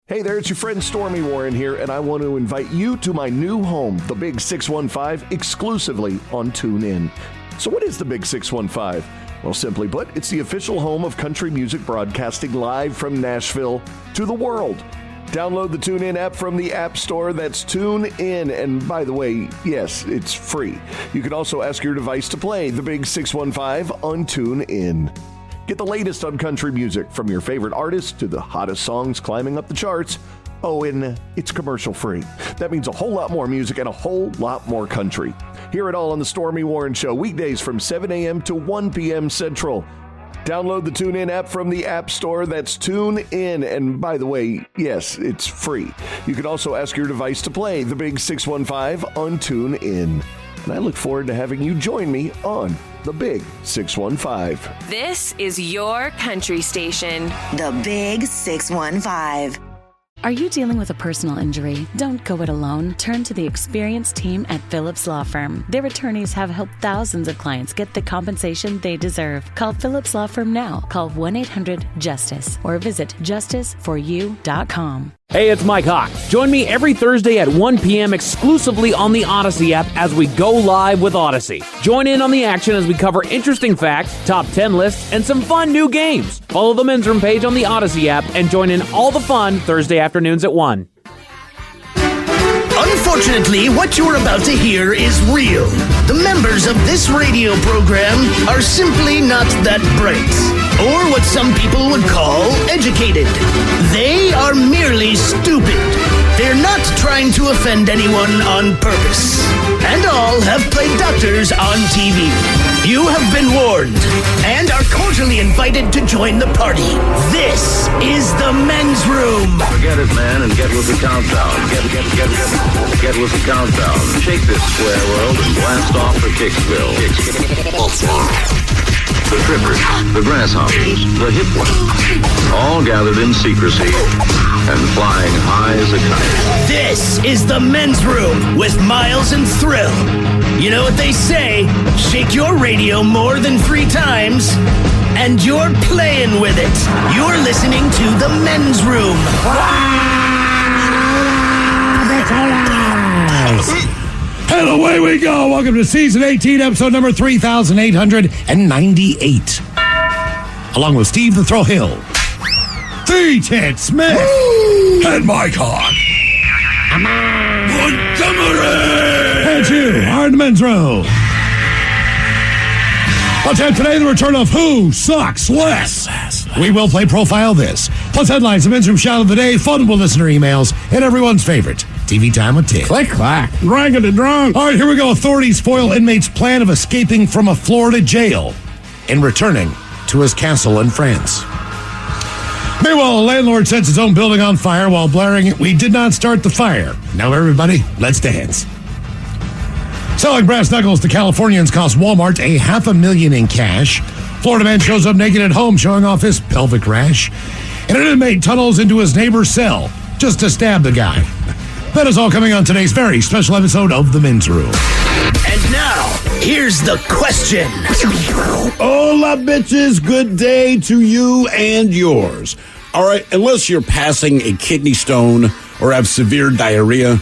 Hey there, it's your friend Stormy Warren here, and I want to invite you to my new home, the Big 615, exclusively on TuneIn. So what is the Big 615? Well, simply put, it's the official home of country music broadcasting live from Nashville to the world. Download the TuneIn app from the App Store. That's TuneIn. And by the way, yes, it's free. You can also ask your device to play the Big 615 on TuneIn. Get the latest on country music, from your favorite artists to the hottest songs climbing up the charts. Oh, and it's commercial free. That means a whole lot more music and a whole lot more country. Hear it all on the Stormy Warren Show, weekdays from 7 a.m. to 1 p.m. Central. Download the TuneIn app from the App Store. That's TuneIn. And by the way, yes, it's free. You can also ask your device to play the Big 615 on TuneIn. And I look forward to having you join me on the Big 615. This is your country station. The Big 615. Are you dealing with a personal injury? Don't go it alone. Turn to the experienced team at Phillips Law Firm. Their attorneys have helped thousands of clients get the compensation they deserve. Call Phillips Law Firm now. Call 1-800-JUSTICE or visit justiceforyou.com. Hey, it's Mike Hawk. Join me every Thursday at 1 p.m. exclusively on the Odyssey app as we go live with Odyssey. Join in on the action as we cover interesting facts, top 10 lists, and some fun new games. Follow the Men's Room page on the Odyssey app and join in all the fun Thursday afternoons at 1. Unfortunately, what you're about to hear is real. The members of this radio program are simply not that bright, or what some people would call educated. They are merely stupid. They're not trying to offend anyone on purpose. And all have played doctors on TV. You have been warned and are cordially invited to join the party. This is the Men's Room. Forget it, man, and get with the countdown. Get with the countdown. Shake this square world and blast off for Kicksville. The trippers, the grasshoppers, the hip ones, all gathered in secrecy and flying high as a kite. This is the Men's Room with Miles and Thrill. You know what they say, shake your radio more than 3 times, and you're playing with it. You're listening to the Men's Room. And away we go. Welcome to Season 18, episode number 3,898. Along with Steve the Thrill Hill, the Ted Smith, and Mike Hawk. And you are in the Men's Room. Well, Ted, today the return of Who Sucks Less. We will play Profile This, plus headlines, the Men's Room shout of the day, fun with listener emails, and everyone's favorite, TV Time with Ted. Click, clack, dragging and drunk. All right, here we go. Authorities foil inmate's plan of escaping from a Florida jail and returning to his castle in France. Meanwhile, a landlord sets his own building on fire while blaring, "We did not start the fire. Now everybody, let's dance." Selling brass knuckles to Californians cost Walmart $500,000 in cash. Florida man shows up naked at home showing off his pelvic rash. And an inmate tunnels into his neighbor's cell just to stab the guy. That is all coming on today's very special episode of The Men's Room. And now, here's the question. Hola, bitches. Good day to you and yours. All right, unless you're passing a kidney stone or have severe diarrhea,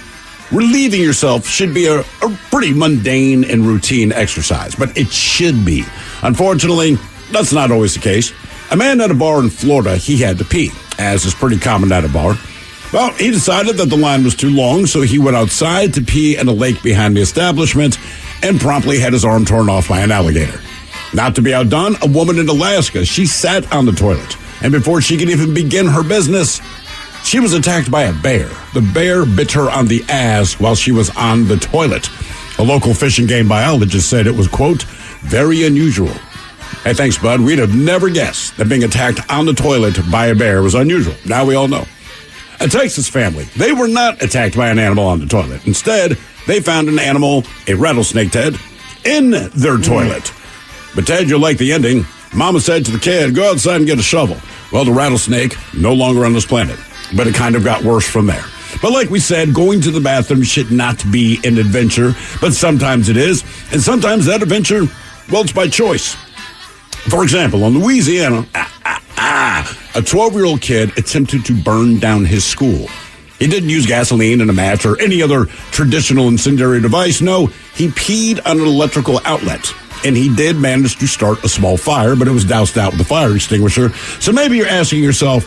relieving yourself should be a pretty mundane and routine exercise, but it should be. Unfortunately, that's not always the case. A man at a bar in Florida, he had to pee, as is pretty common at a bar. Well, he decided that the line was too long, so he went outside to pee in a lake behind the establishment and promptly had his arm torn off by an alligator. Not to be outdone, a woman in Alaska, she sat on the toilet, and before she could even begin her business, she was attacked by a bear. The bear bit her on the ass while she was on the toilet. A local fish and game biologist said it was, quote, very unusual. Hey, thanks, bud. We'd have never guessed that being attacked on the toilet by a bear was unusual. Now we all know. A Texas family, they were not attacked by an animal on the toilet. Instead, they found an animal, a rattlesnake, Ted, in their toilet. But Ted, you'll like the ending. Mama said to the kid, go outside and get a shovel. Well, the rattlesnake, no longer on this planet. But it kind of got worse from there. But like we said, going to the bathroom should not be an adventure, but sometimes it is. And sometimes that adventure, well, it's by choice. For example, in Louisiana, A 12-year-old kid attempted to burn down his school. He didn't use gasoline and a match or any other traditional incendiary device. No, he peed on an electrical outlet. And he did manage to start a small fire, but it was doused out with a fire extinguisher. So maybe you're asking yourself,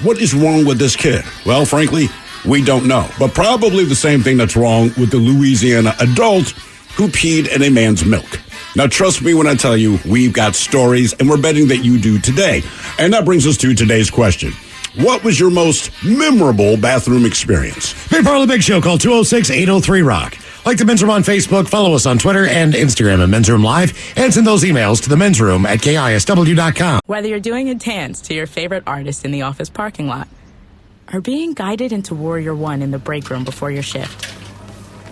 what is wrong with this kid? Well, frankly, we don't know. But probably the same thing that's wrong with the Louisiana adult who peed in a man's milk. Now, trust me when I tell you, we've got stories, and we're betting that you do today. And that brings us to today's question. What was your most memorable bathroom experience? Big part of the Big Show. Call 206-803-ROCK. Like the Men's Room on Facebook, follow us on Twitter and Instagram at Men's Room Live, and send those emails to the Men's Room at KISW.com. Whether you're doing a dance to your favorite artist in the office parking lot, or being guided into Warrior One in the break room before your shift,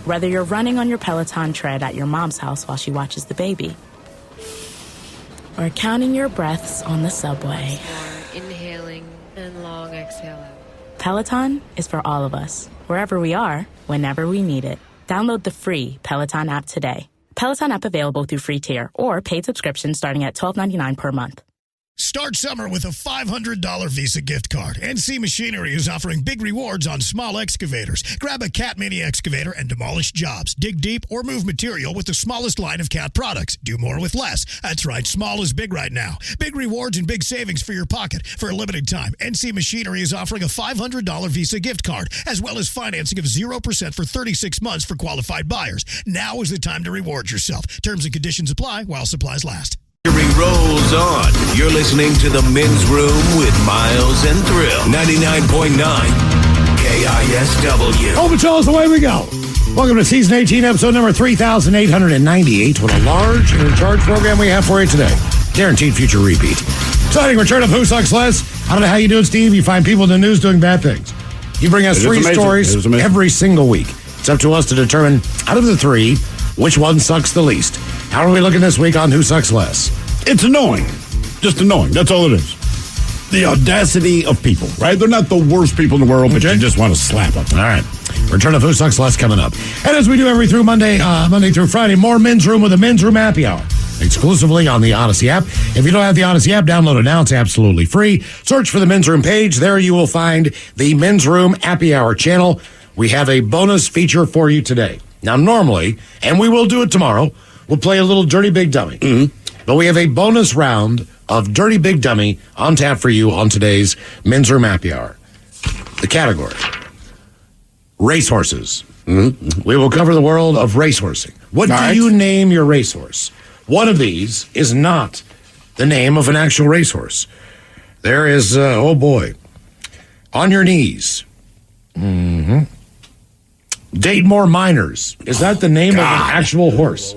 whether you're running on your Peloton tread at your mom's house while she watches the baby, or counting your breaths on the subway. Inhaling and long exhale out. Peloton is for all of us, wherever we are, whenever we need it. Download the free Peloton app today. Peloton app available through free tier or paid subscription starting at $12.99 per month. Start summer with a $500 Visa gift card. NC Machinery is offering big rewards on small excavators. Grab a Cat Mini excavator and demolish jobs. Dig deep or move material with the smallest line of Cat products. Do more with less. That's right, small is big right now. Big rewards and big savings for your pocket. For a limited time, NC Machinery is offering a $500 Visa gift card, as well as financing of 0% for 36 months for qualified buyers. Now is the time to reward yourself. Terms and conditions apply while supplies last. Rolls on. You're listening to the Men's Room with Miles and Thrill. 99.9 KISW. Open show is the way we go. Welcome to season 18, episode number 3,898. What a large and in-charge program we have for you today. Guaranteed future repeat. Exciting return of Who Sucks Less. I don't know how you do it, Steve. You find people in the news doing bad things. You bring us three stories every single week. It's up to us to determine, out of the three, which one sucks the least. How are we looking this week on Who Sucks Less? It's annoying. Just annoying. That's all it is. The audacity of people, right? They're not the worst people in the world, but you just want to slap them. All right. Return of Who Sucks Less coming up. And as we do every Monday through Friday, more Men's Room with a Men's Room Happy Hour. Exclusively on the Odyssey app. If you don't have the Odyssey app, download it now. It's absolutely free. Search for the Men's Room page. There you will find the Men's Room Happy Hour channel. We have a bonus feature for you today. Now, normally, and we will do it tomorrow, we'll play a little Dirty Big Dummy. Mm-hmm. But we have a bonus round of Dirty Big Dummy on tap for you on today's Men's Room Happy Hour. The category, racehorses. Mm-hmm. We will cover the world of racehorsing. What do you name your racehorse? One of these is not the name of an actual racehorse. There is, oh boy, On Your Knees. Mm-hmm. Date More Minors. Is that the name of an actual horse?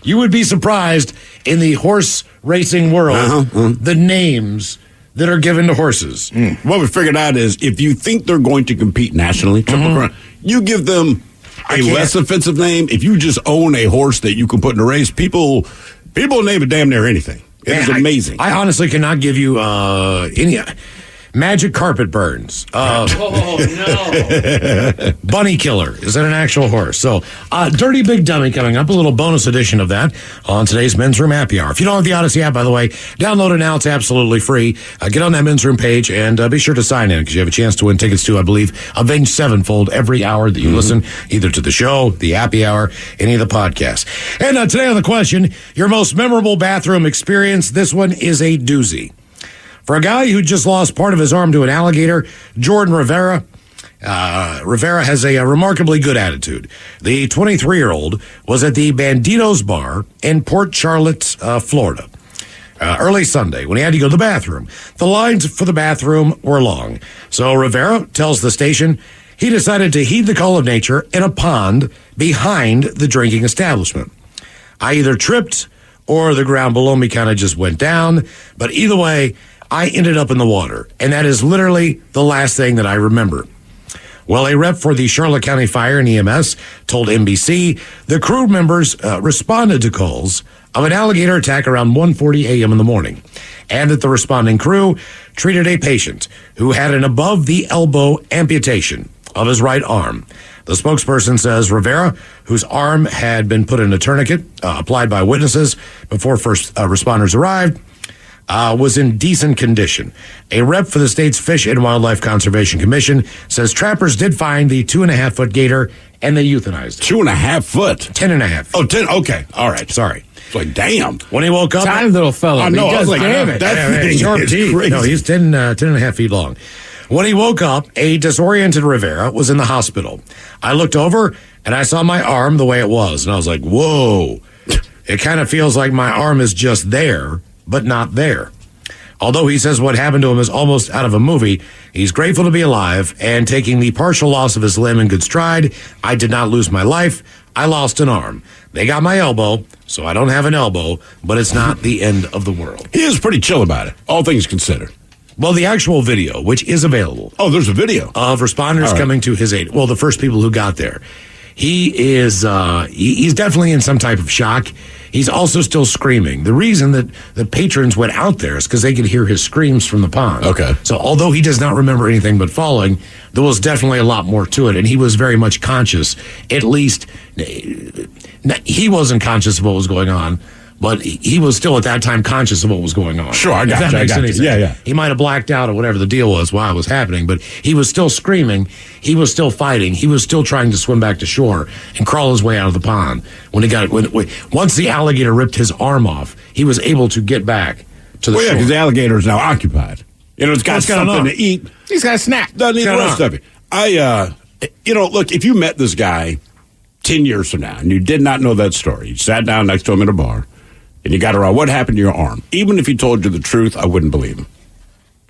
You would be surprised in the horse racing world, the names that are given to horses. What we figured out is if you think they're going to compete nationally, Triple Crown, you give them a less offensive name. If you just own a horse that you can put in a race, people name it damn near anything. It is amazing. I honestly cannot give you any... Magic Carpet Burns. Oh, no. Bunny Killer. Is that an actual horse? So, Dirty Big Dummy coming up. A little bonus edition of that on today's Men's Room Happy Hour. If you don't have the Odyssey app, by the way, download it now. It's absolutely free. Get on that Men's Room page and be sure to sign in because you have a chance to win tickets to, I believe, Avenged Sevenfold every hour that you listen, either to the show, the Happy Hour, any of the podcasts. And today on the question, your most memorable bathroom experience. This one is a doozy. For a guy who just lost part of his arm to an alligator, Jordan Rivera has a remarkably good attitude. The 23-year-old was at the Banditos Bar in Port Charlotte, Florida, early Sunday when he had to go to the bathroom. The lines for the bathroom were long. So Rivera tells the station he decided to heed the call of nature in a pond behind the drinking establishment. I either tripped or the ground below me kind of just went down, but either way, I ended up in the water, and that is literally the last thing that I remember. Well, a rep for the Charlotte County Fire and EMS told NBC the crew members responded to calls of an alligator attack around 1:40 a.m. in the morning, and that the responding crew treated a patient who had an above-the-elbow amputation of his right arm. The spokesperson says Rivera, whose arm had been put in a tourniquet applied by witnesses before first responders arrived, was in decent condition. A rep for the state's Fish and Wildlife Conservation Commission says trappers did find the 2.5-foot gator and they euthanized it. 2.5 foot? 10.5. Oh, 10. Okay. All right. Sorry. It's like, damn. When he woke up. Tiny little fellow. I know. I was like, damn it. That thing sharp is teeth. crazy. No, he's 10.5 feet long. When he woke up, a disoriented Rivera was in the hospital. I looked over and I saw my arm the way it was. And I was like, whoa. It kind of feels like my arm is just there, but not there. Although he says what happened to him is almost out of a movie, he's grateful to be alive and taking the partial loss of his limb in good stride. I did not lose my life. I lost an arm. They got my elbow, so I don't have an elbow, but it's not the end of the world. He is pretty chill about it, all things considered. Well, the actual video, which is available. Oh, there's a video. Of responders coming to his aid. Well, the first people who got there. He is, he's definitely in some type of shock. He's also still screaming. The reason that the patrons went out there is because they could hear his screams from the pond. Okay. So although he does not remember anything but falling, there was definitely a lot more to it, and he was very much conscious. At least, he wasn't conscious of what was going on, but he was still at that time conscious of what was going on. Sure, I got If that you. makes any sense. Yeah. He might have blacked out or whatever the deal was while it was happening, but he was still screaming. He was still fighting. He was still trying to swim back to shore and crawl his way out of the pond. Once the alligator ripped his arm off, he was able to get back to the shore. Yeah, because the alligator is now occupied. It's got something to eat. He's got a snack. Doesn't eat the rest of it. Look, if you met this guy 10 years from now and you did not know that story, you sat down next to him in a bar, and you got around, what happened to your arm? Even if he told you the truth, I wouldn't believe him.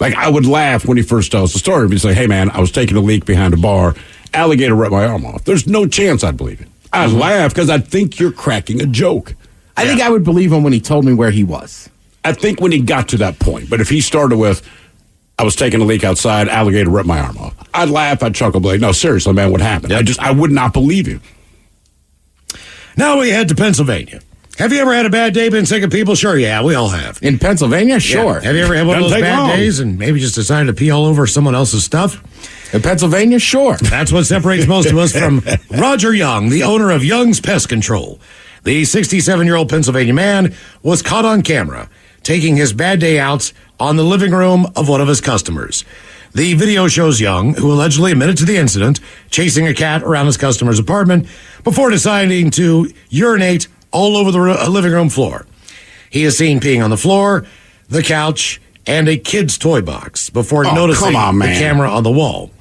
Like, I would laugh when he first tells the story. He'd say, hey, man, I was taking a leak behind a bar. Alligator ripped my arm off. There's no chance I'd believe it. I'd laugh because I'd think you're cracking a joke. I think I would believe him when he told me where he was. I think when he got to that point. But if he started with, I was taking a leak outside, alligator ripped my arm off, I'd laugh, I'd chuckle, like, no, seriously, man, what happened? I would not believe you. Now we head to Pennsylvania. Have you ever had a bad day, been sick of people? Sure, yeah, we all have. In Pennsylvania? Sure. Yeah. Have you ever had one of those bad days and maybe just decided to pee all over someone else's stuff? In Pennsylvania? Sure. That's what separates most of us from Roger Young, the owner of Young's Pest Control. The 67-year-old Pennsylvania man was caught on camera taking his bad day outs on the living room of one of his customers. The video shows Young, who allegedly admitted to the incident, chasing a cat around his customer's apartment before deciding to urinate all over the living room floor. He is seen peeing on the floor, the couch, and a kid's toy box before noticing the camera on the wall.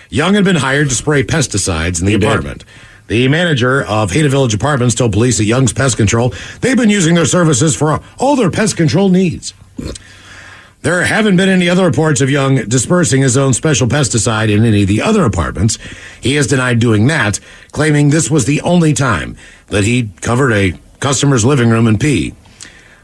Young had been hired to spray pesticides in the apartment. The manager of Hayden Village Apartments told police at Young's Pest Control they've been using their services for all their pest control needs. There haven't been any other reports of Young dispersing his own special pesticide in any of the other apartments. He has denied doing that, claiming this was the only time that he covered a customer's living room in pee.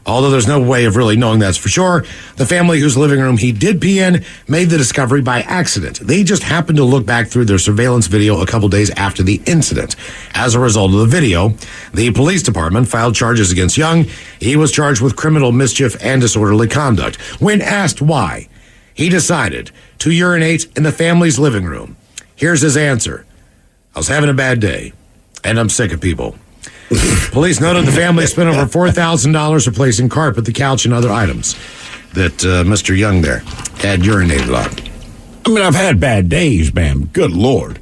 Although there's no way of really knowing that's for sure, the family whose living room he did pee in made the discovery by accident. They just happened to look back through their surveillance video a couple days after the incident. As a result of the video, the police department filed charges against Young. He was charged with criminal mischief and disorderly conduct. When asked why, he decided to urinate in the family's living room. Here's his answer. I was having a bad day, and I'm sick of people. Police noted the family spent over $4,000 replacing carpet, the couch, and other items that Mr. Young there had urinated on. I mean, I've had bad days, man. Good Lord.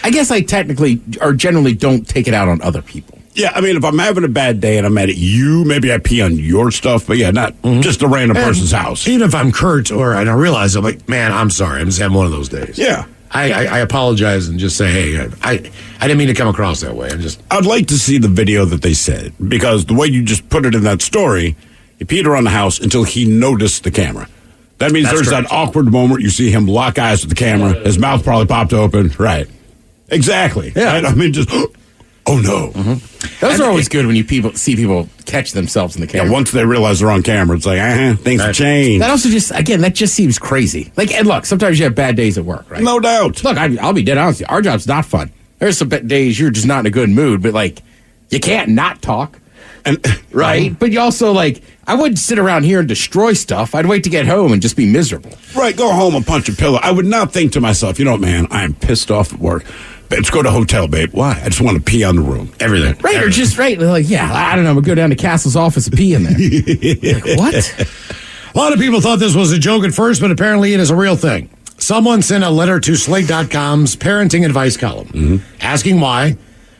I guess I technically or generally don't take it out on other people. Yeah, I mean, if I'm having a bad day and I'm mad at you, maybe I pee on your stuff, but yeah, not just a random person's house. Even if I'm Kurt and I realize, I'm like, man, I'm sorry. I'm just having one of those days. Yeah. I apologize and just say, hey, I didn't mean to come across that way. I'd like to see the video that they said, because the way you just put it in that story, he peed around the house until he noticed the camera. That means there's that awkward moment you see him lock eyes with the camera. His mouth probably popped open. Right. Exactly. Yeah. Right? I mean, just, oh no. Those are always good when you see people catch themselves in the camera. Yeah, once they realize they're on camera, it's like, things have changed. That also that just seems crazy. Like, and look, sometimes you have bad days at work, right? No doubt. Look, I'll be dead honest with you. Our job's not fun. There's some days you're just not in a good mood, but like, you can't not talk. Right? But you also, like, I wouldn't sit around here and destroy stuff. I'd wait to get home and just be miserable. Right, go home and punch a pillow. I would not think to myself, man, I'm pissed off at work. Let's go to a hotel, babe. Why? I just want to pee on the room. Everything. Right, or just, right, like, yeah, I don't know, I'm going to go down to Castle's office and pee in there. Like, what? A lot of people thought this was a joke at first, but apparently it is a real thing. Someone sent a letter to Slate.com's parenting advice column asking why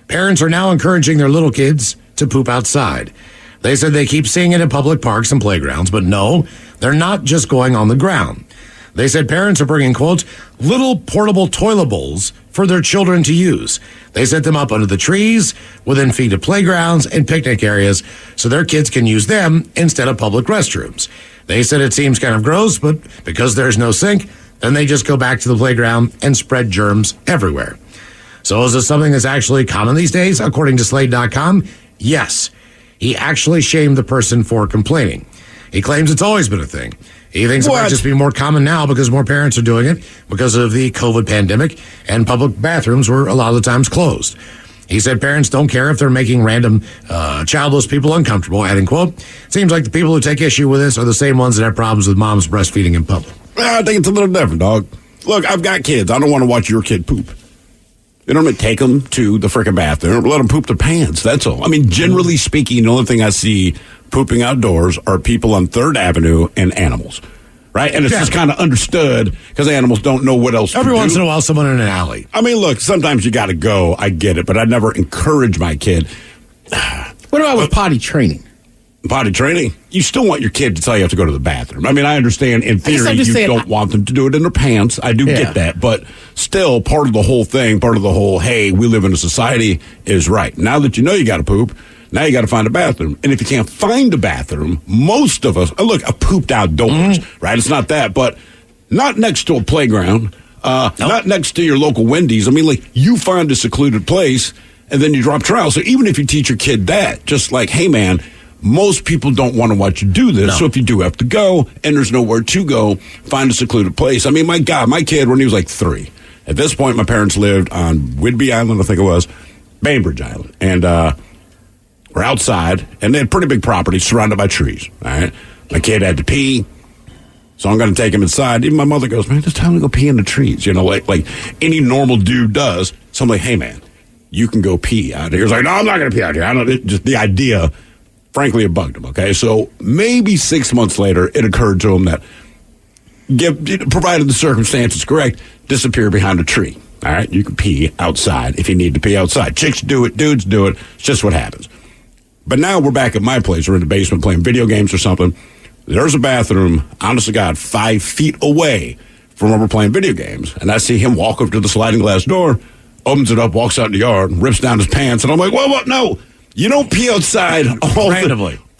parents are now encouraging their little kids to poop outside. They said they keep seeing it in public parks and playgrounds, but no, they're not just going on the ground. They said parents are bringing, quote, little portable toilet bowls for their children to use. They set them up under the trees, within feet of playgrounds and picnic areas, so their kids can use them instead of public restrooms. They said it seems kind of gross, but because there's no sink, then they just go back to the playground and spread germs everywhere. So is this something that's actually common these days? According to Slate.com, yes. He actually shamed the person for complaining. He claims it's always been a thing. He thinks it might just be more common now because more parents are doing it because of the COVID pandemic and public bathrooms were a lot of the times closed. He said parents don't care if they're making random childless people uncomfortable, adding, quote, seems like the people who take issue with this are the same ones that have problems with moms breastfeeding in public. I think it's a little different, dog. Look, I've got kids. I don't want to watch your kid poop. You know what I mean? Take them to the frickin' bathroom. Let them poop their pants. That's all. I mean, generally speaking, the only thing I see pooping outdoors are people on 3rd Avenue and animals, right? And it's just kind of understood because animals don't know what else to do. Every once in a while, someone in an alley. I mean, look, sometimes you got to go. I get it, but I never encourage my kid. What about with potty training? Potty training? You still want your kid to tell you have to go to the bathroom. I mean, I understand in theory you don't want them to do it in their pants. I do get that. But still, part of the whole thing, part of the whole, hey, we live in a society is right. Now that you know you got to poop, now you got to find a bathroom. And if you can't find a bathroom, most of us, look, I pooped outdoors, right? It's not that, but not next to a playground, not next to your local Wendy's. I mean, like, you find a secluded place and then you drop trowel. So even if you teach your kid that, just like, hey, man, most people don't want to watch you do this. No. So if you do have to go and there's nowhere to go, find a secluded place. I mean, my God, my kid, when he was like 3, at this point, my parents lived on Whidbey Island, I think it was, Bainbridge Island. And we're outside, and they had pretty big property surrounded by trees. All right. My kid had to pee, so I'm going to take him inside. Even my mother goes, man, just tell him to go pee in the trees, like any normal dude does. So I'm like, hey, man, you can go pee out here. He's like, no, I'm not going to pee out here. I don't. Just the idea. Frankly, it bugged him, okay? So maybe 6 months later, it occurred to him that, provided the circumstances correct, disappear behind a tree, all right? You can pee outside if you need to pee outside. Chicks do it, dudes do it. It's just what happens. But now we're back at my place. We're in the basement playing video games or something. There's a bathroom, honest to God, 5 feet away from where we're playing video games. And I see him walk up to the sliding glass door, opens it up, walks out in the yard, rips down his pants, and I'm like, what? No. You don't pee outside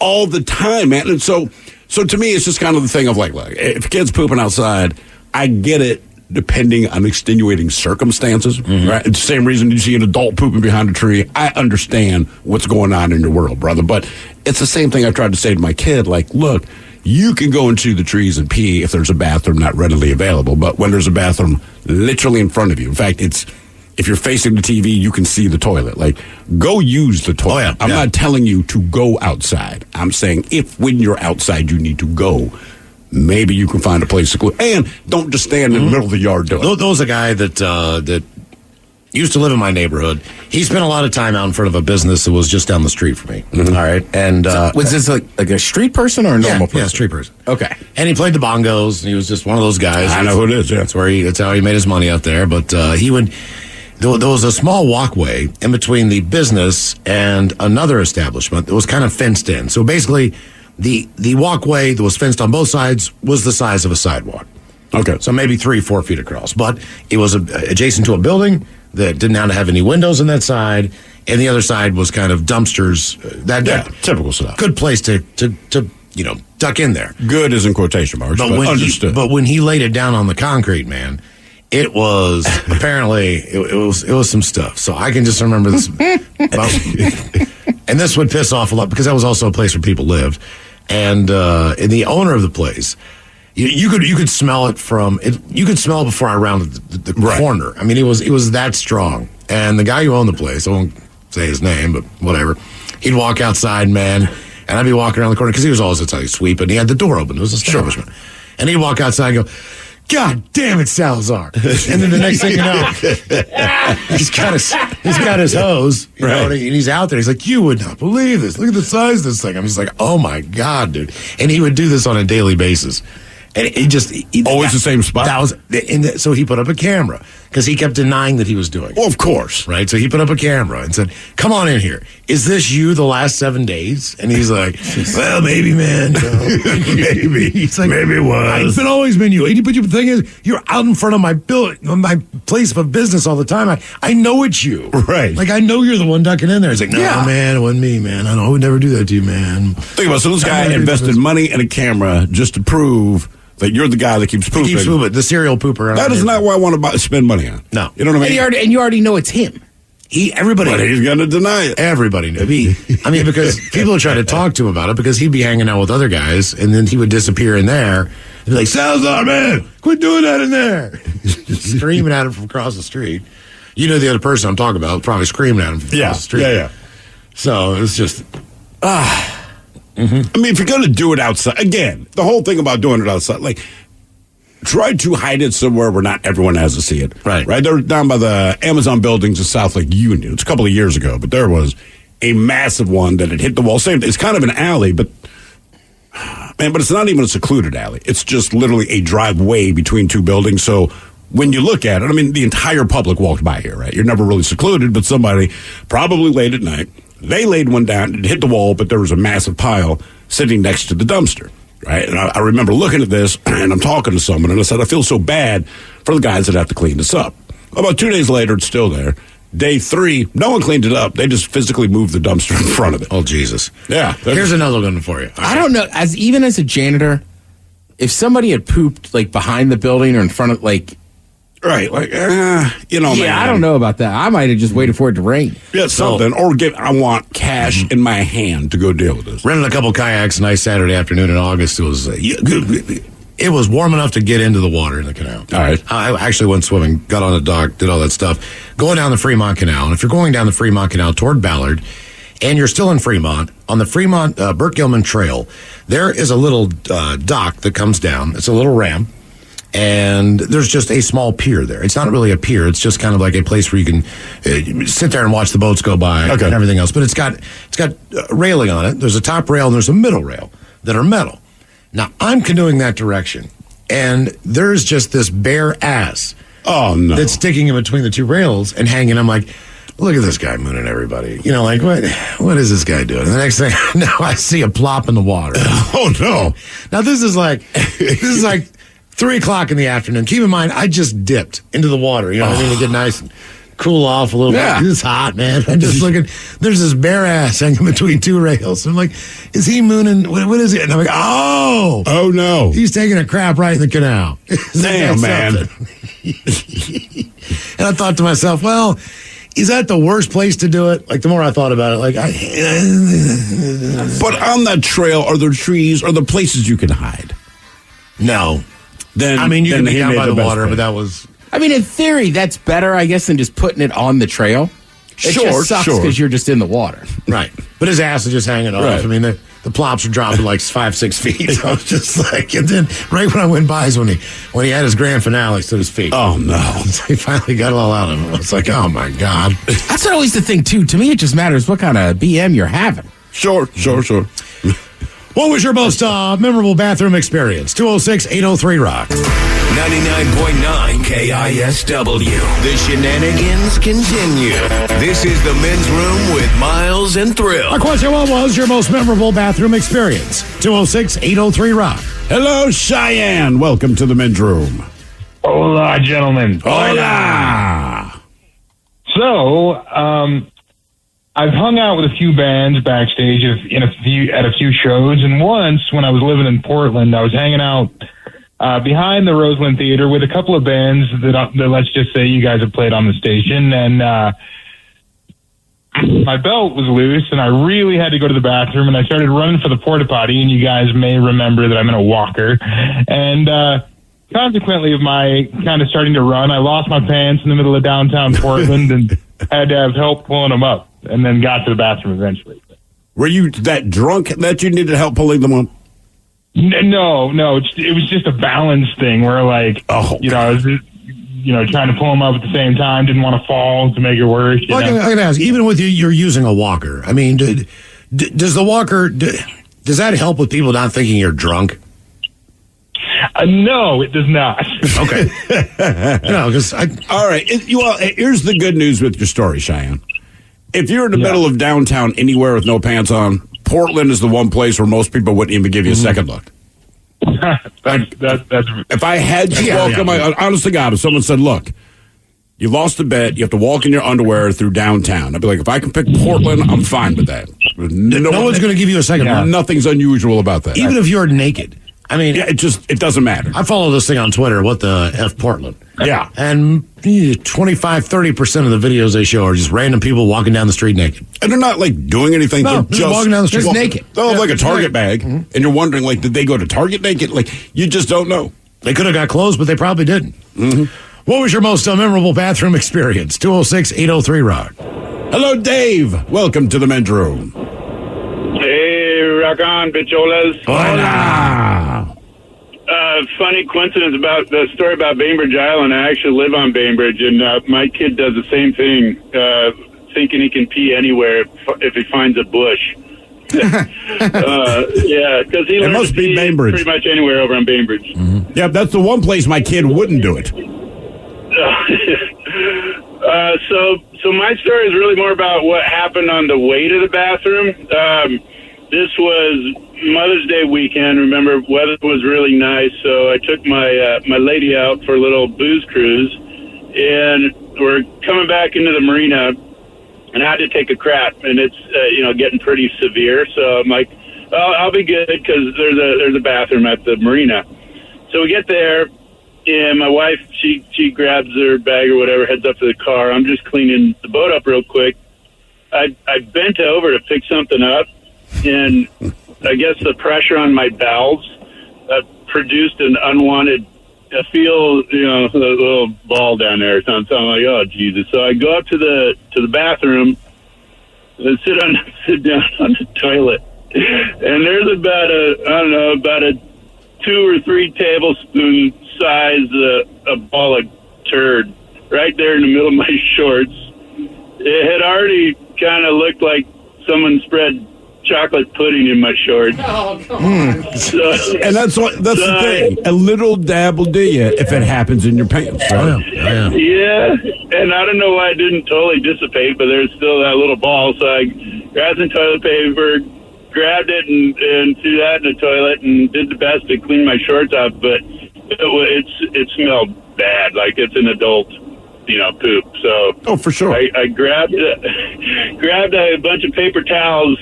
all the time, man. And so to me, it's just kind of the thing of like, look, if a kid's pooping outside, I get it depending on extenuating circumstances, right? It's the same reason you see an adult pooping behind a tree. I understand what's going on in your world, brother. But it's the same thing I tried to say to my kid, like, look, you can go into the trees and pee if there's a bathroom not readily available. But when there's a bathroom literally in front of you, in fact, if you're facing the TV, you can see the toilet. Like, go use the toilet. I'm not telling you to go outside. I'm saying when you're outside, you need to go. Maybe you can find a place to go. And don't just stand in the middle of the yard doing it. There was a guy that used to live in my neighborhood. He spent a lot of time out in front of a business that was just down the street from me. All right. And was this like a street person or a normal person? Yeah, street person. Okay. And he played the bongos. And he was just one of those guys. I know who it is, yeah. That's how he made his money out there. But he would... There was a small walkway in between the business and another establishment that was kind of fenced in. So basically, the walkway that was fenced on both sides was the size of a sidewalk. Okay. So maybe 3-4 feet across. But it was adjacent to a building that didn't have any windows on that side. And the other side was kind of dumpsters. That typical stuff. Good place to duck in there. Good is in quotation marks, but understood. But when he laid it down on the concrete, man... It was apparently it was some stuff. So I can just remember this, and this would piss off a lot because that was also a place where people lived, and the owner of the place, you could smell it from it. You could smell it before I rounded the corner. I mean, it was that strong. And the guy who owned the place, I won't say his name, but whatever, he'd walk outside, man, and I'd be walking around the corner because he was always a sweep, and he had the door open. It was an establishment, and he'd walk outside and go, God damn it, Salazar. And then the next thing you know, he's got his hose, you know, and he's out there. He's like, you would not believe this. Look at the size of this thing. I'm just like, oh my God, dude. And he would do this on a daily basis. And always the same spot. So he put up a camera because he kept denying that he was doing it. Well, of course. Right? So he put up a camera and said, come on in here. Is this you the last 7 days? And he's like, well, maybe, man. You know, maybe. He's like, maybe it was. It's always been you. But the thing is, you're out in front of my place of business all the time. I know it's you. Right. Like, I know you're the one ducking in there. He's like, no, man, it wasn't me, man. I would never do that to you, man. Think about it. So this guy invested money in a camera just to prove that you're the guy that keeps pooping. The serial pooper. That is not what I want to spend money on. No. You know what I mean? And you already know it's him. Everybody. But he's going to deny it. Everybody knew. Because people would try to talk to him about it because he'd be hanging out with other guys and then he would disappear in there and be like, Salazar, man, quit doing that in there. Just screaming at him from across the street. You know the other person I'm talking about, probably screaming at him from across the street. Yeah. So it was just... I mean, if you're going to do it outside, again, the whole thing about doing it outside, like, try to hide it somewhere where not everyone has to see it. Right. They're down by the Amazon buildings in South Lake Union. It's a couple of years ago, but there was a massive one that had hit the wall. Same, it's kind of an alley, but it's not even a secluded alley. It's just literally a driveway between two buildings. So when you look at it, I mean, the entire public walked by here, right? You're never really secluded, but somebody probably late at night, they laid one down, it hit the wall, but there was a massive pile sitting next to the dumpster, right? And I remember looking at this, and I'm talking to someone, and I said, I feel so bad for the guys that have to clean this up. About 2 days later, it's still there. Day 3, no one cleaned it up. They just physically moved the dumpster in front of it. Oh, Jesus. Yeah. Here's another one for you. I don't know. Even as a janitor, if somebody had pooped, like, behind the building or in front of, like... Right, like, man. I don't know about that. I might have just waited for it to rain. Yeah, something. Or I want cash in my hand to go deal with this. Rented a couple kayaks, nice Saturday afternoon in August. It was warm enough to get into the water in the canal. All right. I actually went swimming, got on a dock, did all that stuff. Going down the Fremont Canal, and if you're going down the Fremont Canal toward Ballard, and you're still in Fremont, on the Fremont Burt Gilman Trail, there is a little dock that comes down. It's a little ramp. And there's just a small pier there. It's not really a pier. It's just kind of like a place where you can sit there and watch the boats go by and everything else. But it's got railing on it. There's a top rail and there's a middle rail that are metal. Now, I'm canoeing that direction, and there's just this bare ass that's sticking in between the two rails and hanging. I'm like, look at this guy mooning everybody. You know, like, what is this guy doing? And the next thing I know, I see a plop in the water. Oh, no. Now, this is like 3 o'clock in the afternoon. Keep in mind, I just dipped into the water. You know what I mean? To get nice and cool off a little bit. It's hot, man. I'm just looking. There's this bare ass hanging between two rails. I'm like, is he mooning? What is it? And I'm like, oh no. He's taking a crap right in the canal. Damn, man. And I thought to myself, well, is that the worst place to do it? Like, the more I thought about it, But on that trail, are there trees? Are there places you can hide? No. Then, I mean, you can be down by the water, but that was... I mean, in theory, that's better, I guess, than just putting it on the trail. It just sucks because you're just in the water. Right. But his ass is just hanging off. Right. I mean, the plops are dropping like 5-6 feet. So I was just like... And then right when I went by is when he had his grand finale to his feet. Oh, no. So he finally got it all out of him. I was like, oh, my God. That's always the thing, too. To me, it just matters what kind of BM you're having. Sure. What was your most memorable bathroom experience? 206-803-ROCK. 99.9 KISW. The shenanigans continue. This is the Men's Room with Miles and Thrill. Our question, what was your most memorable bathroom experience? 206-803-ROCK. Hello, Cheyenne. Welcome to the Men's Room. Hola, gentlemen. Hola. So, I've hung out with a few bands backstage at a few shows, and once when I was living in Portland, I was hanging out behind the Roseland Theater with a couple of bands that let's just say you guys have played on the station, and my belt was loose, and I really had to go to the bathroom, and I started running for the porta potty, and you guys may remember that I'm in a walker, and consequently of my kind of starting to run, I lost my pants in the middle of downtown Portland and had to have help pulling them up. And then got to the bathroom eventually. Were you that drunk that you needed help pulling them up? No. It was just a balance thing where, like, I was trying to pull him up at the same time. Didn't want to fall to make it worse. Well, I can ask, even with you're using a walker. I mean, does the walker does that help with people not thinking you're drunk? No, it does not. Okay. No, because all right. Here's the good news with your story, Cheyenne. If you're in the middle of downtown anywhere with no pants on, Portland is the one place where most people wouldn't even give you a second look. If I had to walk on my, honest to God, if someone said, look, you lost a bet, you have to walk in your underwear through downtown, I'd be like, if I can pick Portland, I'm fine with that. No one's going to give you a second look. Nothing's unusual about that. Even if you're naked. I mean, it doesn't matter. I follow this thing on Twitter. What the F Portland? Yeah. And 25-30% of the videos they show are just random people walking down the street naked. And they're not like doing anything. No, they're just walking down the street naked. They'll have like a Target bag, and you're wondering, like, did they go to Target naked? Like, you just don't know. They could have got clothes, but they probably didn't. Mm-hmm. What was your most memorable bathroom experience? 206-803-ROCK. Hello, Dave. Welcome to the men's room. Hey, rock on, bicholas. Hola. Funny coincidence about the story about Bainbridge Island. I actually live on Bainbridge, and my kid does the same thing, thinking he can pee anywhere if he finds a bush. Yeah, because he learns must to be pee Bainbridge. pretty much anywhere over on Bainbridge. Mm-hmm. Yeah, that's the one place my kid wouldn't do it. So my story is really more about what happened on the way to the bathroom. This was Mother's Day weekend. Remember, weather was really nice, so I took my my lady out for a little booze cruise, and we're coming back into the marina, and I had to take a crap, and it's getting pretty severe. So I'm like, I'll be good because there's a bathroom at the marina. So we get there, and my wife she grabs her bag or whatever, heads up to the car. I'm just cleaning the boat up real quick. I bent over to pick something up, and I guess the pressure on my bowels produced an unwanted, I feel, a little ball down there. So I'm like, oh Jesus! So I go up to the bathroom and sit down on the toilet, and there's about a 2 or 3 tablespoon size a ball of turd right there in the middle of my shorts. It had already kind of looked like someone spread chocolate pudding in my shorts. Oh, come on. And that's the thing. A little dab will do you if it happens in your pants, right? Yeah, and I don't know why it didn't totally dissipate, but there's still that little ball. So I grabbed some toilet paper, grabbed it, and threw that in the toilet, and did the best to clean my shorts off. But it smelled bad, like it's an adult, poop. So for sure. I grabbed a bunch of paper towels.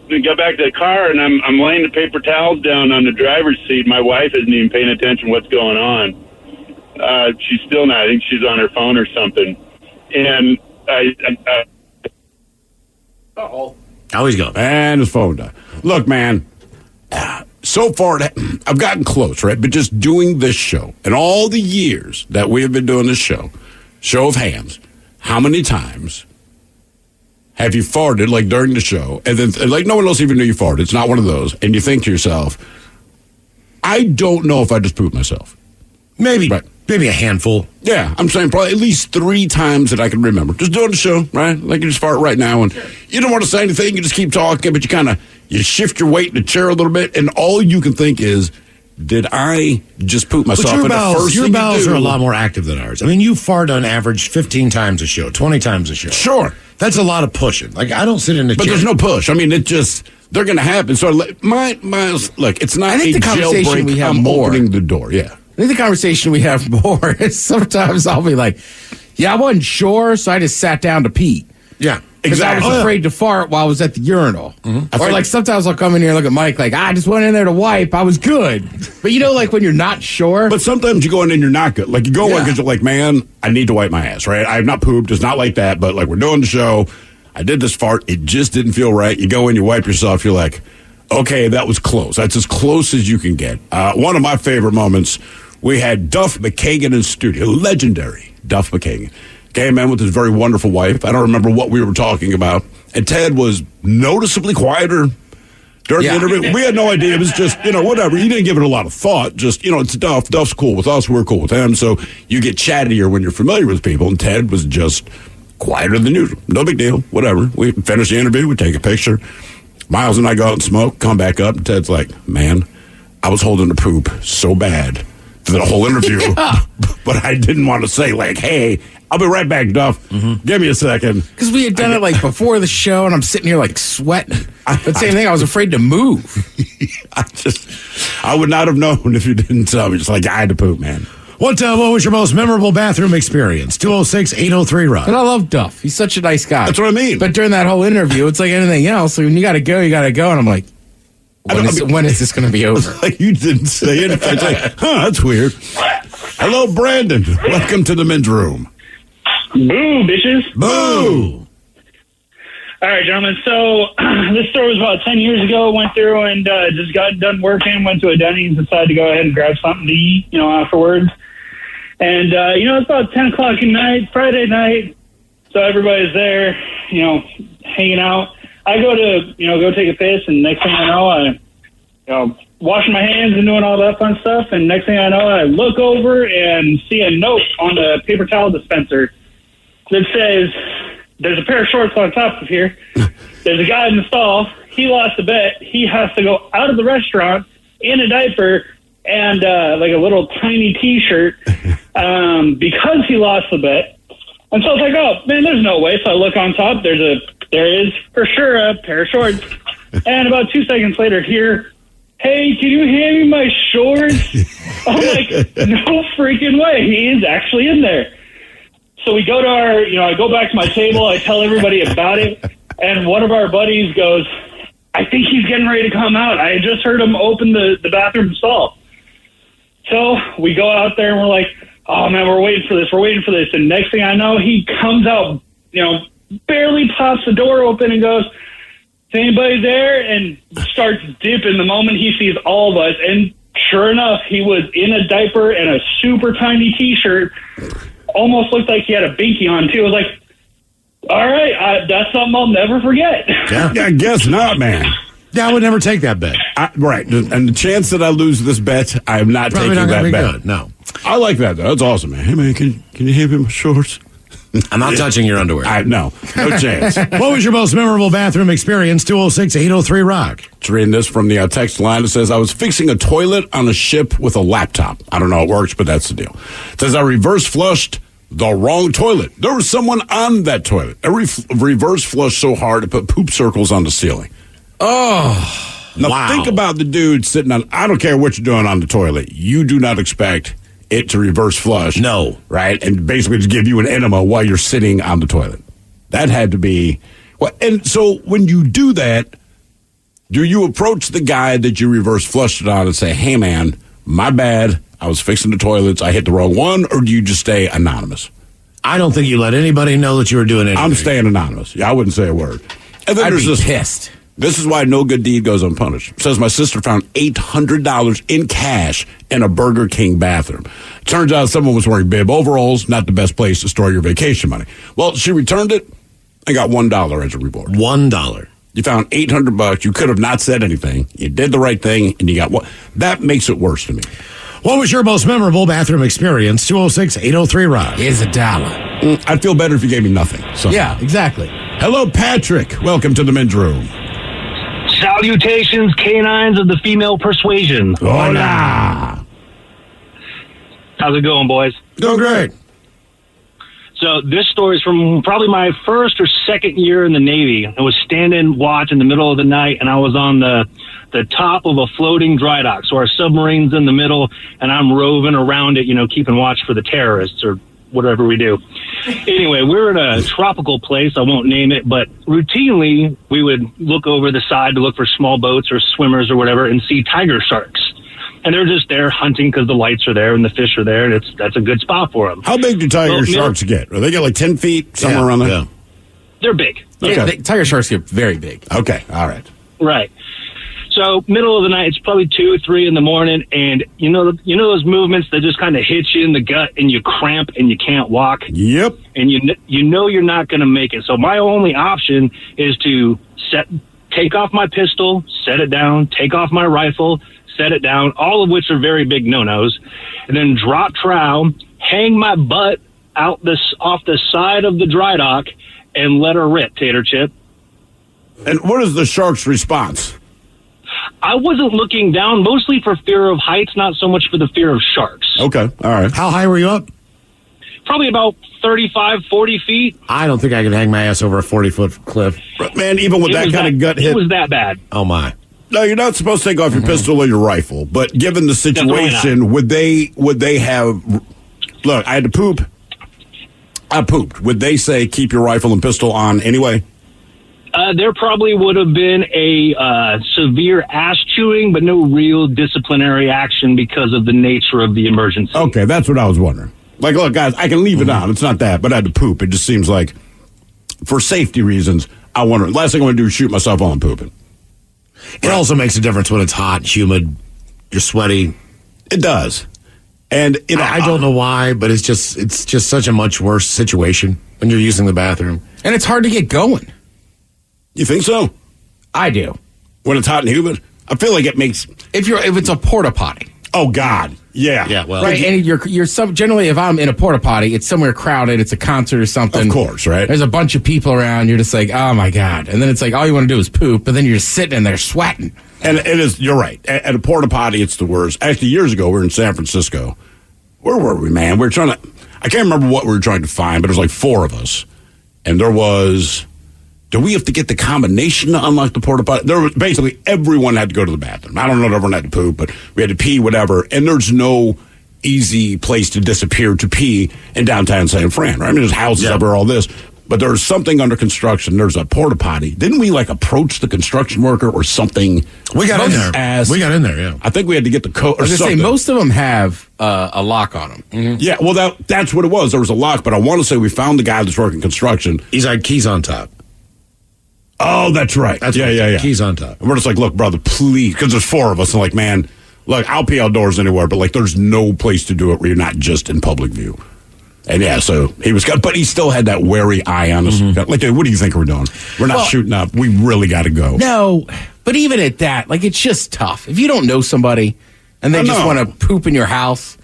We got back to the car, and I'm laying the paper towels down on the driver's seat. My wife isn't even paying attention to what's going on. She's still not. I think she's on her phone or something. And How he's going? And his phone died. Look, man, so far I've gotten close, right? But just doing this show and all the years that we have been doing this show of hands, how many times have you farted, like, during the show, and then, like, no one else even knew you farted? It's not one of those. And you think to yourself, I don't know if I just pooped myself. Maybe a handful. Yeah, I'm saying probably at least 3 times that I can remember. Just doing the show, right? Like, you just fart right now, and you don't want to say anything. You just keep talking, but you shift your weight in the chair a little bit, and all you can think is, did I just poop myself? But your bowels are a lot more active than ours. I mean, you fart on average 15 times a show, 20 times a show. Sure. That's a lot of pushing. Like, I don't sit in the chair. But there's no push. I mean, they're going to happen. So, look, it's not a jailbreak. We have I'm more. opening the door, yeah. I think the conversation we have more is sometimes I'll be like, I wasn't sure, so I just sat down to pee. Yeah. Because I was afraid to fart while I was at the urinal. Mm-hmm. Or like sometimes I'll come in here and look at Mike like, I just went in there to wipe. I was good. But like when you're not sure. But sometimes you go in and you're not good. Like you go in because you're like, man, I need to wipe my ass, right? I have not pooped. It's not like that. But like we're doing the show. I did this fart. It just didn't feel right. You go in, you wipe yourself. You're like, okay, that was close. That's as close as you can get. One of my favorite moments, we had Duff McKagan in studio. Legendary Duff McKagan. Came in with his very wonderful wife. I don't remember what we were talking about. And Ted was noticeably quieter, During the interview, we had no idea. It was just, whatever. You didn't give it a lot of thought. Just, it's Duff. Duff's cool with us. We're cool with him. So you get chattier when you're familiar with people. And Ted was just quieter than usual. No big deal. Whatever. We finish the interview. We take a picture. Miles and I go out and smoke. Come back up. And Ted's like, man, I was holding the poop so bad for the whole interview. But I didn't want to say, like, hey, I'll be right back, Duff. Give me a second. Because we had done it like before the show, and I'm sitting here like sweating. But same thing, I was afraid to move. I would not have known if you didn't tell me. Just like, I had to poop, man. What was your most memorable bathroom experience? 206-803-ROCK. But I love Duff. He's such a nice guy. That's what I mean. But during that whole interview, it's like anything else. When you got to go, you got to go. And I'm like, when is this going to be over? Like you didn't say anything. It's like, that's weird. Hello, Brandon. Welcome to the men's room. Boo, bitches. Boo. All right, gentlemen. So this story was about 10 years ago. Went through and just got done working. Went to a Denny's. Decided to go ahead and grab something to eat, afterwards. And, it's about 10 o'clock at night, Friday night. So everybody's there, hanging out. I go to, go take a piss. And next thing I know, washing my hands and doing all that fun stuff. And next thing I know, I look over and see a note on the paper towel dispenser that says, there's a pair of shorts on top of here. There's a guy in the stall. He lost a bet. He has to go out of the restaurant in a diaper and like a little tiny T-shirt because he lost the bet. And so I was like, oh, man, there's no way. So I look on top. There is for sure a pair of shorts. And about 2 seconds later, here, hey, can you hand me my shorts? I'm like, no freaking way. He is actually in there. So we go to I go back to my table. I tell everybody about it. And one of our buddies goes, I think he's getting ready to come out. I just heard him open the bathroom stall. So we go out there and we're like, oh, man, we're waiting for this. And next thing I know, he comes out, barely pops the door open and goes, is anybody there? And starts dipping the moment he sees all of us. And sure enough, he was in a diaper and a super tiny T-shirt. Almost looked like he had a binky on, too. I was like, all right, that's something I'll never forget. Yeah, I guess not, man. Yeah, I would never take that bet. Right. And the chance that I lose this bet, I'm not Probably taking not that bet. Good. No. I like that, though. That's awesome, man. Hey, man, can you hand me my shorts? I'm not touching your underwear. No chance. What was your most memorable bathroom experience? 206-803-ROCK. It's reading this from the text line. It says, I was fixing a toilet on a ship with a laptop. I don't know how it works, but that's the deal. It says, I reverse flushed the wrong toilet. There was someone on that toilet. I reverse flushed so hard it put poop circles on the ceiling. Oh, now wow. Think about the dude sitting on, I don't care what you're doing on the toilet. You do not expect it to reverse flush. No. Right? And basically to give you an enema while you're sitting on the toilet. That had to be, and so when you do that, do you approach the guy that you reverse flushed it on and say, hey man, my bad, I was fixing the toilets, I hit the wrong one, or do you just stay anonymous? I don't think you let anybody know that you were doing anything. I'm staying anonymous. Yeah, I wouldn't say a word. And then I'd there's be this, pissed. This is why no good deed goes unpunished. It says my sister found $800 in cash in a Burger King bathroom. Turns out someone was wearing bib overalls, not the best place to store your vacation money. Well, she returned it and got $1 as a reward. $1. You found $800. You could have not said anything. You did the right thing, and you got what? That makes it worse to me. What was your most memorable bathroom experience? 206-803-ROCK. Here's $1. I'd feel better if you gave me nothing. So. Yeah, exactly. Hello, Patrick. Welcome to the men's room. Salutations, canines of the female persuasion. Hola. How's it going, boys? Doing great. So this story is from probably my first or second year in the Navy. I was standing watch in the middle of the night, and I was on the top of a floating dry dock. So our submarine's in the middle, and I'm roving around it, keeping watch for the terrorists or whatever we do. Anyway, we're in a tropical place. I won't name it, but routinely we would look over the side to look for small boats or swimmers or whatever and see tiger sharks. And they're just there hunting because the lights are there and the fish are there, and that's a good spot for them. How big do tiger sharks get? Are they get like 10 feet, somewhere around there? Yeah. They're big. Okay. Tiger sharks get very big. Okay, all right. Right. So middle of the night, it's probably 2 or 3 in the morning, and you know those movements that just kind of hit you in the gut and you cramp and you can't walk. Yep. And you know you're not going to make it. So my only option is to take off my pistol, set it down, take off my rifle, set it down, all of which are very big no-nos, and then drop trow, hang my butt off the side of the dry dock, and let her rip, Tater Chip. And what is the shark's response? I wasn't looking down, mostly for fear of heights, not so much for the fear of sharks. Okay, all right. How high were you up? Probably about 35, 40 feet. I don't think I can hang my ass over a 40-foot cliff. Man, even with that kind of gut hit. It was that bad. Oh, my. No, you're not supposed to take off your pistol or your rifle. But given the situation, would they have... Look, I had to poop. I pooped. Would they say keep your rifle and pistol on anyway? There probably would have been a severe ass chewing, but no real disciplinary action because of the nature of the emergency. Okay, that's what I was wondering. Like, look, guys, I can leave it on. It's not that, but I had to poop. It just seems like, for safety reasons, I wonder. Last thing I want to do is shoot myself while I'm pooping. It also makes a difference when it's hot, humid, you're sweaty. It does. And I don't know why, but it's just such a much worse situation when you're using the bathroom. And it's hard to get going. You think so? I do. When it's hot and humid? I feel like it makes... If it's a porta potty. Oh, God. Yeah. Yeah, well... Right, and you're generally, if I'm in a porta potty, it's somewhere crowded, it's a concert or something. Of course, right? There's a bunch of people around, you're just like, oh, my God. And then it's like, all you want to do is poop, but then you're just sitting in there sweating. And it is, you're right. At a porta potty, it's the worst. Actually, years ago, we were in San Francisco. Where were we, man? We were trying to... I can't remember what we were trying to find, but there was like 4 of us. And there was... Do we have to get the combination to unlock the porta potty? There was basically everyone had to go to the bathroom. I don't know if everyone had to poop, but we had to pee, whatever. And there's no easy place to disappear to pee in downtown San Fran, right? I mean, there's houses up there, all this. But there's something under construction. There's a porta potty. Didn't we approach the construction worker or something? We got in there. We got in there, yeah. I think we had to get the code. I was going to say, most of them have a lock on them. Mm-hmm. Yeah, well, that's what it was. There was a lock, but I want to say we found the guy that's working construction. He's had keys on top. Oh, that's right. Yeah. Keys on top. And we're just like, look, brother, please, because there's 4 of us. And like, man, look, I'll pee outdoors anywhere, but there's no place to do it where you're not just in public view. And yeah, so he was, but he still had that wary eye on us. Mm-hmm. Like, dude, what do you think we're doing? We're not shooting up. We really got to go. No, but even at that, it's just tough. If you don't know somebody and they just want to poop in your house.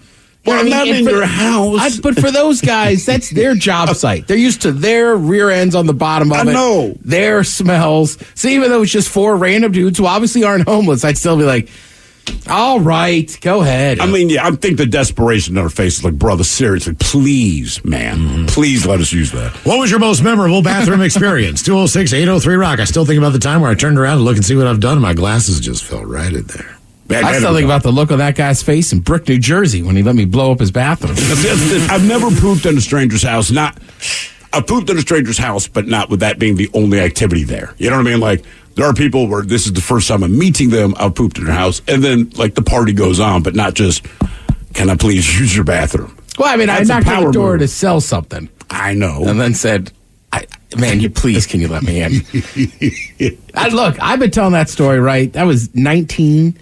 Well, not in your house. But for those guys, that's their job site. They're used to their rear ends on the bottom of it. I know. Their smells. So even though it's just 4 random dudes who obviously aren't homeless, I'd still be like, all right, go ahead. I mean, yeah, I think the desperation in our faces, like, brother, seriously, please, man, please let us use that. What was your most memorable bathroom experience? 206-803-ROCK. I still think about the time where I turned around to look and see what I've done, and my glasses just fell right in there. Man, I still think about the look of that guy's face in Brick, New Jersey when he let me blow up his bathroom. I've never pooped in a stranger's house. I pooped in a stranger's house, but not with that being the only activity there. You know what I mean? Like, there are people where this is the first time I'm meeting them. I've pooped in their house, and then the party goes on, but not just, can I please use your bathroom? Well, I mean, I knocked on the door to sell something. I know. And then said, man, can you let me in? Look, I've been telling that story, right? I was 19.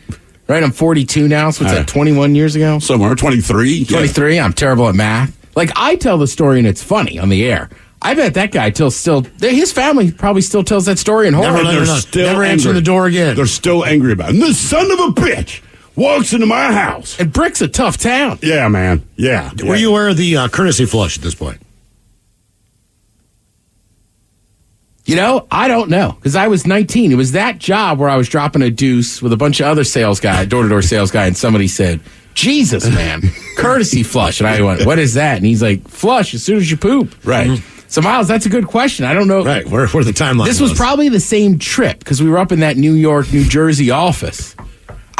Right, I'm 42 now, so it's 21 years ago? Somewhere, 23. 23, yeah. I'm terrible at math. I tell the story and it's funny on the air. I bet that guy his family probably still tells that story in horror. Never answer the door again. They're still angry about it. And this son of a bitch walks into my house. And Brick's a tough town. Yeah, man. Yeah. Were you aware of the courtesy flush at this point? I don't know, because I was 19. It was that job where I was dropping a deuce with a bunch of other door-to-door sales guy, and somebody said, Jesus, man, courtesy flush. And I went, what is that? And he's like, flush as soon as you poop. Right. Mm-hmm. So, Miles, that's a good question. I don't know. Right, where the timeline This was probably the same trip, because we were up in that New York, New Jersey office.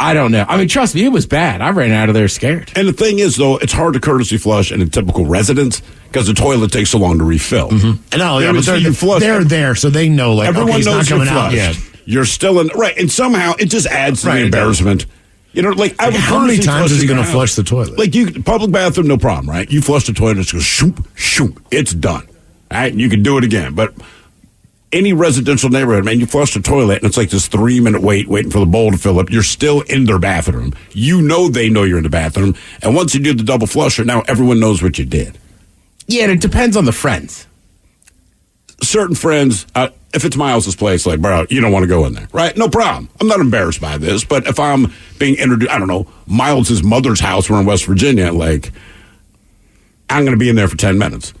I don't know. I mean, trust me, it was bad. I ran out of there scared. And the thing is, though, it's hard to courtesy flush in a typical residence because the toilet takes so long to refill. Mm-hmm. But they're there, so they know, everyone knows you're not coming out yet. You're still in, right, and somehow it just adds to the embarrassment. How many times is he going to flush the toilet? Public bathroom, no problem, right? You flush the toilet, it goes shoop, shoop, it's done. All right, and you can do it again, but any residential neighborhood, man, you flush the toilet, and it's like this 3-minute waiting for the bowl to fill up. You're still in their bathroom. You know they know you're in the bathroom. And once you do the double flusher, now everyone knows what you did. Yeah, and it depends on the friends. Certain friends, if it's Miles' place, like, bro, you don't want to go in there, right? No problem. I'm not embarrassed by this, but if I'm being introduced, I don't know, Miles' mother's house, we're in West Virginia, like, I'm going to be in there for 10 minutes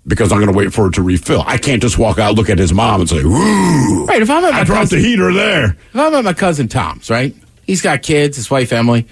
because I'm going to wait for it to refill. I can't just walk out, look at his mom, and say, "Woo!" Right? If I'm at my I dropped the heater there. If I'm at my cousin Tom's, right? He's got kids, his wife Emily.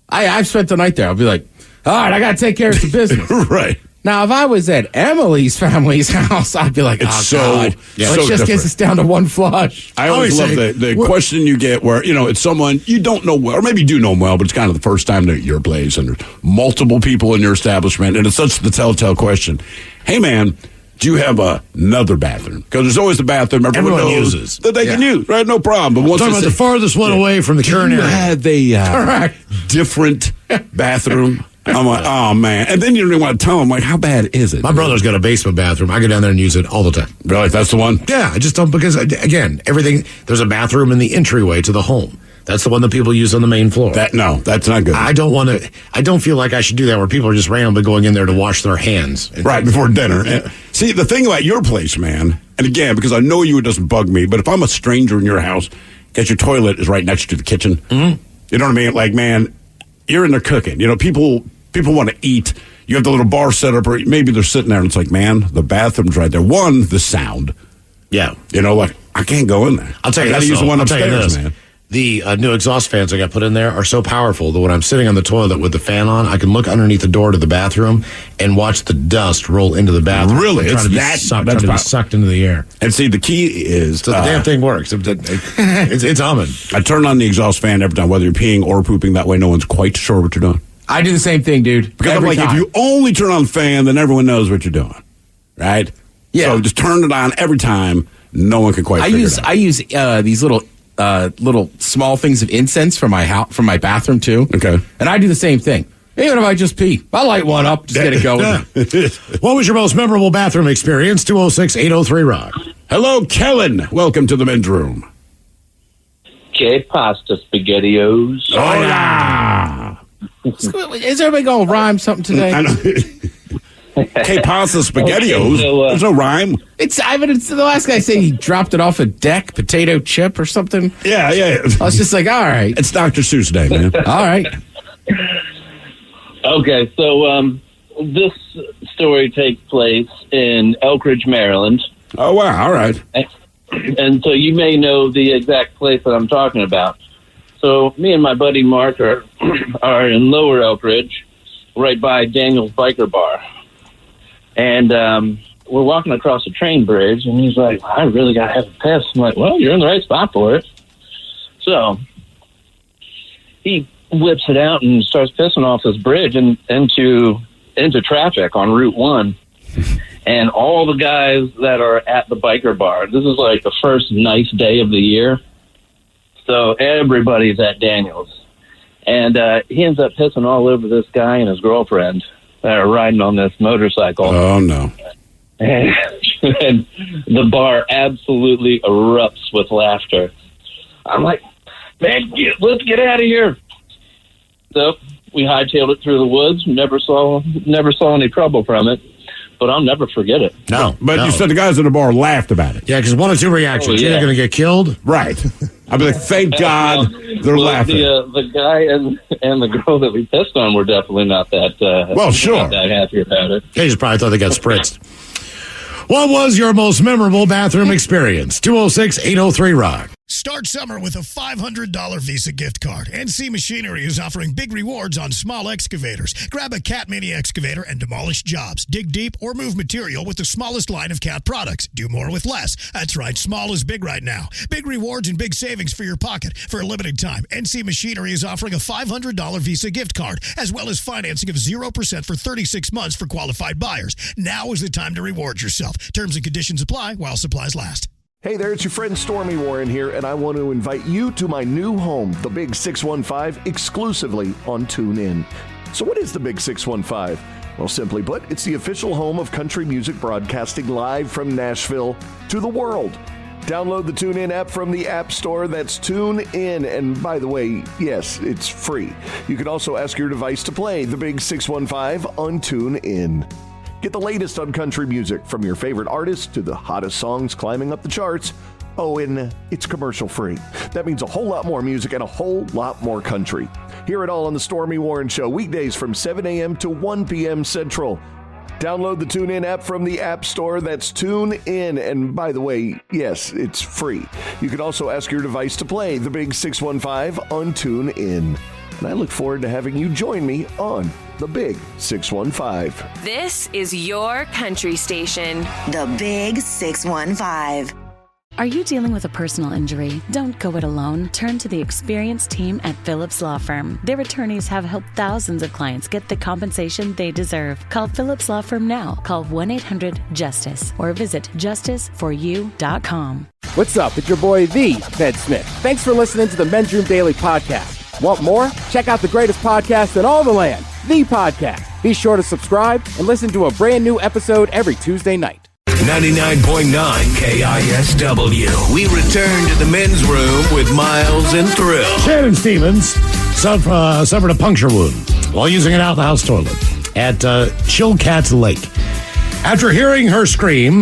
I've spent the night there. I'll be like, all right, I got to take care of some business. Right. Now, if I was at Emily's family's house, I'd be like, It's God, let's just get this down to one flush. I always love the question you get where, it's someone you don't know well, or maybe you do know them well, but it's kind of the first time they're at your place, and there's multiple people in your establishment, and it's such the telltale question. Hey, man, do you have another bathroom? Because there's always the bathroom everyone knows uses that they can use, right? No problem. But once talking about the farthest one away from the current area. Had a different bathroom. I'm like, oh, man. And then you don't even want to tell them, like, how bad is it? My brother's got a basement bathroom. I go down there and use it all the time. Really? That's the one? Yeah, I just don't, because, again, there's a bathroom in the entryway to the home. That's the one that people use on the main floor. That's not good. I don't feel like I should do that where people are just randomly going in there to wash their hands. Right, before dinner. And see, the thing about your place, man, and again, because I know you, it doesn't bug me, but if I'm a stranger in your house, because your toilet is right next to the kitchen, you know what I mean? Like, man, you're in there cooking. People want to eat. You have the little bar set up, or maybe they're sitting there, and it's like, man, the bathroom's right there. One, the sound. Yeah. Like, I can't go in there. I'll tell you I got to use the one upstairs, man. The new exhaust fans I got put in there are so powerful that when I'm sitting on the toilet with the fan on, I can look underneath the door to the bathroom and watch the dust roll into the bathroom. Really? It's trying to be sucked into the air. And see, the key is... So the damn thing works. It's humming. I turn on the exhaust fan every time, whether you're peeing or pooping. That way no one's quite sure what you're doing. I do the same thing, dude. Because every I'm like, time. if you only turn on the fan, then everyone knows what you're doing. Right? Yeah. So just turn it on every time. No one can quite figure it out. I use these little small things of incense from my bathroom too. Okay. And I do the same thing. Even if I just pee, I'll light one up, just get it going. What was your most memorable bathroom experience? 206-803-ROCK. Hello, Kellen. Welcome to the men's room. Que pasta spaghettios. Oh, yeah. Is everybody going to rhyme something today? I know. Que pasta spaghettios. Okay, so, there's no rhyme. It's the last guy saying he dropped it off a deck, potato chip or something. Yeah. I was just like, all right. It's Dr. Seuss Day, man. All right. Okay, so this story takes place in Elk Ridge, Maryland. Oh, wow. All right. And so you may know the exact place that I'm talking about. So me and my buddy Mark are in Lower Elk Ridge, right by Daniel's Biker Bar. And we're walking across a train bridge, and he's like, I really got to have a piss. I'm like, well, you're in the right spot for it. So he whips it out and starts pissing off this bridge and into traffic on Route 1. And all the guys that are at the biker bar, this is like the first nice day of the year. So everybody's at Daniel's. And he ends up pissing all over this guy and his girlfriend that are riding on this motorcycle. Oh, no. And the bar absolutely erupts with laughter. I'm like, man, let's get out of here. So we hightailed it through the woods. Never saw any trouble from it. But I'll never forget it. No. But you said the guys in the bar laughed about it. Yeah, because one of two reactions. You're going to get killed. Right. I'd be like, thank God they're laughing. The guy and the girl that we pissed on were definitely not that not that happy about it. They just probably thought they got spritzed. What was your most memorable bathroom experience? 206-803-ROCK. Start summer with a $500 Visa gift card. NC Machinery is offering big rewards on small excavators. Grab a Cat Mini excavator and demolish jobs. Dig deep or move material with the smallest line of Cat products. Do more with less. That's right, small is big right now. Big rewards and big savings for your pocket. For a limited time, NC Machinery is offering a $500 Visa gift card, as well as financing of 0% for 36 months for qualified buyers. Now is the time to reward yourself. Terms and conditions apply while supplies last. Hey there, it's your friend Stormy Warren here, and I want to invite you to my new home, the Big 615, exclusively on TuneIn. So what is the Big 615? Well, simply put, it's the official home of country music broadcasting live from Nashville to the world. Download the TuneIn app from the App Store. That's TuneIn. And by the way, yes, it's free. You can also ask your device to play the Big 615 on TuneIn. Get the latest on country music from your favorite artists to the hottest songs climbing up the charts. Oh, and it's commercial free. That means a whole lot more music and a whole lot more country. Hear it all on the Stormy Warren Show, weekdays from 7 a.m. to 1 p.m. Central. Download the TuneIn app from the App Store. That's TuneIn. And by the way, yes, it's free. You can also ask your device to play the Big 615 on TuneIn. And I look forward to having you join me on the Big 615. This is your country station. The Big 615. Are you dealing with a personal injury? Don't go it alone. Turn to the experienced team at Phillips Law Firm. Their attorneys have helped thousands of clients get the compensation they deserve. Call Phillips Law Firm now. Call 1-800-JUSTICE or visit justiceforyou.com. What's up? It's your boy, The Ted Smith. Thanks for listening to the Men's Room Daily Podcast. Want more? Check out the greatest podcast in all the land, The Podcast. Be sure to subscribe and listen to a brand new episode every Tuesday night. 99.9 KISW. We return to the men's room with Miles and Thrill. Shannon Stevens suffered a puncture wound while using an out-the-house toilet at Chilcats Lake. After hearing her scream,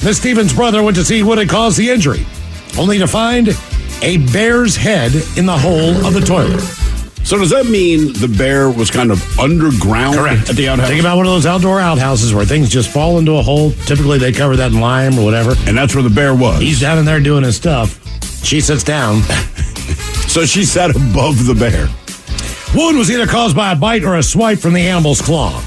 Miss Stevens' brother went to see what had caused the injury, only to find a bear's head in the hole of the toilet. So does that mean the bear was kind of underground? Correct. At the outhouse? Think about one of those outdoor outhouses where things just fall into a hole. Typically, they cover that in lime or whatever. And that's where the bear was. He's down in there doing his stuff. She sits down. So she sat above the bear. Wound was either caused by a bite or a swipe from the animal's claw.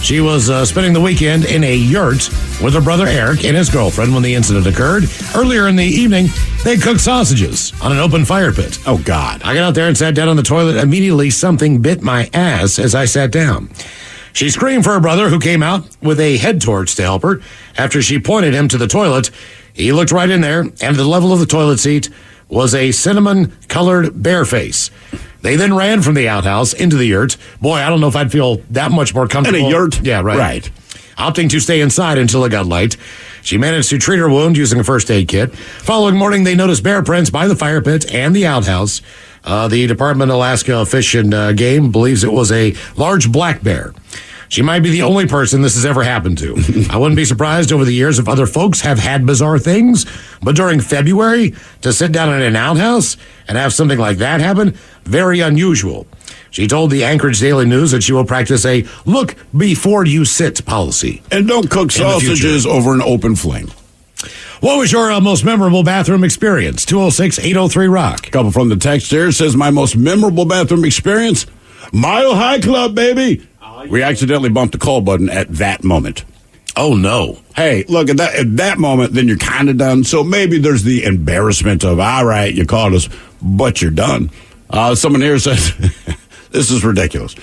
She was spending the weekend in a yurt with her brother Eric and his girlfriend when the incident occurred. Earlier in the evening, they cooked sausages on an open fire pit. Oh, God. I got out there and sat down on the toilet. Immediately, something bit my ass as I sat down. She screamed for her brother, who came out with a head torch to help her. After she pointed him to the toilet, he looked right in there, and at the level of the toilet seat was a cinnamon-colored bear face. They then ran from the outhouse into the yurt. Boy, I don't know if I'd feel that much more comfortable. In a yurt? Yeah, right. Right. Opting to stay inside until it got light. She managed to treat her wound using a first aid kit. Following morning, they noticed bear prints by the fire pit and the outhouse. The Department of Alaska Fish and Game believes it was a large black bear. She might be the only person this has ever happened to. I wouldn't be surprised over the years if other folks have had bizarre things, but during February, to sit down in an outhouse and have something like that happen, very unusual. She told the Anchorage Daily News that she will practice a look before you sit policy. And don't cook sausages over an open flame. What was your most memorable bathroom experience? 206-803-ROCK. Couple from the text here says, my most memorable bathroom experience? Mile High Club, baby. We accidentally bumped the call button at that moment. Oh, no. Hey, look, at that moment, then you're kind of done. So maybe there's the embarrassment of, all right, you called us, but you're done. Someone here says, this is ridiculous.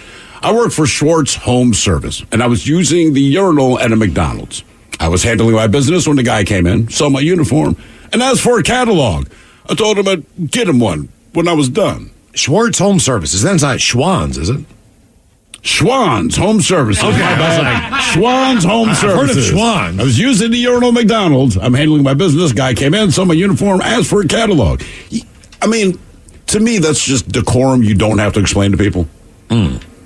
I work for Schwartz Home Service, and I was using the urinal at a McDonald's. I was handling my business when the guy came in, saw my uniform, and asked for a catalog. I told him I'd get him one when I was done. Schwartz Home Services. That's not Schwann's, is it? Schwann's Home Services. Okay, I was like, Schwann's Home Services. I've heard of Schwann's. I was using the urinal McDonald's. I'm handling my business. Guy came in, saw my uniform, asked for a catalog. I mean, to me, that's just decorum you don't have to explain to people.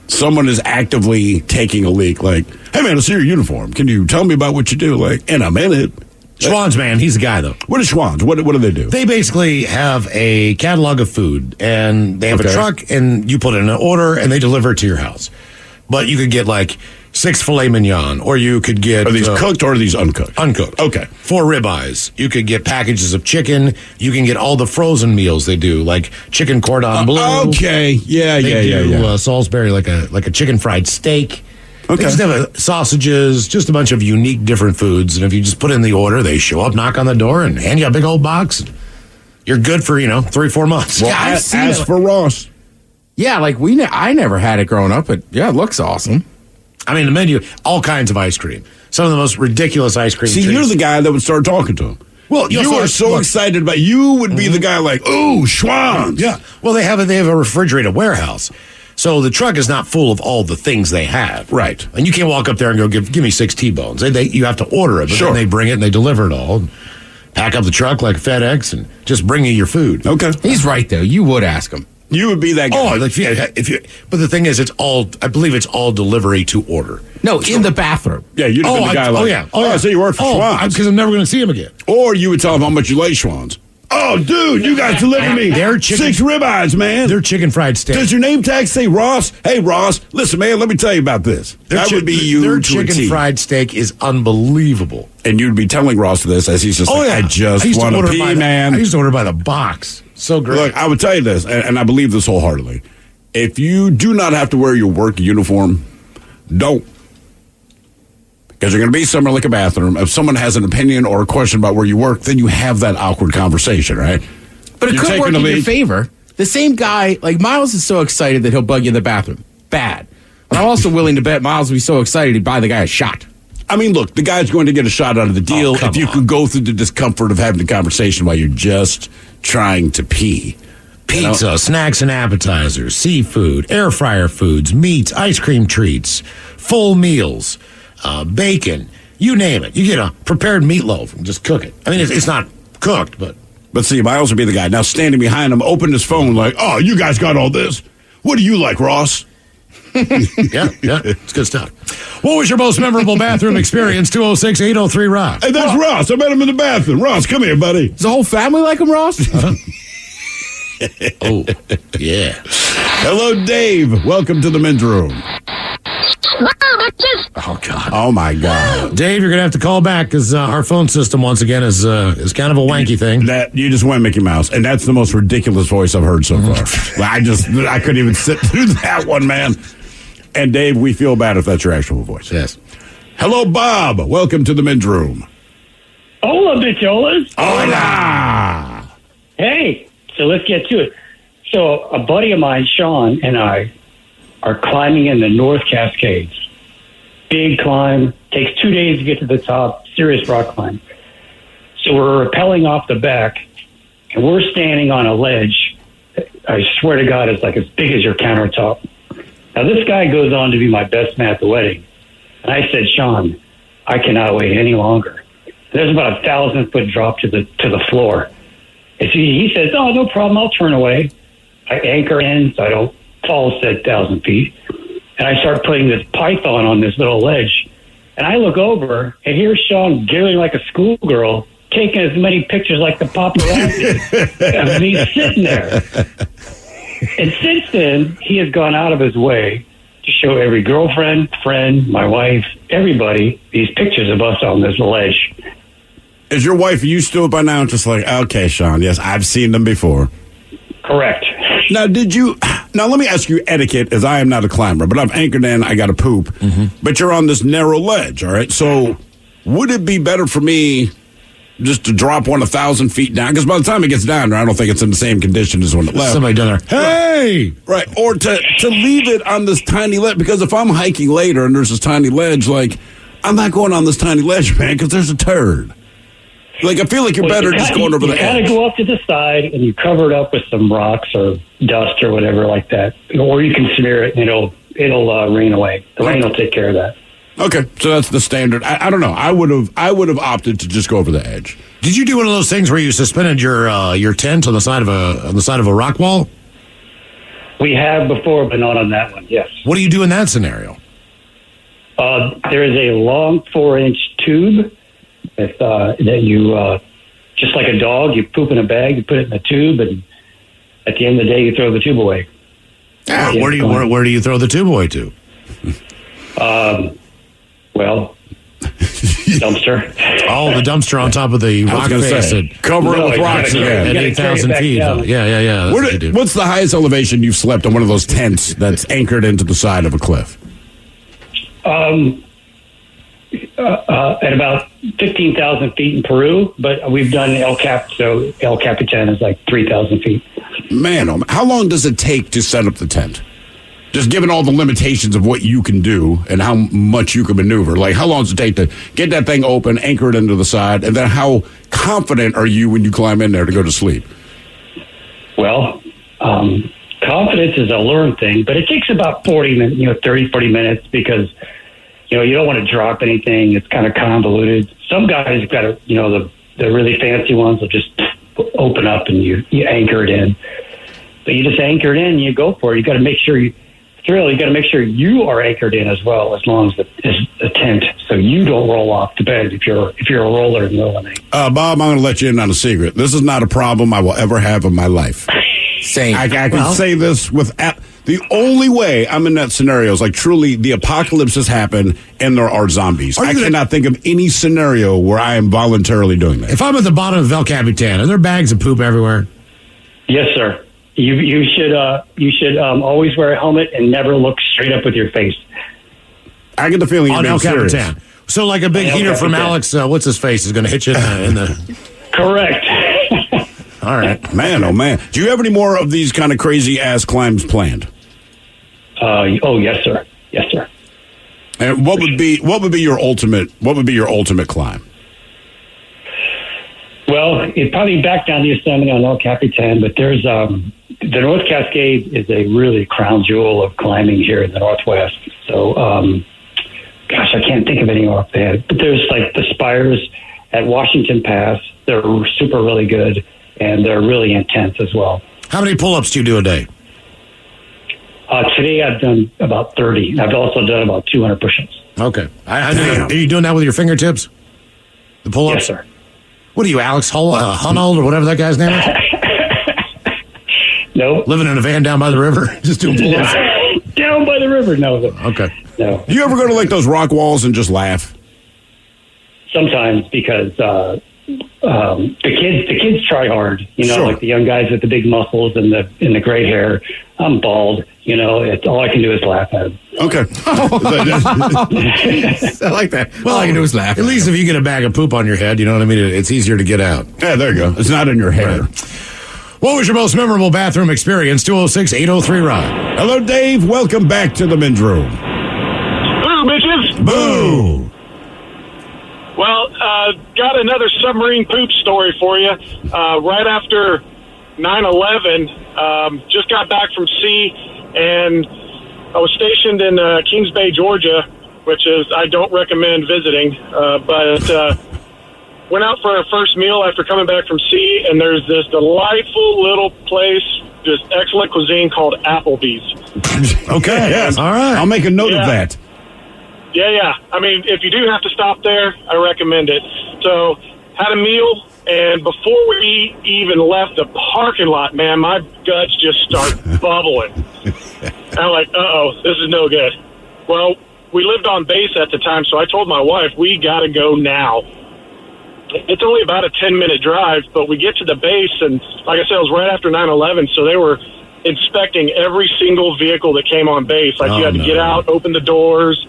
Someone is actively taking a leak, like, hey, man, I see your uniform. Can you tell me about what you do? Like, in a minute. Schwann's, man, he's the guy, though. What is Schwann's? What do they do? They basically have a catalog of food, and they have a truck, and you put in an order, and they deliver it to your house. But you could get, like, 6 filet mignon, or you could get... Are these cooked, or are these uncooked? Uncooked. Okay. 4 ribeyes. You could get packages of chicken. You can get all the frozen meals they do, like chicken cordon bleu. Okay. Yeah. Salisbury, like a chicken fried steak. Okay. They just have sausages, just a bunch of unique different foods. And if you just put in the order, they show up, knock on the door, and hand you a big old box. And you're good for, 3-4 months. Well, as for Ross. Yeah, like I never had it growing up, but yeah, it looks awesome. I mean, the menu, all kinds of ice cream. Some of the most ridiculous ice cream. See, you're the guy that would start talking to him. Well, you are so excited about. You would be the guy like, ooh, Schwann's. Yeah. Well, they have a refrigerated warehouse. So the truck is not full of all the things they have. Right. And you can't walk up there and go, give me 6 T-bones. You have to order it, but then they bring it and they deliver it all. And pack up the truck like FedEx and just bring you your food. Okay. He's right, though. You would ask him. You would be that guy. Oh, but the thing is, I believe it's all delivery to order. No, in the bathroom. Yeah, you'd have been the guy so you work for Schwann's. Because I'm never going to see him again. Or you would tell him how much you like Schwann's. Oh, dude, you guys delivered me 6 ribeyes, man. They're chicken fried steak. Does your name tag say Ross? Hey, Ross, listen, man, let me tell you about this. That would be you Their to a chicken T. fried steak is unbelievable. And you'd be telling Ross this as he's just I just want to pee, man. I used to order by the box. So great. Look, I would tell you this, and I believe this wholeheartedly. If you do not have to wear your work uniform, don't. Because you're going to be somewhere like a bathroom. If someone has an opinion or a question about where you work, then you have that awkward conversation, right? But it could work in your favor. The same guy, like Miles is so excited that he'll bug you in the bathroom. Bad. But I'm also willing to bet Miles will be so excited he'd buy the guy a shot. I mean, look, the guy's going to get a shot out of the deal if you could go through the discomfort of having a conversation while you're just trying to pee. Pizza, snacks and appetizers, seafood, air fryer foods, meats, ice cream treats, full meals, bacon, you name it. You get a prepared meatloaf and just cook it. I mean, it's not cooked, but... But see, Miles would be the guy. Now, standing behind him, opened his phone like, oh, you guys got all this? What do you like, Ross? yeah, it's good stuff. What was your most memorable bathroom experience? 206-803-ROCK. Hey, there's Ross. I met him in the bathroom. Ross, come here, buddy. Does the whole family like him, Ross? Oh, yeah. Hello, Dave. Welcome to the men's room. Oh, God. Oh, my God. Dave, you're going to have to call back because our phone system, once again, is kind of a wanky thing. That you just went Mickey Mouse, and that's the most ridiculous voice I've heard so far. I couldn't even sit through that one, man. And, Dave, we feel bad if that's your actual voice. Yes. Hello, Bob. Welcome to the men's room. Hola, bicholas. Hola. Hey, so let's get to it. So a buddy of mine, Sean, and I are climbing in the North Cascades. Big climb. Takes 2 days to get to the top. Serious rock climb. So we're rappelling off the back, and we're standing on a ledge. I swear to God, it's like as big as your countertop. Now, this guy goes on to be my best man at the wedding. And I said, Sean, I cannot wait any longer. There's about 1,000-foot drop to the floor. And he says, oh, no problem, I'll turn away. I anchor in so I don't fall said 1,000 feet. And I start putting this python on this little ledge. And I look over, and here's Sean giggling like a schoolgirl, taking as many pictures like the paparazzi of me sitting there. And since then, he has gone out of his way to show every girlfriend, friend, my wife, everybody, these pictures of us on this ledge. Is your wife used to it by now? Just like, okay, Sean, yes, I've seen them before. Correct. Now, let me ask you etiquette, as I am not a climber, but I've anchored in, I got to poop, but you're on this narrow ledge, all right? So would it be better for me just to drop 1,000 feet down? Because by the time it gets down there, I don't think it's in the same condition as when it left. Somebody done there. Hey! Right. Or to leave it on this tiny ledge, because if I'm hiking later and there's this tiny ledge, like, I'm not going on this tiny ledge, man, because there's a turd. Like, I feel like you're better just going over the edge. You kind of go up to the side and you cover it up with some rocks or dust or whatever like that. Or you can smear it and it'll rain away. The rain will take care of that. Okay, so that's the standard. I don't know. I would have opted to just go over the edge. Did you do one of those things where you suspended your tent on the side of a rock wall? We have before, but not on that one. Yes. What do you do in that scenario? There is a long 4-inch tube that you just like a dog. You poop in a bag, you put it in a tube, and at the end of the day, you throw the tube away. Where do you throw the tube away to? Well, dumpster. Oh, the dumpster on top of the rock face. Cover it with rocks at 8,000 feet. Yeah. What's the highest elevation you've slept on one of those tents that's anchored into the side of a cliff? At about 15,000 feet in Peru, but we've done El Cap, so El Capitan is like 3,000 feet. Man, how long does it take to set up the tent? Just given all the limitations of what you can do and how much you can maneuver, like how long does it take to get that thing open, anchor it into the side, and then how confident are you when you climb in there to go to sleep? Well, confidence is a learned thing, but it takes about 40 minutes, 30, 40 minutes because, you don't want to drop anything. It's kind of convoluted. Some guys have got to, the really fancy ones will just open up and you anchor it in. But you just anchor it in and you go for it. You got to make sure thrill, you got to make sure you are anchored in as well, as long as the tent, so you don't roll off the bed if you're a roller in the middle of the night. Bob, I'm going to let you in on a secret. This is not a problem I will ever have in my life. Same. I can say this with the only way I'm in that scenario is like truly the apocalypse has happened and there are zombies. I cannot think of any scenario where I am voluntarily doing that. If I'm at the bottom of El Capitan, are there bags of poop everywhere? Yes, sir. You should always wear a helmet and never look straight up with your face. I get the feeling you're on being El serious. Capitan. So like a big heater from Alex, what's his face, is going to hit you in the... Correct. All right. Man, oh man. Do you have any more of these kind of crazy ass climbs planned? Oh yes, sir. Yes, sir. And what would be your ultimate climb? Well, it'd probably back down the Yosemite on El Capitan, but there's the North Cascades is a really crown jewel of climbing here in the Northwest. So, gosh, I can't think of any off the head. But there's like the spires at Washington Pass. They're really good, and they're really intense as well. How many pull-ups do you do a day? Today I've done about 30. I've also done about 200 push-ups. Okay. Are you doing that with your fingertips? The pull-ups? Yes, sir. What are you, Alex Hunold or whatever that guy's name is? No. Living in a van down by the river? Just doing pull-ups? Down by the river? No. Okay. No. Do you ever go to like those rock walls and just laugh? Sometimes, because the kids try hard. Sure. Like the young guys with the big muscles and the gray hair. I'm bald. It's all I can do is laugh at them. Okay. I like that. Well, all I can do is laugh. At least if you get a bag of poop on your head, you know what I mean? It's easier to get out. Yeah, there you go. It's not in your hair. Right. What was your most memorable bathroom experience? 206-803-ROD. Hello, Dave. Welcome back to the men's room. Boo, bitches. Boo. Well, got another submarine poop story for you. Right after 9/11, just got back from sea, and I was stationed in Kings Bay, Georgia, which is, I don't recommend visiting, but went out for our first meal after coming back from sea, and there's this delightful little place, just excellent cuisine called Applebee's. Okay, yes. All right. I'll make a note of that. Yeah. I mean, if you do have to stop there, I recommend it. So, had a meal, and before we even left the parking lot, man, my guts just start bubbling. And I'm like, this is no good. Well, we lived on base at the time, so I told my wife, we got to go now. It's only about a 10-minute drive, but we get to the base, and like I said, it was right after 9/11, so they were inspecting every single vehicle that came on base. Like, you had to get out, open the doors.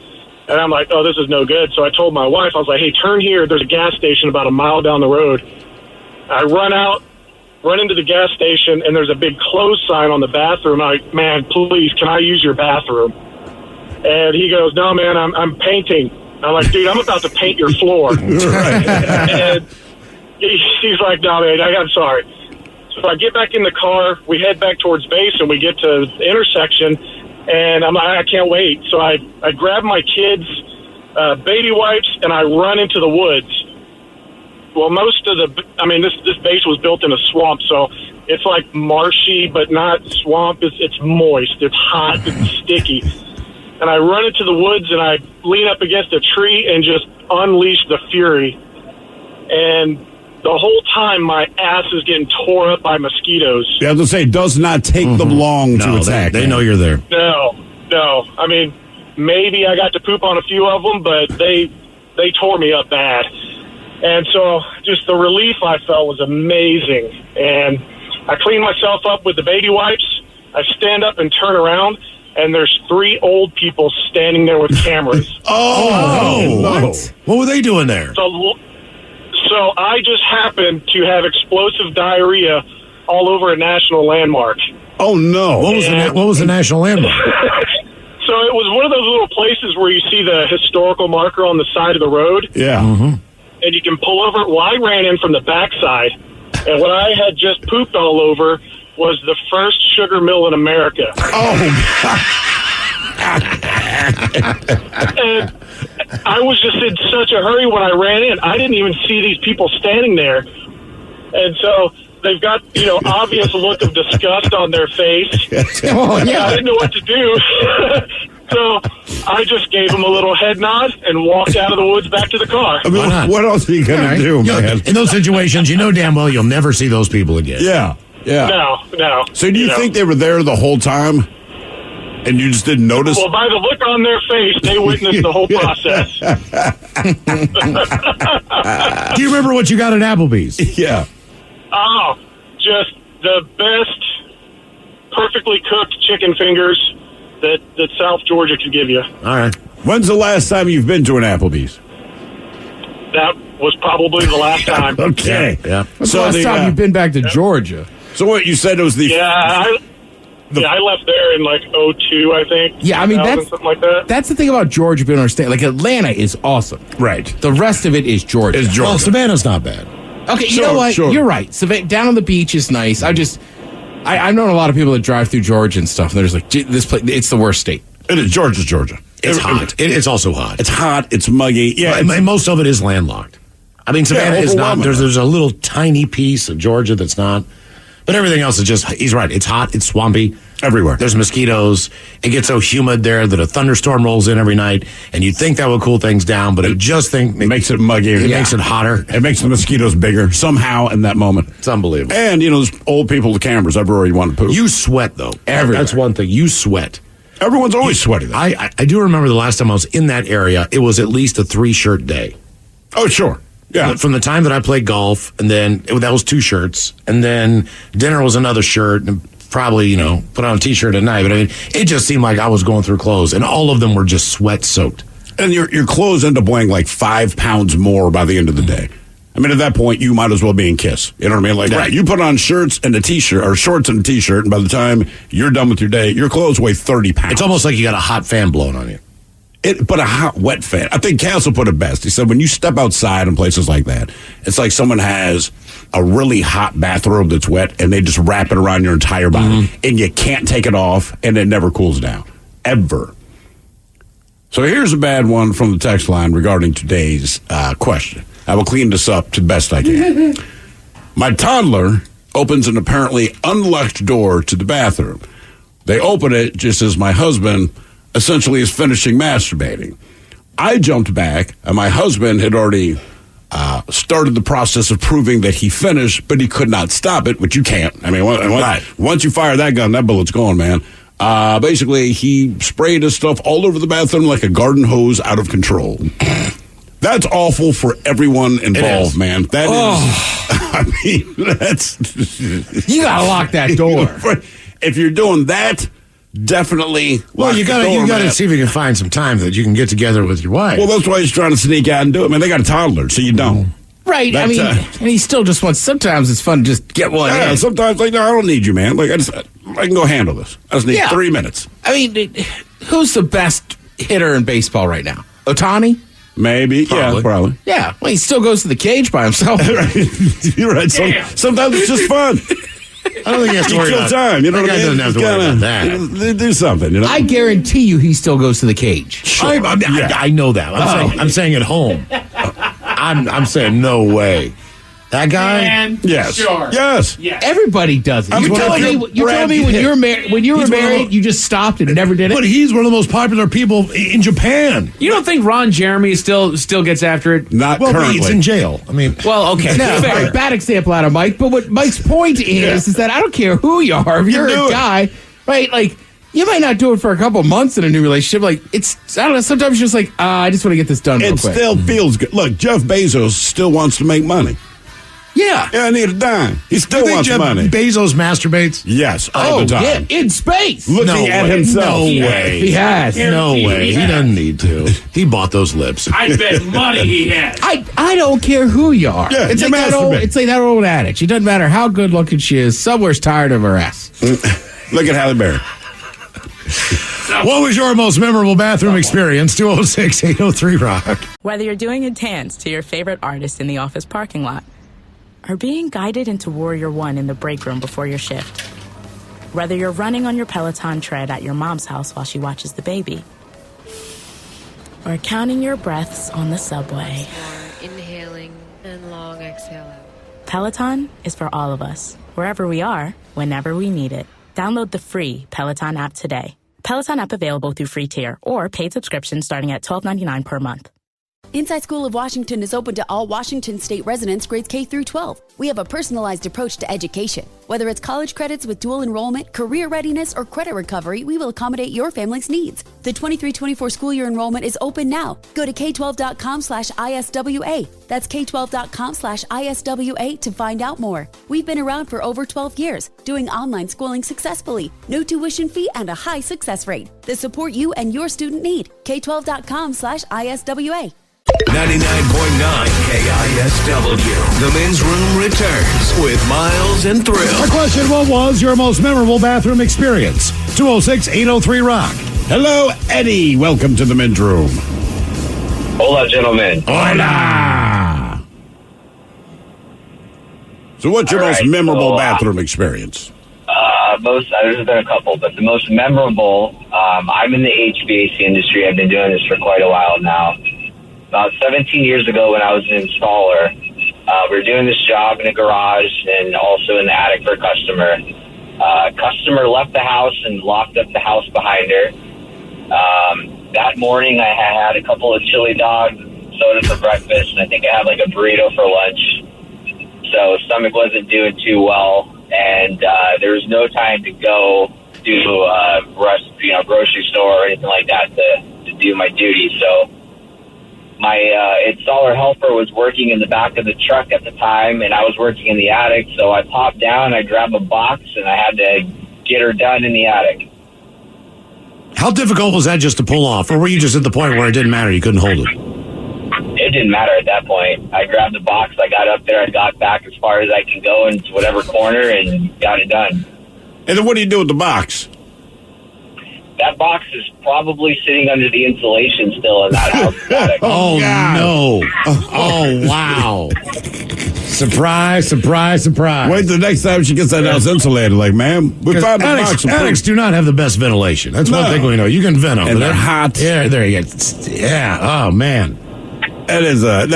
And I'm like, this is no good. So I told my wife, I was like, hey, turn here. There's a gas station about a mile down the road. I run into the gas station, and there's a big close sign on the bathroom. I'm like, man, please, can I use your bathroom? And he goes, no, man, I'm painting. I'm like, dude, I'm about to paint your floor. And he's like, no, man, I'm sorry. So I get back in the car. We head back towards base, and we get to the intersection. And I'm like, I can't wait. So I grab my kids' baby wipes, and I run into the woods. Well, this base was built in a swamp, so it's like marshy, but not swamp. It's moist. It's hot. It's sticky. And I run into the woods, and I lean up against a tree and just unleash the fury. And the whole time, my ass is getting tore up by mosquitoes. Yeah, I was going to say, it does not take them long to attack. They know you're there. No. I mean, maybe I got to poop on a few of them, but they tore me up bad. And so just the relief I felt was amazing. And I clean myself up with the baby wipes. I stand up and turn around, and there's 3 old people standing there with cameras. What were they doing there? So I just happened to have explosive diarrhea all over a national landmark. Oh, no. What was the national landmark? So it was one of those little places where you see the historical marker on the side of the road. Yeah. Mm-hmm. And you can pull over. Well, I ran in from the backside, and what I had just pooped all over was the first sugar mill in America. And I was just in such a hurry when I ran in. I didn't even see these people standing there. And so they've got, obvious look of disgust on their face. Oh, yeah. I didn't know what to do. So I just gave them a little head nod and walked out of the woods back to the car. I mean, what else are you going to do, man? In those situations, you know damn well you'll never see those people again. Yeah. No. So do you think they were there the whole time and you just didn't notice? Well, by the look on their face, they witnessed the whole process. Do you remember what you got at Applebee's? Yeah. Oh, just the best perfectly cooked chicken fingers that South Georgia could give you. All right. When's the last time you've been to an Applebee's? That was probably the last time. Okay. Yeah. When's the last time you've been back to Georgia? So what you said it was the... I left there in like 2002, I think. Yeah, I mean, 2000, something like that. That's the thing about Georgia being understand. Like, Atlanta is awesome. Right. The rest of it is Georgia. Well, Savannah's not bad. Okay, you know what? You're right. Down on the beach is nice. I've known a lot of people that drive through Georgia and stuff, and they're just like, this place, it's the worst state. It is. Georgia's Georgia. It's hot. It's also hot. It's hot. It's muggy. Yeah. And most of it is landlocked. I mean, Savannah is not. There's a little tiny piece of Georgia that's not. But everything else is just, he's right. It's hot. It's swampy. Everywhere. There's mosquitoes. It gets so humid there that a thunderstorm rolls in every night. And you'd think that would cool things down, but it makes it muggy. It makes it hotter. It makes the mosquitoes bigger somehow in that moment. It's unbelievable. And, there's old people with cameras everywhere you want to poop. You sweat, though. Everywhere. That's one thing. You sweat. Everyone's always sweaty, though. I do remember the last time I was in that area, it was at least a 3-shirt day. Oh, sure. Yeah. From the time that I played golf, and then that was 2 shirts, and then dinner was another shirt, and probably, put on a T-shirt at night. But I mean, it just seemed like I was going through clothes, and all of them were just sweat-soaked. And your clothes end up weighing like 5 pounds more by the end of the day. I mean, at that point, you might as well be in KISS. You know what I mean? Like, right. You put on shirts and a T-shirt, or shorts and a T-shirt, and by the time you're done with your day, your clothes weigh 30 pounds. It's almost like you got a hot fan blowing on you. But a hot, wet fan. I think Castle put it best. He said when you step outside in places like that, it's like someone has a really hot bathrobe that's wet, and they just wrap it around your entire body, and you can't take it off, and it never cools down. Ever. So here's a bad one from the text line regarding today's question. I will clean this up to the best I can. My toddler opens an apparently unlocked door to the bathroom. They open it just as my husband essentially is finishing masturbating. I jumped back, and my husband had already started the process of proving that he finished, but he could not stop it, which you can't. I mean, once you fire that gun, that bullet's going, man. Basically, he sprayed his stuff all over the bathroom like a garden hose out of control. That's awful for everyone involved, man. That is, I mean, that's... You gotta lock that door. If you're doing that, definitely. Well, you gotta see if you can find some time that you can get together with your wife. Well, that's why he's trying to sneak out and do it. Man, they got a toddler, so you don't. Right. I mean, and he still just wants. Sometimes it's fun to just get one. Yeah. In. Sometimes like, no, I don't need you, man. Like I can go handle this. I just need 3 minutes. I mean, who's the best hitter in baseball right now? Ohtani? Maybe. Probably. Yeah, probably. Yeah. Well, he still goes to the cage by himself. You're right. Sometimes it's just fun. I don't think he has to worry kill about time. You know that what I guy mean? doesn't have to worry about that. Do something. I guarantee you, he still goes to the cage. Sure. I know that. I'm saying at home. I'm saying no way. That guy? Man, yes. Sure. Yes. Everybody does it. You're telling me when you were married, you just stopped and never did it? But he's one of the most popular people in Japan. You don't think Ron Jeremy still gets after it? Not currently. He's in jail. I mean, well, okay. No, fair. Bad example out of Mike. But what Mike's point is that I don't care who you are. If you're a guy, right? Like, you might not do it for a couple months in a new relationship. Like, I don't know. Sometimes you're just like, I just want to get this done real It quick. still feels good. Look, Jeff Bezos still wants to make money. Yeah. I need a dime. He still wants Jeff money. Bezos masturbates? Yes, all the time. Yeah, in space. Looking at himself. No way. He has. No way. He doesn't need to. He bought those lips. I bet money he has. I don't care who you are. Yeah, it's you like masturbate. it's like that old adage. It doesn't matter how good looking she is. Somewhere's tired of her ass. Look at Halle Berry. What was your most memorable bathroom experience? 206-803-ROCK. Whether you're doing a dance to your favorite artist in the office parking lot, or being guided into Warrior One in the break room before your shift. Whether you're running on your Peloton tread at your mom's house while she watches the baby. Or counting your breaths on the subway. Inhaling and long exhale out. Peloton is for all of us, wherever we are, whenever we need it. Download the free Peloton app today. Peloton app available through free tier or paid subscription starting at $12.99 per month. Inside School of Washington is open to all Washington State residents grades K through 12. We have a personalized approach to education. Whether it's college credits with dual enrollment, career readiness, or credit recovery, we will accommodate your family's needs. The 23-24 school year enrollment is open now. Go to k12.com/ISWA. That's k12.com/ISWA to find out more. We've been around for over 12 years, doing online schooling successfully. No tuition fee and a high success rate. The support you and your student need. k12.com/ISWA. 99.9 KISW. The men's room returns with Miles and Thrill. Our question, what was your most memorable bathroom experience? 206-803-ROCK. Hello, Eddie. Welcome to the men's room. Hola, gentlemen. Hola. So what's your most memorable bathroom experience? There's been a couple, but the most memorable, I'm in the HVAC industry. I've been doing this for quite a while now. About 17 years ago when I was an installer, we were doing this job in a garage and also in the attic for a customer. Customer left the house and locked up the house behind her. That morning I had a couple of chili dogs, soda for breakfast, and I think I had like a burrito for lunch. So stomach wasn't doing too well, and there was no time to go do grocery store or anything like that to do my duty. So my installer helper was working in the back of the truck at the time, and I was working in the attic, so I popped down, I grabbed a box, and I had to get her done in the attic. How difficult was that just to pull off? Or were you just at the point where it didn't matter, you couldn't hold it? It didn't matter at that point. I grabbed the box, I got up there, I got back as far as I can go into whatever corner, and got it done. And then what do you do with the box? That box is probably sitting under the insulation still in that house. Oh, no. Oh, wow. Surprise, surprise, surprise. Wait the next time she gets that house insulated. Like, ma'am, we found the box. Attics do not have the best ventilation. That's one thing we know. You can vent them. And they're hot. Yeah, there you go. Yeah, oh, man. That is a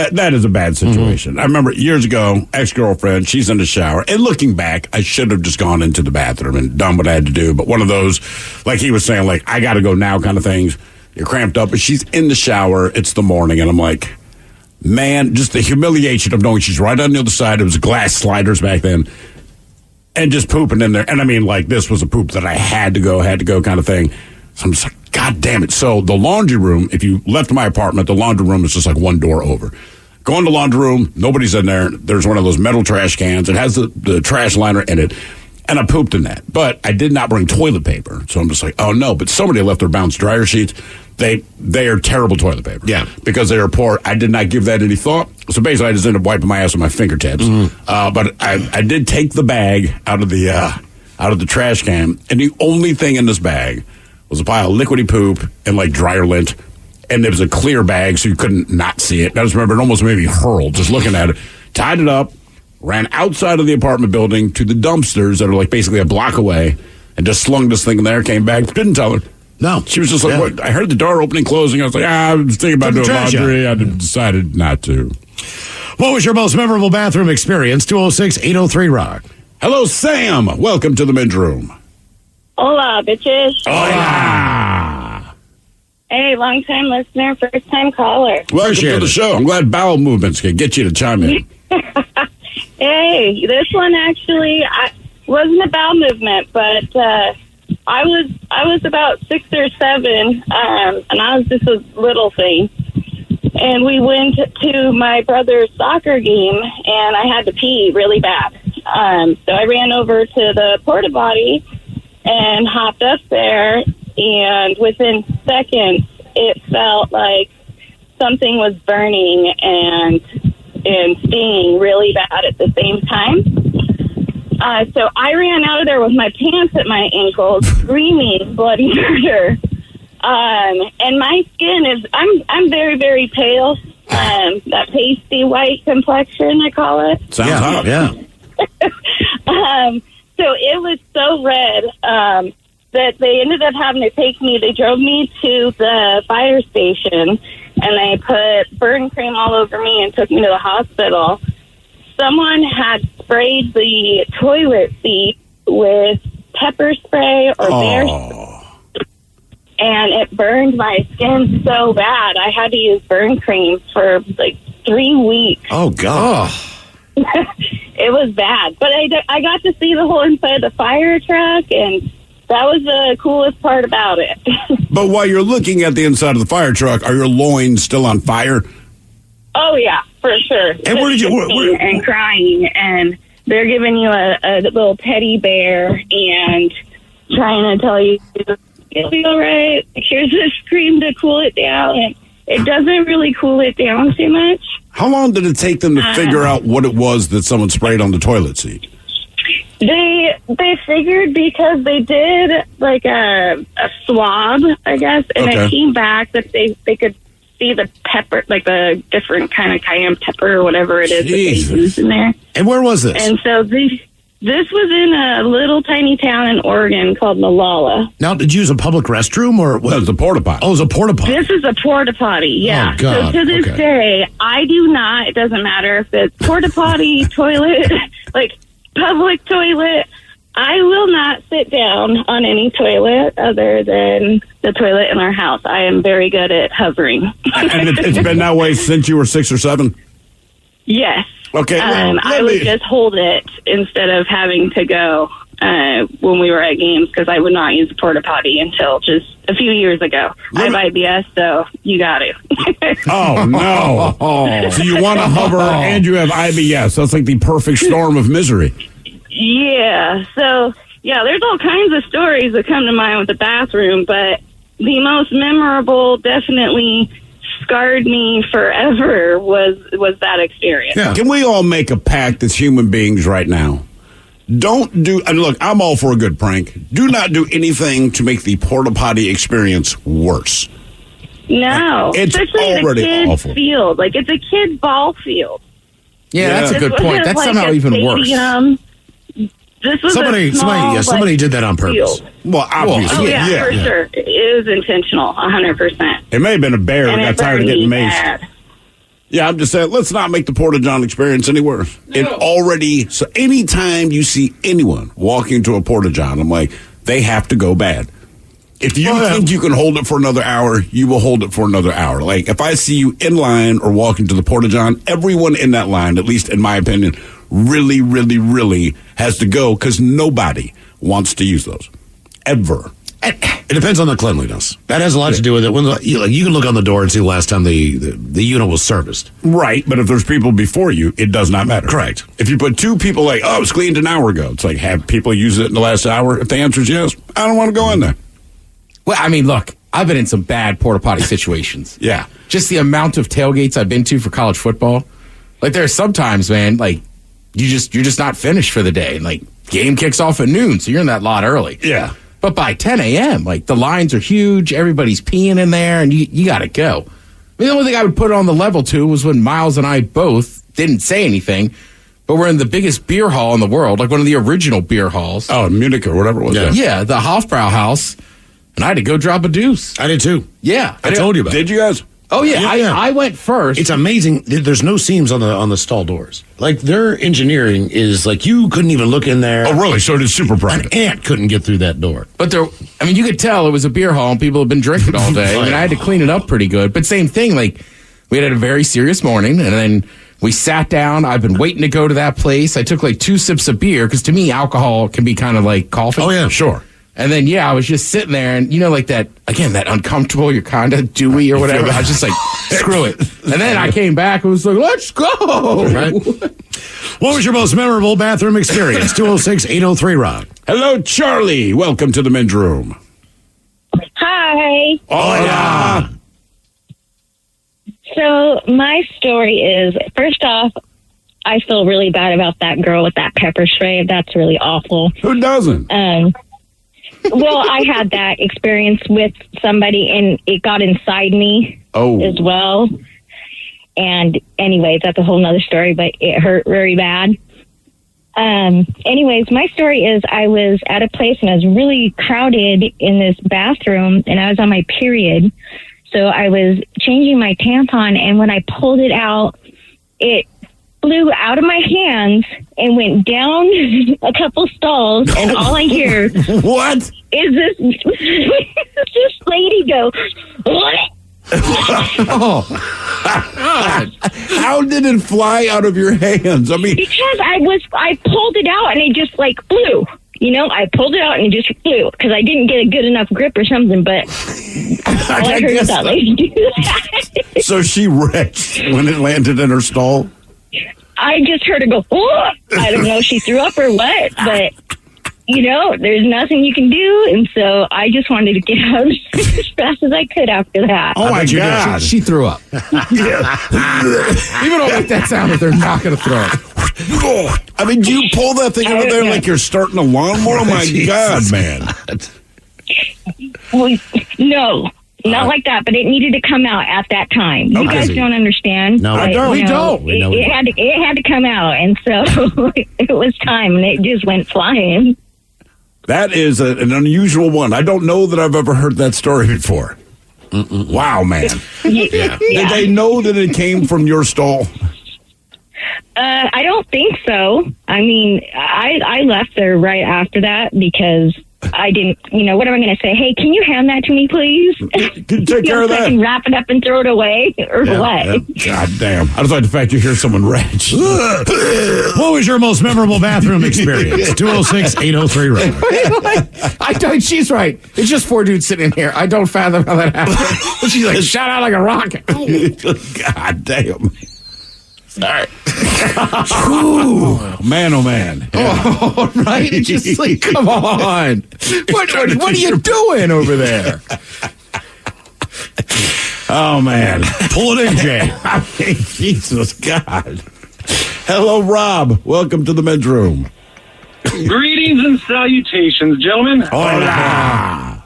bad situation. Mm-hmm. I remember years ago, ex-girlfriend, she's in the shower. And looking back, I should have just gone into the bathroom and done what I had to do. But one of those, like he was saying, like, I got to go now kind of things. You're cramped up. But she's in the shower. It's the morning. And I'm like, man, just the humiliation of knowing she's right on the other side. It was glass sliders back then. And just pooping in there. And I mean, like, this was a poop that I had to go kind of thing. So I'm just like, God damn it. So the laundry room, if you left my apartment, the laundry room is just like one door over. Go in the laundry room, nobody's in there. There's one of those metal trash cans. It has the trash liner in it. And I pooped in that. But I did not bring toilet paper. So I'm just like, oh no. But somebody left their bounce dryer sheets. They are terrible toilet paper. Yeah. Because they are poor. I did not give that any thought. So basically I just ended up wiping my ass with my fingertips. Mm-hmm. But I did take the bag out of the trash can. And the only thing in this bag was a pile of liquidy poop and like dryer lint. And there was a clear bag so you couldn't not see it. And I just remember it almost made me hurl just looking at it. Tied it up, ran outside of the apartment building to the dumpsters that are like basically a block away, and just slung this thing in there, came back, didn't tell her. No. She was just like, what? I heard the door opening, closing. I was like, I was thinking about doing laundry. I decided not to. What was your most memorable bathroom experience? 206-803-ROCK. Hello, Sam. Welcome to the men's room. Hola, bitches. Hola. Hey, long-time listener, first-time caller. Welcome to the show. I'm glad bowel movements can get you to chime in. Hey, this one actually wasn't a bowel movement, but I was about 6 or 7, and I was just a little thing. And we went to my brother's soccer game, and I had to pee really bad. So I ran over to the porta potty and hopped up there, and within seconds, it felt like something was burning and stinging really bad at the same time. So I ran out of there with my pants at my ankles, screaming bloody murder. And my skin is, I'm very, very pale. That pasty white complexion, I call it. Sounds hot. Yeah. So it was so red that they ended up having to take me. They drove me to the fire station, and they put burn cream all over me and took me to the hospital. Someone had sprayed the toilet seat with pepper spray or bear spray, and it burned my skin so bad. I had to use burn cream for like 3 weeks. Oh, God. It was bad. But I got to see the whole inside of the fire truck, and that was the coolest part about it. But while you're looking at the inside of the fire truck, are your loins still on fire? Oh, yeah, for sure. And where did you... And crying, and they're giving you a little teddy bear and trying to tell you, it'll be all right. Here's this cream to cool it down. And it doesn't really cool it down too much. How long did it take them to figure out what it was that someone sprayed on the toilet seat? They figured because they did like a swab, I guess, and it came back that they could see the pepper, like the different kind of cayenne pepper or whatever it is that they use in there. And where was this? And so this was in a little tiny town in Oregon called Malala. Now, did you use a public restroom or what? No, it was a porta potty. Oh, it was a porta potty. This is a porta potty, yeah. Oh, God. So to this day, I do not, it doesn't matter if it's porta potty, toilet, like public toilet, I will not sit down on any toilet other than the toilet in our house. I am very good at hovering. And it's been that way since you were 6 or 7? Yes. Okay. I would just hold it instead of having to go when we were at games because I would not use a porta potty until just a few years ago. I have IBS, so you got to. Oh, no. So you want to hover and you have IBS. That's like the perfect storm of misery. Yeah. So, yeah, there's all kinds of stories that come to mind with the bathroom, but the most memorable, definitely scarred me forever was that experience. Yeah. Can we all make a pact as human beings right now? Don't do, and look, I'm all for a good prank. Do not do anything to make the porta potty experience worse. No. It's especially already in a kid's awful. field. Like, it's a kid's ball field. Yeah, that's a good point. That's somehow even worse. This was somebody did that on purpose. Field. Well, obviously. Oh, yeah, for sure. It was intentional, 100%. It may have been a bear And that it got tired of burned getting me maced. bad. Yeah, I'm just saying, let's not make the Porta John experience any worse. It already, so anytime you see anyone walking to a Porta John, I'm like, they have to go bad. If you think you can hold it for another hour, you will hold it for another hour. Like, if I see you in line or walking to the Porta John, everyone in that line, at least in my opinion, really, really, really has to go because nobody wants to use those. Ever. It depends on the cleanliness. That has a lot to do with it. When you can look on the door and see the last time the unit was serviced. Right, but if there's people before you, it does not matter. Correct. If you put two people like, oh, it was cleaned an hour ago, it's like, have people use it in the last hour? If the answer is yes, I don't want to go in there. Well, I mean, look, I've been in some bad porta potty situations. Yeah. Just the amount of tailgates I've been to for college football. Like, there's sometimes, man, like, you're just not finished for the day. Like, game kicks off at noon, so you're in that lot early. Yeah. But by 10 a.m., like, the lines are huge, everybody's peeing in there, and you got to go. I mean, the only thing I would put it on the level to was when Miles and I both didn't say anything, but we're in the biggest beer hall in the world, like one of the original beer halls. Oh, in Munich or whatever it was. Yeah, the Hofbrauhaus, and I had to go drop a deuce. I did too. Yeah. I told you about it. Did you guys? Oh, yeah. I went first. It's amazing. There's no seams on the stall doors. Like, their engineering is like, you couldn't even look in there. Oh, really? So it is super private. An ant couldn't get through that door. But you could tell it was a beer hall and people have been drinking all day. I mean, I had to clean it up pretty good. But same thing, like, we had a very serious morning and then we sat down. I've been waiting to go to that place. I took like 2 sips of beer because to me, alcohol can be kind of like coffee. Oh, yeah, sure. And then, I was just sitting there and, like that, again, that uncomfortable, you're kind of dewy or whatever. I was just like, screw it. And then I came back and was like, let's go. Right. What was your most memorable bathroom experience? 206-803-ROCK. Hello, Charlie. Welcome to the men's room. Hi. Hola. So my story is, first off, I feel really bad about that girl with that pepper spray. That's really awful. Who doesn't? Well, I had that experience with somebody, and it got inside me as well. And anyways, that's a whole nother story, but it hurt very bad. Anyways, my story is I was at a place, and I was really crowded in this bathroom, and I was on my period. So I was changing my tampon, and when I pulled it out, it flew out of my hands and went down a couple stalls, and all I hear what is this lady go, what? Oh, how did it fly out of your hands? I mean, because I pulled it out and it just like flew. You know, I pulled it out and it just flew because I didn't get a good enough grip or something. But all I heard that lady do that. So she retched when it landed in her stall. I just heard her go, oh! I don't know if she threw up or what, but, you know, there's nothing you can do. And so I just wanted to get out as fast as I could after that. Oh, my God. She threw up. Even don't make that sound if they're not going to throw up. I mean, do you pull that thing out of there like you're starting a lawnmower? Oh, my God, man. Well, no. Not like that, but it needed to come out at that time. You guys don't understand. No, but, we don't. It had to come out, and so it was time, and it just went flying. That is an unusual one. I don't know that I've ever heard that story before. Wow, man. Yeah. Did they know that it came from your stall? I don't think so. I mean, I left there right after that because I didn't, you know, what am I going to say? Hey, can you hand that to me, please? Can you take care of that? I can wrap it up and throw it away, or what? Yeah. God damn. I just like the fact you hear someone retch. What was your most memorable bathroom experience? 206-803-ROAD. She's right. It's just four dudes sitting in here. I don't fathom how that happened. She's like, shot out like a rocket. God damn. Sorry. Man, oh, man. Yeah. Oh, right? It's just like, come on. What are you doing over there? Oh, man. Pull it in, Jay. I mean, Jesus, God. Hello, Rob. Welcome to the men's room. Greetings and salutations, gentlemen. Hola.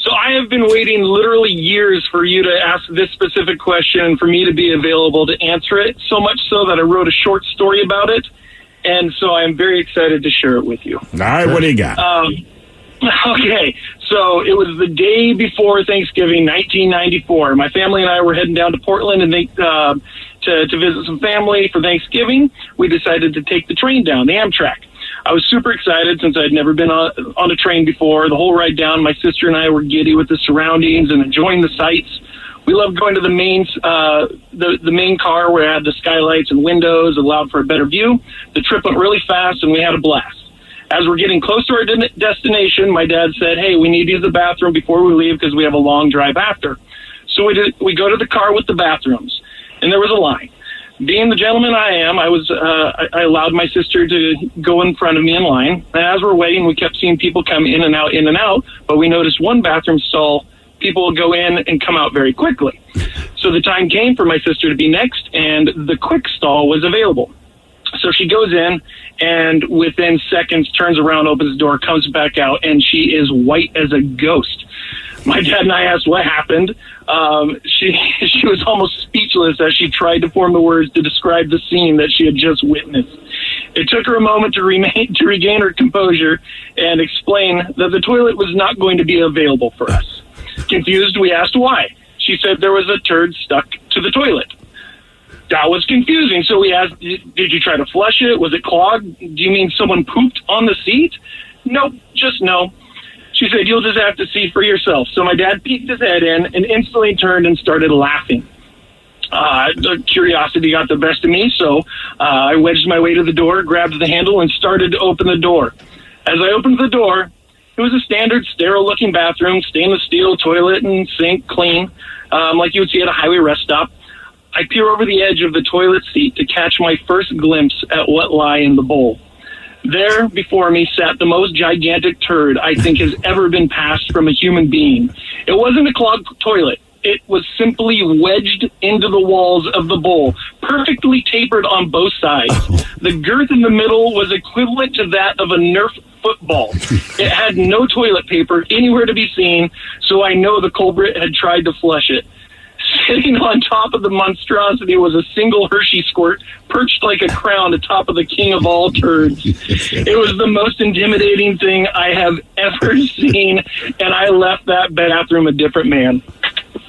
So I have been waiting literally years for you to ask this specific question and for me to be available to answer it, so much so that I wrote a short story about it, and so I'm very excited to share it with you. All right, what do you got? Okay, so it was the day before Thanksgiving, 1994. My family and I were heading down to Portland and to visit some family for Thanksgiving. We decided to take the train down, the Amtrak. I was super excited since I'd never been on a train before. The whole ride down, my sister and I were giddy with the surroundings and enjoying the sights. We loved going to the main car where it had the skylights and windows, allowed for a better view. The trip went really fast and we had a blast. As we're getting close to our destination, my dad said, hey, we need to use the bathroom before we leave because we have a long drive after. So we go to the car with the bathrooms, and there was a line. Being the gentleman I am, I allowed my sister to go in front of me in line. And as we're waiting, we kept seeing people come in and out, but we noticed one bathroom stall, people would go in and come out very quickly. So the time came for my sister to be next, and the quick stall was available. So she goes in, and within seconds, turns around, opens the door, comes back out, and she is white as a ghost. My dad and I asked what happened. She was almost speechless as she tried to form the words to describe the scene that she had just witnessed. It took her a moment to regain her composure and explain that the toilet was not going to be available for us. Confused, we asked why. She said there was a turd stuck to the toilet. That was confusing, so we asked, did you try to flush it? Was it clogged? Do you mean someone pooped on the seat? Nope, just no. She said, you'll just have to see for yourself. So my dad peeked his head in and instantly turned and started laughing. The curiosity got the best of me, so I wedged my way to the door, grabbed the handle, and started to open the door. As I opened the door, it was a standard sterile-looking bathroom, stainless steel toilet and sink, clean, like you would see at a highway rest stop. I peer over the edge of the toilet seat to catch my first glimpse at what lay in the bowl. There before me sat the most gigantic turd I think has ever been passed from a human being. It wasn't a clogged toilet. It was simply wedged into the walls of the bowl, perfectly tapered on both sides. The girth in the middle was equivalent to that of a Nerf football. It had no toilet paper anywhere to be seen, so I know the culprit had tried to flush it. Sitting on top of the monstrosity was a single Hershey squirt perched like a crown atop of the king of all turds. It was the most intimidating thing I have ever seen, and I left that bathroom a different man.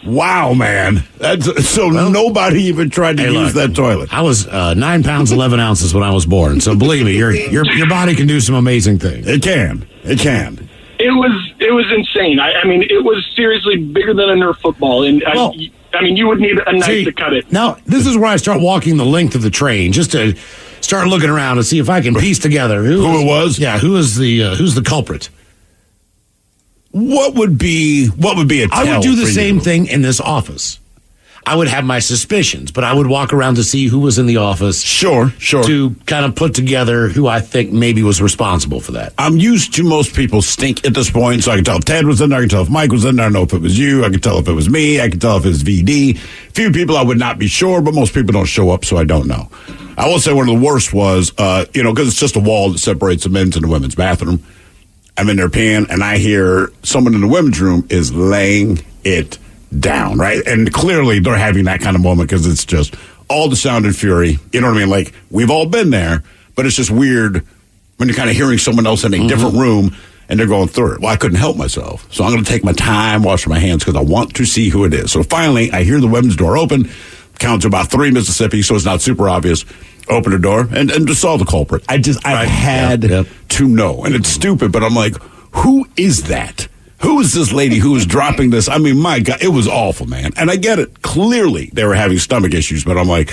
Wow, man. Nobody even tried to use that toilet. I was 9 pounds 11 ounces when I was born. So believe me, your body can do some amazing things. It can. It was insane. I mean, it was seriously bigger than a Nerf football, and I mean, you would need a knife to cut it. Now, this is where I start walking the length of the train, just to start looking around and see if I can piece together who it was. Yeah, who's the culprit? What would be a tell? I would do the for same you? thing in this office. I would have my suspicions, but I would walk around to see who was in the office. Sure. To kind of put together who I think maybe was responsible for that. I'm used to most people stink at this point, so I can tell if Ted was in there, I can tell if Mike was in there, I know if it was you, I can tell if it was me, I can tell if it was VD. Few people I would not be sure, but most people don't show up, so I don't know. I will say one of the worst was, because it's just a wall that separates the men's and the women's bathroom. I'm in there peeing, and I hear someone in the women's room is laying it down, right? And clearly they're having that kind of moment because it's just all the sound and fury. You know what I mean? Like, we've all been there, but it's just weird when you're kind of hearing someone else in a different room and they're going through it. Well, I couldn't help myself. So I'm going to take my time, washing my hands because I want to see who it is. So finally, I hear the women's door open, count to about 3 Mississippi, so it's not super obvious. Open the door and just saw the culprit. I had to know. And it's stupid, but I'm like, who is that? Who is this lady who is dropping this? I mean, my God, it was awful, man. And I get it. Clearly, they were having stomach issues, but I'm like,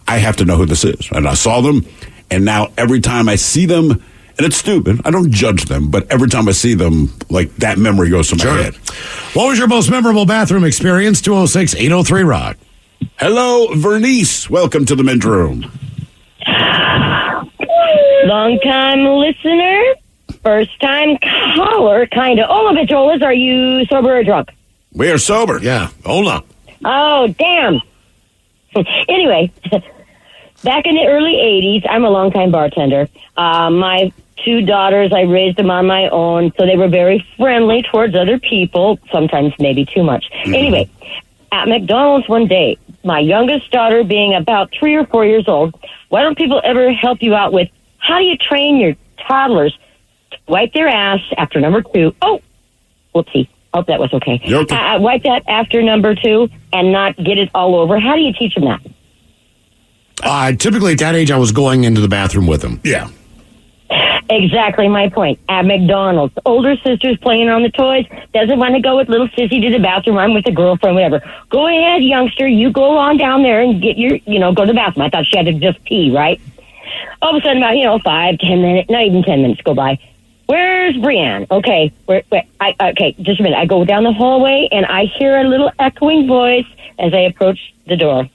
I have to know who this is. And I saw them, and now every time I see them, and it's stupid, I don't judge them, but every time I see them, like, that memory goes to my head. What was your most memorable bathroom experience? 206-803-ROCK. Hello, Vernice. Welcome to the men's room. Long-time listener, first-time caller, kind of. Oh, Vitrolas, are you sober or drunk? We are sober. Yeah. Hold on. Oh, damn. Anyway, back in the early 80s, I'm a long-time bartender. My 2 daughters, I raised them on my own, so they were very friendly towards other people, sometimes maybe too much. Anyway, at McDonald's one day, my youngest daughter being about 3 or 4 years old, why don't people ever help you out with how do you train your toddlers to wipe their ass after number 2? Oh, whoopsie. Hope that was okay. Wipe that after number 2 and not get it all over. How do you teach them that? Typically at that age, I was going into the bathroom with them. Yeah. Exactly my point. At McDonald's, older sister's playing on the toys, doesn't want to go with little sissy to the bathroom. I'm with a girlfriend, whatever. Go ahead, youngster. You go on down there and get your, go to the bathroom. I thought she had to just pee, right? All of a sudden, about, 5, 10 minutes, not even 10 minutes go by. Where's Brianne? Okay, okay, just a minute. I go down the hallway and I hear a little echoing voice as I approach the door.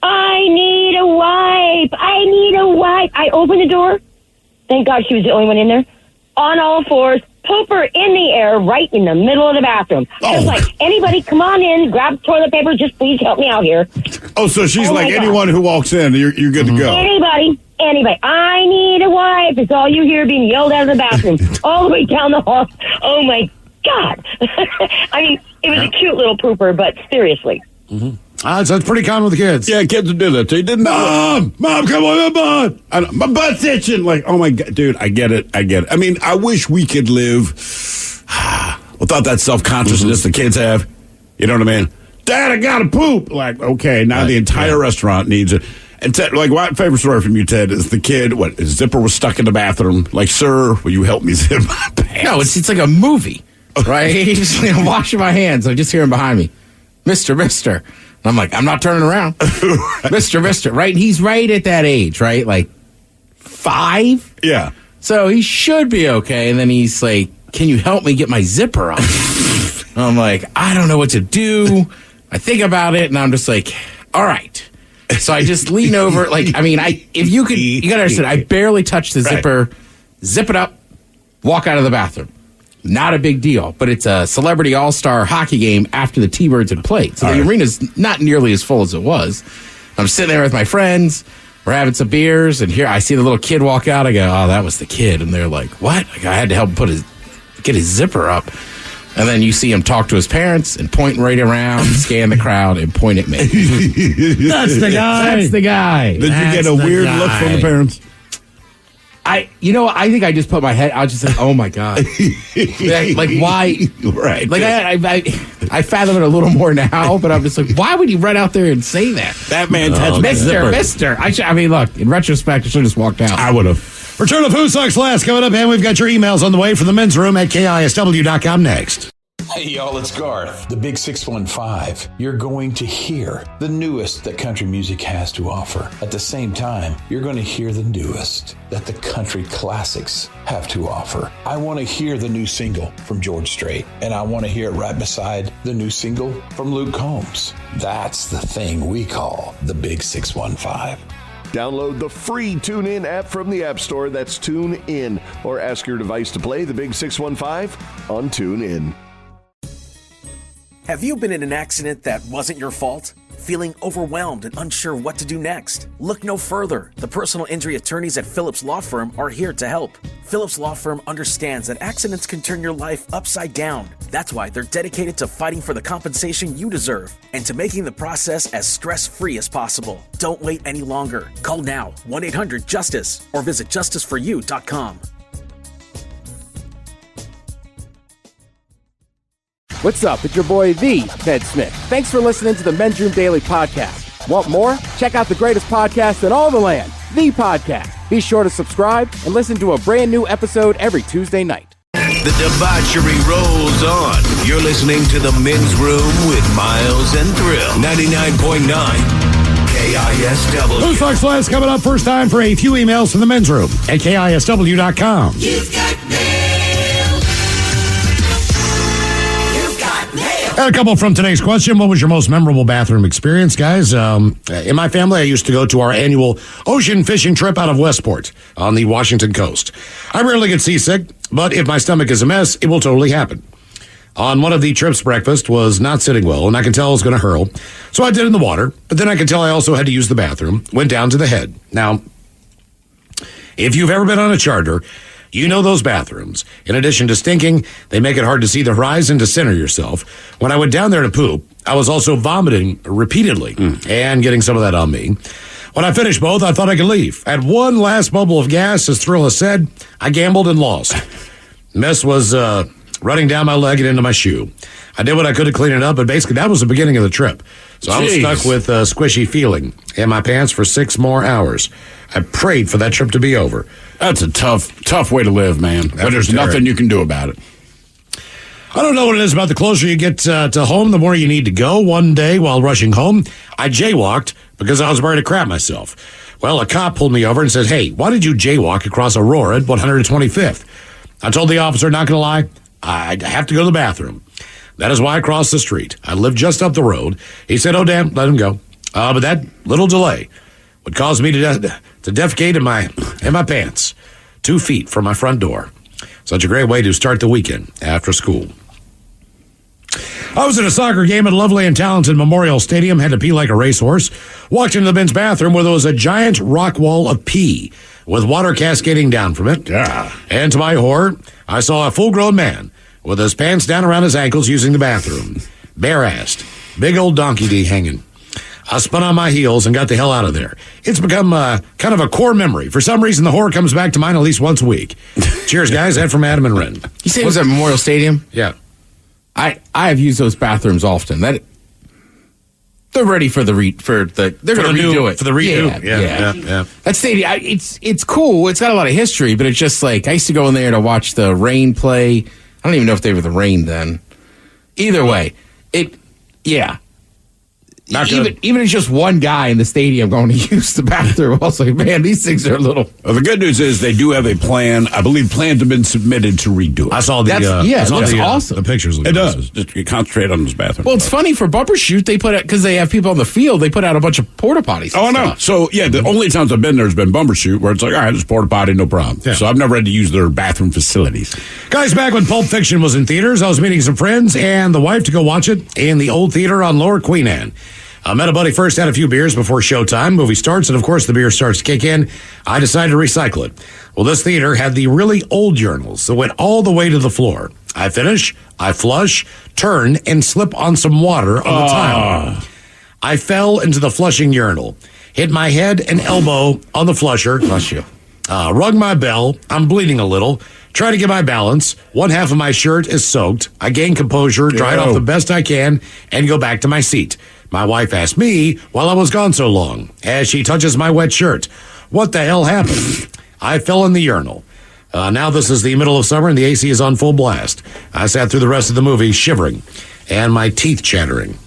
I need a wipe. I need a wipe. I open the door. Thank God she was the only one in there. On all fours, pooper in the air right in the middle of the bathroom. Just like, anybody come on in, grab toilet paper, just please help me out here. Oh, so she's like anyone who walks in, you're good to go. Anybody. I need a wipe. It's all you hear being yelled out of the bathroom. all the way down the hall. Oh, my God. I mean, it was a cute little pooper, but seriously. That's pretty common with kids. Yeah, kids will do that. They didn't. Mom, come on, my butt's itching. Like, oh my God, dude, I get it. I mean, I wish we could live without that self-consciousness the kids have. You know what I mean? Dad, I gotta poop. Like, okay, now the entire restaurant needs it. And Ted, like, my favorite story from you, Ted, is the kid. His zipper was stuck in the bathroom. Like, sir, will you help me zip my pants? No, it's like a movie, right? He's just washing my hands. I just hear him behind me, Mister. And I'm like, I'm not turning around. Mister, right? And he's right at that age, right? Like 5? Yeah. So he should be okay. And then he's like, can you help me get my zipper on? I'm like, I don't know what to do. I think about it, and I'm just like, all right. So I just lean over. Like, I mean, if you could, you got to understand, I barely touch the zipper, zip it up, walk out of the bathroom. Not a big deal, but it's a celebrity all-star hockey game after the T-Birds had played. So the arena's not nearly as full as it was. I'm sitting there with my friends. We're having some beers, and here I see the little kid walk out. I go, oh, that was the kid. And they're like, what? I had to help him get his zipper up. And then you see him talk to his parents and point right around, scan the crowd, and point at me. That's the guy. That's the guy. Did you get a weird look from the parents? I think I just put my head. I was just like, oh my god, like why? Right. Like I fathom it a little more now, but I'm just like, why would you run out there and say that? That man's head's Mister. I mean, look. In retrospect, I should have just walked out. I would have. Return of Who Sucks Last coming up, and we've got your emails on the way from the men's room at KISW.com next. Hey, y'all, it's Garth, the Big 615. You're going to hear the newest that country music has to offer. At the same time, you're going to hear the newest that the country classics have to offer. I want to hear the new single from George Strait, and I want to hear it right beside the new single from Luke Combs. That's the thing we call the Big 615. Download the free TuneIn app from the App Store. That's TuneIn. Or ask your device to play the Big 615 on TuneIn. Have you been in an accident that wasn't your fault? Feeling overwhelmed and unsure what to do next? Look no further. The personal injury attorneys at Phillips Law Firm are here to help. Phillips Law Firm understands that accidents can turn your life upside down. That's why they're dedicated to fighting for the compensation you deserve and to making the process as stress-free as possible. Don't wait any longer. Call now, 1-800-JUSTICE, or visit justiceforyou.com. What's up? It's your boy, The Ted Smith. Thanks for listening to the Men's Room Daily Podcast. Want more? Check out the greatest podcast in all the land, The Podcast. Be sure to subscribe and listen to a brand new episode every Tuesday night. The debauchery rolls on. You're listening to the Men's Room with Miles and Thrill. 99.9 KISW. Who Sucks Last coming up first time for a few emails from the men's room at KISW.com. You've got And a couple from today's question. What was your most memorable bathroom experience, guys? In my family, I used to go to our annual ocean fishing trip out of Westport on the Washington coast. I rarely get seasick, but if my stomach is a mess, it will totally happen. On one of the trips, breakfast was not sitting well, and I could tell I was going to hurl. So I did in the water, but then I could tell I also had to use the bathroom. Went down to the head. Now, if you've ever been on a charter, you know those bathrooms. In addition to stinking, they make it hard to see the horizon to center yourself. When I went down there to poop, I was also vomiting repeatedly and getting some of that on me. When I finished both, I thought I could leave. At one last bubble of gas, as Thrill has said, I gambled and lost. Mess was running down my leg and into my shoe. I did what I could to clean it up, but basically that was the beginning of the trip. So I was stuck with a squishy feeling in my pants for 6 more hours. I prayed for that trip to be over. That's a tough way to live, man. But there's nothing you can do about it. I don't know what it is about the closer you get to home, the more you need to go. One day, while rushing home, I jaywalked because I was ready to crap myself. Well, a cop pulled me over and said, "Hey, why did you jaywalk across Aurora at 125th? I told the officer, not going to lie, I have to go to the bathroom. That is why I crossed the street. I live just up the road. He said, "Oh, damn, let him go." But that little delay would cause me to defecate in my pants 2 feet from my front door. Such a great way to start the weekend after school. I was at a soccer game at a lovely and talented Memorial Stadium, had to pee like a racehorse. Walked into the men's bathroom where there was a giant rock wall of pee with water cascading down from it. And to my horror, I saw a full-grown man with his pants down around his ankles using the bathroom. Bare-assed. Big old donkey D hanging. I spun on my heels and got the hell out of there. It's become kind of a core memory. For some reason, the horror comes back to mind at least once a week. Cheers, guys. That from Adam and Ren. You say it was at Memorial Stadium? Yeah. I have used those bathrooms often. They're ready for they're going to redo it for the redo. Yeah. That stadium, it's cool. It's got a lot of history, but it's just like I used to go in there to watch the Rain play. I don't even know if they were the Rain then. Either way, Not good. Even it's just one guy in the stadium going to use the bathroom. I was like, man, these things are a little. Well, the good news is they do have a plan. I believe plans have been submitted to redo it. I saw the that's awesome. The pictures. It does. Just you concentrate on this bathroom. Well, it's funny for bumper shoot. They put out because they have people on the field. They put out a bunch of porta potties. Oh, I know. So yeah, the only times I've been there has been bumper shoot where it's like, all right, there's porta potty, no problem. Yeah. So I've never had to use their bathroom facilities. Guys, back when Pulp Fiction was in theaters, I was meeting some friends and the wife to go watch it in the old theater on Lower Queen Anne. I met a buddy first, had a few beers before showtime. Movie starts, and of course the beer starts to kick in. I decided to recycle it. Well, this theater had the really old urinals that went all the way to the floor. I finish, I flush, turn, and slip on some water on the tile. I fell into the flushing urinal, hit my head and elbow on the flusher. Bless you. Rung my bell. I'm bleeding a little. Try to get my balance. One half of my shirt is soaked. I gain composure, dry it off the best I can, and go back to my seat. My wife asked me while I was gone so long, as she touches my wet shirt, what the hell happened? I fell in the urinal. Now this is the middle of summer and the AC is on full blast. I sat through the rest of the movie shivering and my teeth chattering.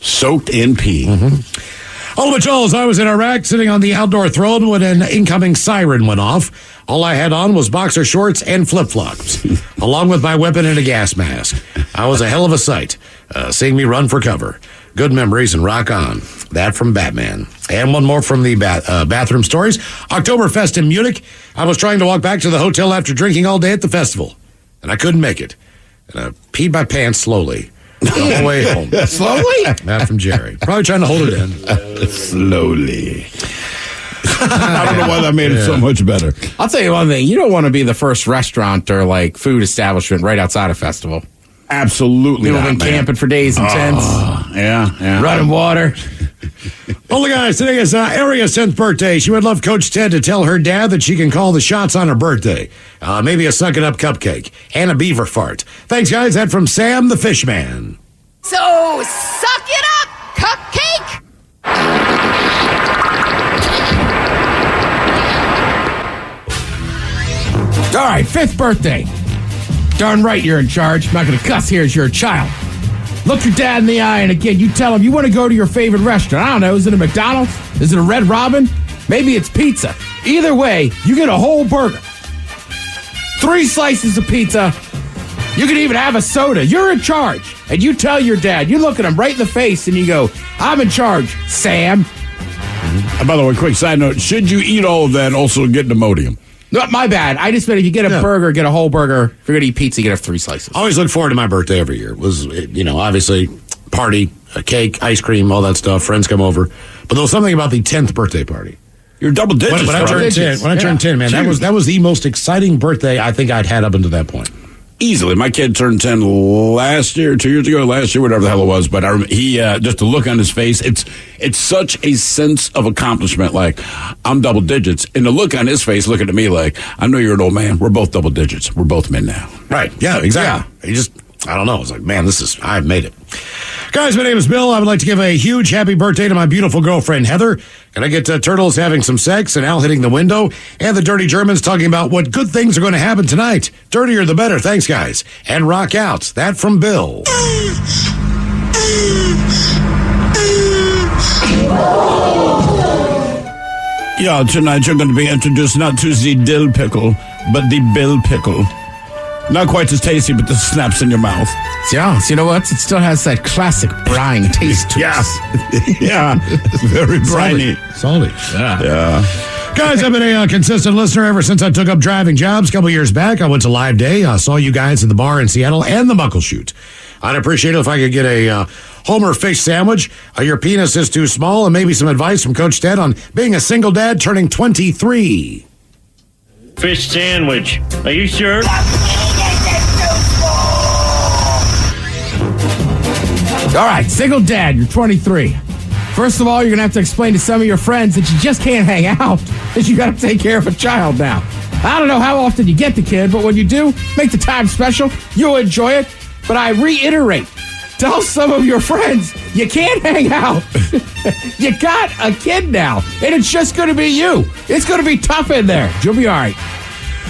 Soaked in pee. All but Charles, I was in Iraq sitting on the outdoor throne when an incoming siren went off. All I had on was boxer shorts and flip-flops, along with my weapon and a gas mask. I was a hell of a sight, seeing me run for cover. Good memories and rock on. That from Batman. And one more from the bathroom stories. Oktoberfest in Munich. I was trying to walk back to the hotel after drinking all day at the festival, and I couldn't make it. And I peed my pants slowly. On the way home. Slowly? That from Jerry. Probably trying to hold it in. Slowly. I don't know why that made it so much better. I'll tell you one thing. You don't want to be the first restaurant or like food establishment right outside a festival. Absolutely. People have been camping for days in tents. Yeah. Running water. Well, guys, today is Aria's 10th birthday. She would love Coach Ted to tell her dad that she can call the shots on her birthday. Maybe a suck-it-up cupcake and a beaver fart. Thanks, guys. That from Sam the Fishman. So, suck it up, cupcake! All right, 5th birthday. Darn right you're in charge. I'm not going to cuss here as you're a child. Look your dad in the eye, and again, you tell him you want to go to your favorite restaurant. I don't know, is it a McDonald's? Is it a Red Robin? Maybe it's pizza. Either way, you get a whole burger. 3 slices of pizza. You can even have a soda. You're in charge. And you tell your dad, you look at him right in the face, and you go, I'm in charge, Sam. By the way, quick side note, should you eat all of that, also get Imodium? No, my bad. I just meant if you get a burger, get a whole burger. If you're going to eat pizza, you get 3 slices. I always look forward to my birthday every year. It was, obviously, party, a cake, ice cream, all that stuff. Friends come over. But there was something about the 10th birthday party. You're double digits. When I turned 10, man, that was the most exciting birthday I think I'd had up until that point. Easily. My kid turned 10 last year, 2 years ago, whatever the hell it was. But he just the look on his face, it's such a sense of accomplishment. Like, I'm double digits. And the look on his face looking at me like, I know you're an old man. We're both double digits. We're both men now. Right. Yeah, exactly. Yeah. I don't know. I was like, man, I've made it. Guys, my name is Bill. I would like to give a huge happy birthday to my beautiful girlfriend, Heather. Can I get Turtles having some sex and Al hitting the window and the Dirty Germans talking about what good things are going to happen tonight? Dirtier the better. Thanks, guys. And rock out. That from Bill. Yeah, tonight you're going to be introduced not to the dill pickle, but the Bill pickle. Not quite as tasty, but this snaps in your mouth. Yeah, so you know what? It still has that classic brine taste to it. Yeah, it's very briny. Salty. Yeah. Guys, I've been a consistent listener ever since I took up driving jobs a couple years back. I went to Live Day. I saw you guys at the bar in Seattle and the Muckleshoot. I'd appreciate it if I could get a Homer fish sandwich. Your penis is too small, and maybe some advice from Coach Ted on being a single dad turning 23. Fish sandwich. Are you sure? All right, single dad, you're 23. First of all, you're going to have to explain to some of your friends that you just can't hang out, that you got to take care of a child now. I don't know how often you get the kid, but when you do, make the time special. You'll enjoy it. But I reiterate, tell some of your friends you can't hang out. You got a kid now, and it's just going to be you. It's going to be tough in there. You'll be all right.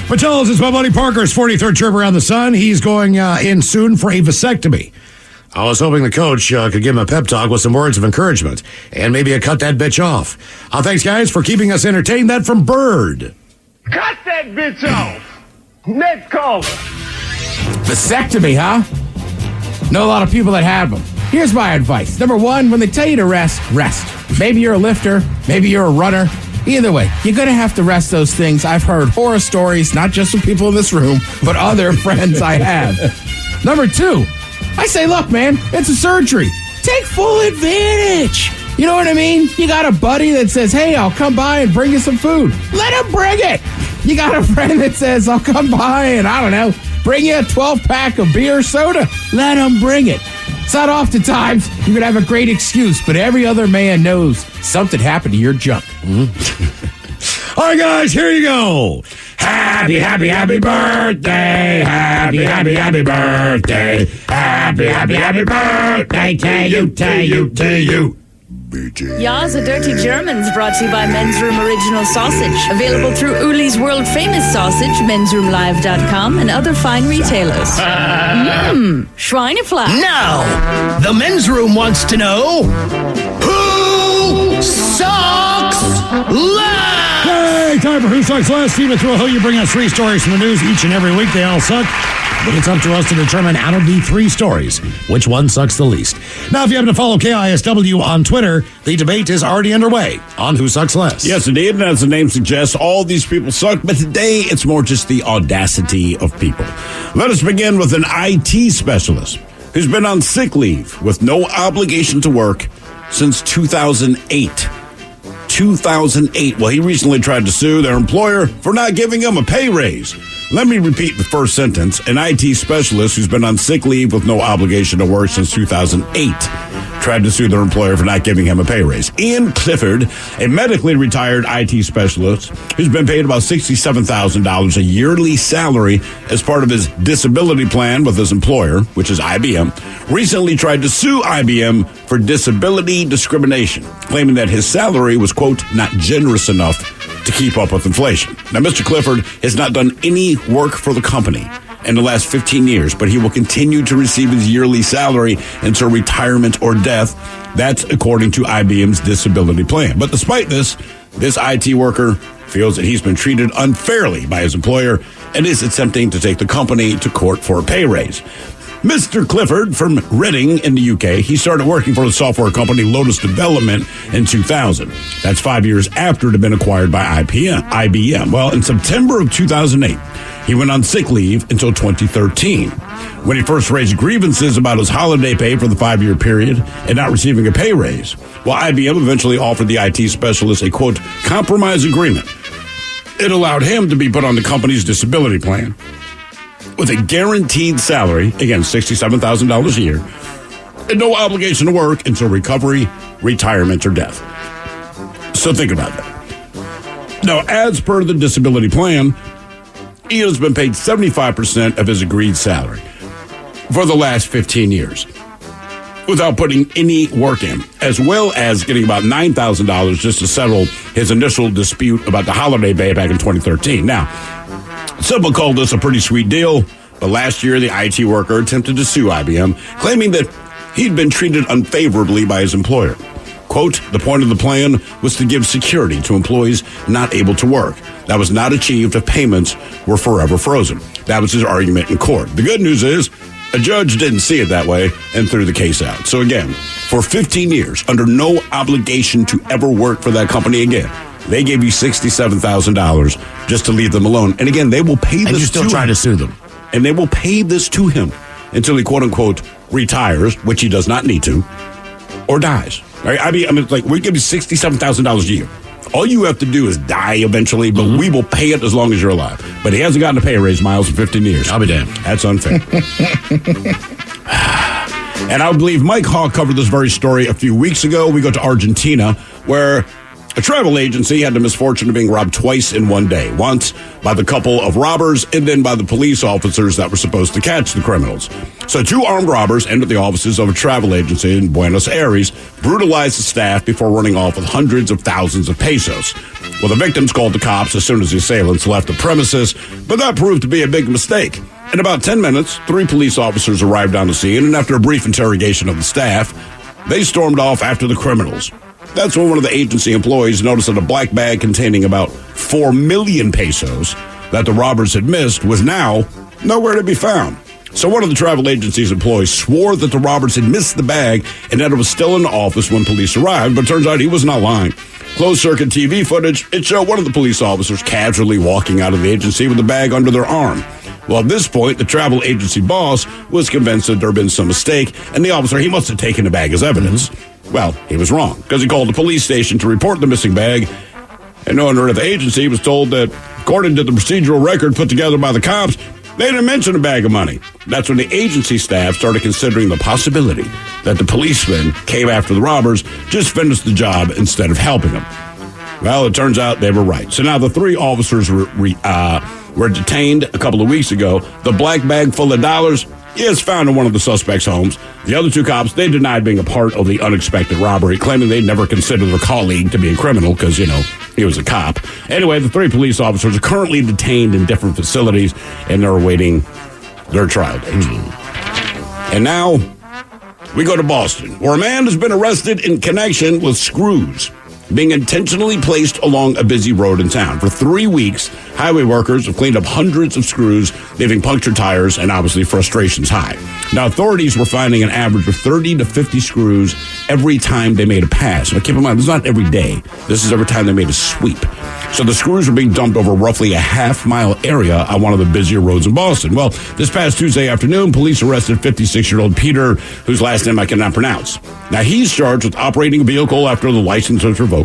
But tell us, it's my buddy Parker's 43rd trip around the sun. He's going in soon for a vasectomy. I was hoping the coach could give him a pep talk with some words of encouragement and maybe a cut that bitch off. Thanks, guys, for keeping us entertained. That from Bird. Cut that bitch off. Next caller. Vasectomy, huh? Know a lot of people that have them. Here's my advice. Number 1, when they tell you to rest, rest. Maybe you're a lifter. Maybe you're a runner. Either way, you're going to have to rest those things. I've heard horror stories, not just from people in this room, but other friends I have. Number 2, I say, look, man, it's a surgery. Take full advantage. You know what I mean? You got a buddy that says, hey, I'll come by and bring you some food. Let him bring it. You got a friend that says, I'll come by and, I don't know, bring you a 12-pack of beer or soda. Let him bring it. It's not oftentimes you're going to have a great excuse, but every other man knows something happened to your junk. All right, guys, here you go. Happy, happy, happy birthday. Happy, happy, happy birthday. Happy, happy, happy birthday to you, to you, to you. Ya's a Dirty Germans brought to you by Men's Room Original Sausage. Available through Uli's World Famous Sausage, mensroomlive.com, and other fine retailers. Schweinefleisch. Now, the Men's Room wants to know, who sucks less? Hey, time for Who Sucks Less. Steve and Thrill, you bring us 3 stories from the news each and every week. They all suck. But it's up to us to determine out of the 3 stories, which one sucks the least. Now, if you happen to follow KISW on Twitter, the debate is already underway on Who Sucks Less. Yes, indeed. And as the name suggests, all these people suck. But today, it's more just the audacity of people. Let us begin with an IT specialist who's been on sick leave with no obligation to work since 2008. 2008. Well, he recently tried to sue their employer for not giving him a pay raise. Let me repeat the first sentence. An IT specialist who's been on sick leave with no obligation to work since 2008 tried to sue their employer for not giving him a pay raise. Ian Clifford, a medically retired IT specialist who's been paid about $67,000 a yearly salary as part of his disability plan with his employer, which is IBM, recently tried to sue IBM for disability discrimination, claiming that his salary was, quote, not generous enough to keep up with inflation. Now, Mr. Clifford has not done any work for the company in the last 15 years, but he will continue to receive his yearly salary until retirement or death. That's according to IBM's disability plan. But despite this IT worker feels that he's been treated unfairly by his employer and is attempting to take the company to court for a pay raise. Mr. Clifford from Reading in the UK, he started working for the software company Lotus Development in 2000. That's 5 years after it had been acquired by IBM. Well, in September of 2008, he went on sick leave until 2013. When he first raised grievances about his holiday pay for the 5-year period and not receiving a pay raise, well, IBM eventually offered the IT specialist a, quote, compromise agreement. It allowed him to be put on the company's disability plan with a guaranteed salary, again, $67,000 a year, and no obligation to work until recovery, retirement, or death. So think about that. Now, as per the disability plan, Ian has been paid 75% of his agreed salary for the last 15 years without putting any work in, as well as getting about $9,000 just to settle his initial dispute about the holiday pay back in 2013. Now, some will call this a pretty sweet deal, but last year the IT worker attempted to sue IBM, claiming that he'd been treated unfavorably by his employer. Quote, the point of the plan was to give security to employees not able to work. That was not achieved if payments were forever frozen. That was his argument in court. The good news is a judge didn't see it that way and threw the case out. So again, for 15 years, under no obligation to ever work for that company again, they gave you $67,000 just to leave them alone. And again, they will pay this and you're still trying to sue them. And they will pay this to him until he, quote unquote, retires, which he does not need to, or dies. Right? I mean, it's like, we give you $67,000 a year. All you have to do is die eventually, but we will pay it as long as you're alive. But he hasn't gotten a pay raise, Miles, in 15 years. I'll be damned. That's unfair. And I believe Mike Hawk covered this very story a few weeks ago. We go to Argentina, where a travel agency had the misfortune of being robbed twice in one day. Once by the couple of robbers and then by the police officers that were supposed to catch the criminals. So 2 armed robbers entered the offices of a travel agency in Buenos Aires, brutalized the staff before running off with hundreds of thousands of pesos. Well, the victims called the cops as soon as the assailants left the premises, but that proved to be a big mistake. In about 10 minutes, 3 police officers arrived on the scene, and after a brief interrogation of the staff, they stormed off after the criminals. That's when one of the agency employees noticed that a black bag containing about 4 million pesos that the robbers had missed was now nowhere to be found. So one of the travel agency's employees swore that the robbers had missed the bag and that it was still in the office when police arrived, but it turns out he was not lying. Closed-circuit TV footage, it showed one of the police officers casually walking out of the agency with the bag under their arm. Well, at this point, the travel agency boss was convinced that there had been some mistake, and the officer, he must have taken the bag as evidence. Well, he was wrong, because he called the police station to report the missing bag, and no one at the agency was told that, according to the procedural record put together by the cops, they didn't mention a bag of money. That's when the agency staff started considering the possibility that the policemen came after the robbers, just finished the job instead of helping them. Well, it turns out they were right. So now the 3 officers were detained a couple of weeks ago. The black bag full of dollars is found in one of the suspects' homes. The other 2 cops, they denied being a part of the unexpected robbery, claiming they'd never considered their colleague to be a criminal because, he was a cop. Anyway, the 3 police officers are currently detained in different facilities, and they're awaiting their trial date. And now we go to Boston, where a man has been arrested in connection with screws being intentionally placed along a busy road in town. For 3 weeks, highway workers have cleaned up hundreds of screws, leaving punctured tires and obviously frustrations high. Now, authorities were finding an average of 30 to 50 screws every time they made a pass. Now, keep in mind, this is not every day. This is every time they made a sweep. So the screws were being dumped over roughly a half-mile area on one of the busier roads in Boston. Well, this past Tuesday afternoon, police arrested 56-year-old Peter, whose last name I cannot pronounce. Now, he's charged with operating a vehicle after the license was revoked,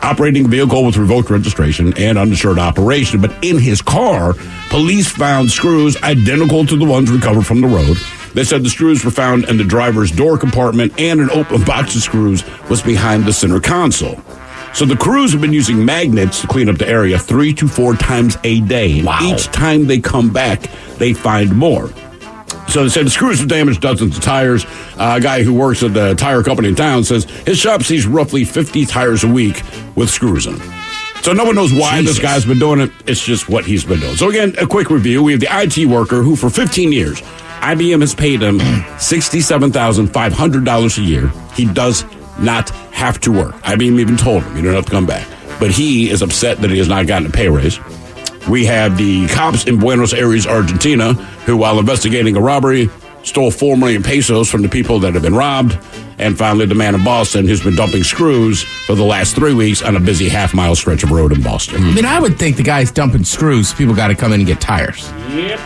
operating a vehicle with revoked registration, and uninsured operation. But in his car, police found screws identical to the ones recovered from the road. They said the screws were found in the driver's door compartment, and an open box of screws was behind the center console. So the crews have been using magnets to clean up the area 3 to 4 times a day. Wow. Each time they come back, they find more. So they said the screws have damaged dozens of tires. A guy who works at the tire company in town says his shop sees roughly 50 tires a week with screws in them. So no one knows why this guy's been doing it. It's just what he's been doing. So again, a quick review. We have the IT worker who for 15 years, IBM has paid him $67,500 a year. He does not have to work. IBM even told him, you don't have to come back. But he is upset that he has not gotten a pay raise. We have the cops in Buenos Aires, Argentina, who, while investigating a robbery, stole 4 million pesos from the people that have been robbed. And finally, the man in Boston who's been dumping screws for the last 3 weeks on a busy half-mile stretch of road in Boston. I mean, I would think the guy's dumping screws, people got to come in and get tires. Yep.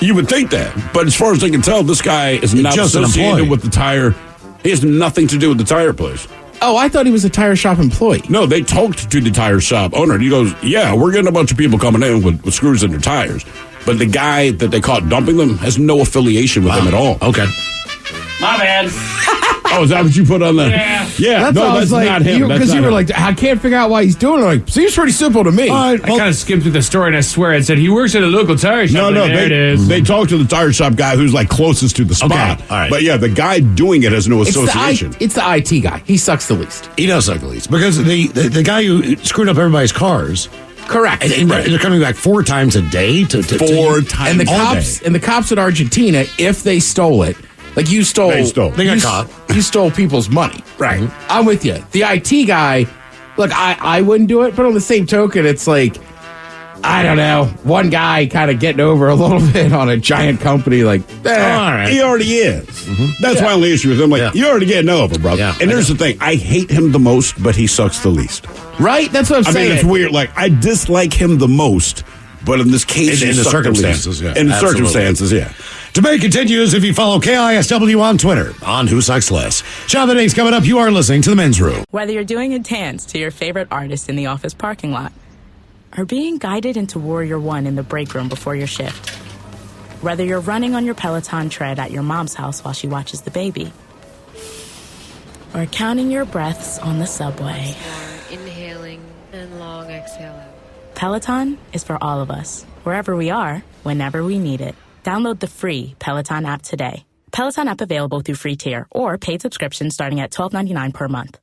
You would think that. But as far as I can tell, this guy is not just associated with the tire. He has nothing to do with the tire place. Oh, I thought he was a tire shop employee. No, they talked to the tire shop owner. And he goes, yeah, we're getting a bunch of people coming in with screws in their tires. But the guy that they caught dumping them has no affiliation with them at all. Okay. My bad. Oh, is that what you put on the... Yeah, that's not him. Because you were like, I can't figure out why he's doing it. Like, seems pretty simple to me. I kind of skimmed through the story, and I swear it said he works at a local tire shop. No, there it is. They talked to the tire shop guy who's like closest to the spot. Okay, all right. But yeah, the guy doing it has no association. It's the IT guy. He sucks the least. He does suck the least. Because the guy who screwed up everybody's cars... Correct. And they're coming back 4 times a day to 4 times and the cops in Argentina, if they stole it, like you stole. They got caught. You stole people's money. Right. I'm with you. The IT guy, look, I wouldn't do it, but on the same token, it's like, I don't know, one guy kind of getting over a little bit on a giant company, like, all right. He already is. Mm-hmm. That's my only issue with him. Like, you're already getting over, brother. Yeah, and here's the thing. I hate him the most, but he sucks the least. Right? That's what I'm saying. I mean, it's weird. Like, I dislike him the most, but in this case, in the circumstances, in the circumstances, yeah. Debate continues if you follow KISW on Twitter on Who Sucks Less. Shot of the Day's coming up. You are listening to The Men's Room. Whether you're doing a dance to your favorite artist in the office parking lot, or being guided into Warrior 1 in the break room before your shift, whether you're running on your Peloton tread at your mom's house while she watches the baby, or counting your breaths on the subway. Inhaling and long exhale out. Peloton is for all of us, wherever we are, whenever we need it. Download the free Peloton app today. Peloton app available through free tier or paid subscription starting at $12.99 per month.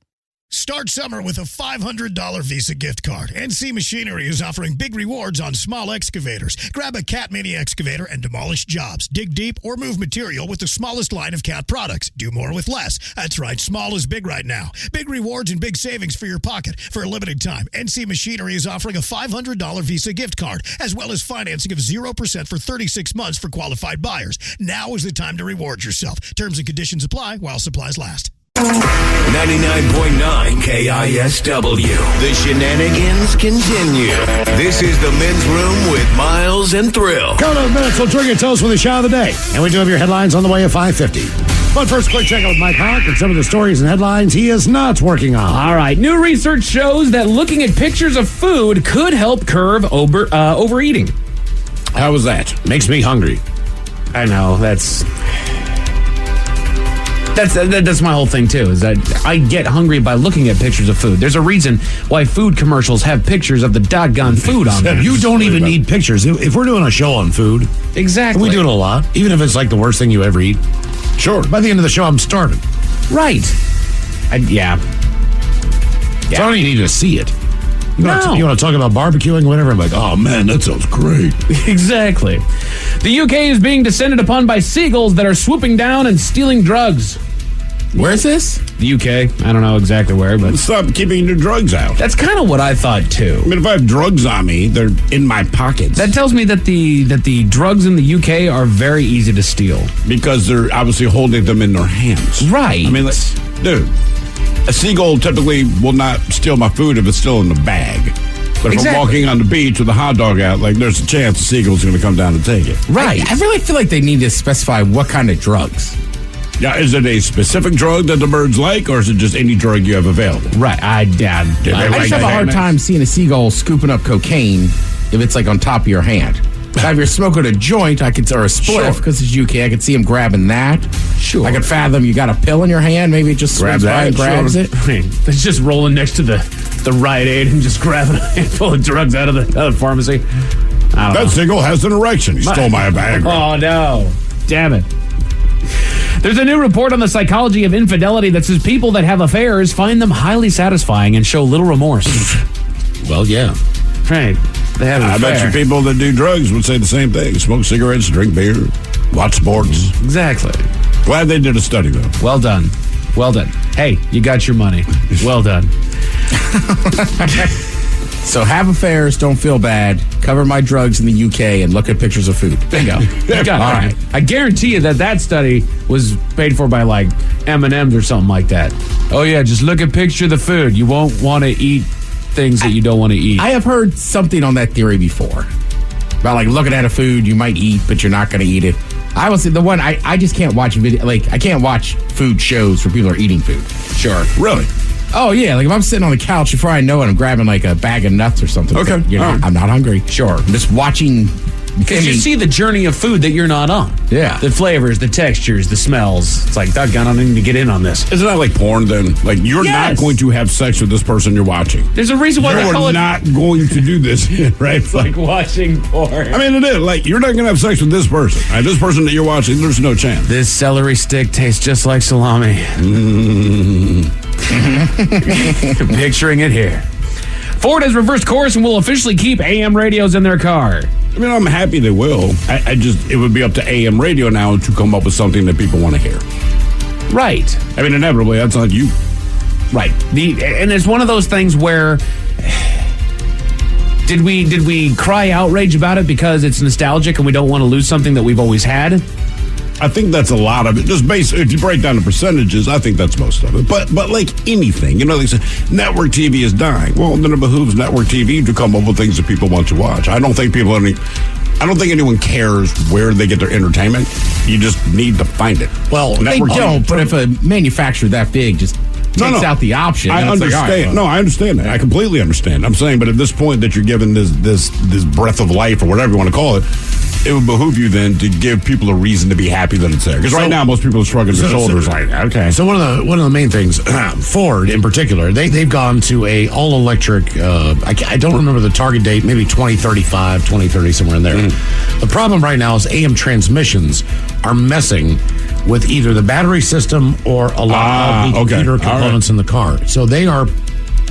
Start summer with a $500 Visa gift card. NC Machinery is offering big rewards on small excavators. Grab a Cat Mini excavator and demolish jobs. Dig deep or move material with the smallest line of Cat products. Do more with less. That's right, small is big right now. Big rewards and big savings for your pocket. For a limited time, NC Machinery is offering a $500 Visa gift card, as well as financing of 0% for 36 months for qualified buyers. Now is the time to reward yourself. Terms and conditions apply while supplies last. 99.9 KISW. The shenanigans continue. This is the Men's Room with Miles and Thrill. Couple of minutes, we'll trigger toast with a shot of the day. And we do have your headlines on the way at 5:50. But first, quick check out with Mike Hawk and some of the stories and headlines he is not working on. All right. New research shows that looking at pictures of food could help curb overeating. How was that? Makes me hungry. I know. That's... That's my whole thing, too, is that I get hungry by looking at pictures of food. There's a reason why food commercials have pictures of the doggone food on them. You don't even need pictures. If we're doing a show on food, exactly, we do it a lot, even if it's like the worst thing you ever eat. Sure. By the end of the show, I'm starving. Right. Yeah. So I don't even need to see it. You want to talk about barbecuing or whatever? I'm like, oh, man, that sounds great. Exactly. The UK is being descended upon by seagulls that are swooping down and stealing drugs. Where's this? The UK. I don't know exactly where, but... Stop keeping your drugs out. That's kind of what I thought, too. I mean, if I have drugs on me, they're in my pockets. That tells me that the drugs in the UK are very easy to steal. Because they're obviously holding them in their hands. Right. I mean, dude, a seagull typically will not steal my food if it's still in the bag. But if I'm walking on the beach with a hot dog out, like, there's a chance the seagull's going to come down and take it. Right. I really feel like they need to specify what kind of drugs. Yeah, is it a specific drug that the birds like, or is it just any drug you have available? Right. I just have a hard time seeing a seagull scooping up cocaine if it's like on top of your hand. Now, if you're smoking a joint, or a spliff, because it's UK, I could see him grabbing that. Sure. I could fathom you got a pill in your hand, maybe it just swings by and grabs it. It's just rolling next to the Rite Aid and just grabbing a handful of drugs out of the pharmacy. That seagull has an erection. He stole my bag. Oh, no. Damn it. There's a new report on the psychology of infidelity that says people that have affairs find them highly satisfying and show little remorse. Well, yeah. Right. They have an I affair. bet you people that do drugs would say the same thing. Smoke cigarettes, drink beer, watch sports. Exactly. Glad they did a study, though. Well done. Well done. Hey, you got your money. Well done. So have affairs, don't feel bad, cover my drugs in the UK, and look at pictures of food. Bingo. You got it. All right. I guarantee you that study was paid for by like M&M's or something like that. Oh, yeah, just look at picture of the food. You won't want to eat things that you don't want to eat. I have heard something on that theory before. About like looking at a food you might eat, but you're not going to eat it. I was the one, I just can't watch video, like I can't watch food shows where people are eating food. Sure. Really? Oh, yeah. Like if I'm sitting on the couch, before I know it, I'm grabbing like a bag of nuts or something. Okay. I'm not hungry. Sure. I'm just watching. Because you see the journey of food that you're not on. Yeah. The flavors, the textures, the smells. It's like, doggone, I don't need to get in on this. Isn't that like porn then? Like, you're not going to have sex with this person you're watching. There's a reason why they call You're it... not going to do this, right? It's like watching porn. I mean, it is. Like, you're not going to have sex with this person. Right? This person that you're watching, there's no chance. This celery stick tastes just like salami. Picturing it here. Ford has reversed course and will officially keep AM radios in their car. I mean, I'm happy they will. I just, it would be up to AM radio now to come up with something that people want to hear. Right. I mean, inevitably, that's on you. Right. And it's one of those things where... Did we cry outrage about it because it's nostalgic and we don't want to lose something that we've always had? I think that's a lot of it. Just if you break down the percentages, I think that's most of it. But like anything, they say network TV is dying. Well, then it behooves network TV to come up with things that people want to watch. I don't think anyone cares where they get their entertainment. You just need to find it. Well, they don't. But if a manufacturer that big just takes out the option, I understand. No, I understand that. I completely understand. I'm saying, but at this point that you're given this breath of life or whatever you want to call it, it would behoove you then to give people a reason to be happy that it's there. Because right now, most people are shrugging their shoulders like, okay. So one of the main things, Ford in particular, they've gone to a all electric. I don't remember the target date, maybe 2035, 2030, somewhere in there. The problem right now is AM transmissions are messing with either the battery system or a lot of the computer components in the car. So they are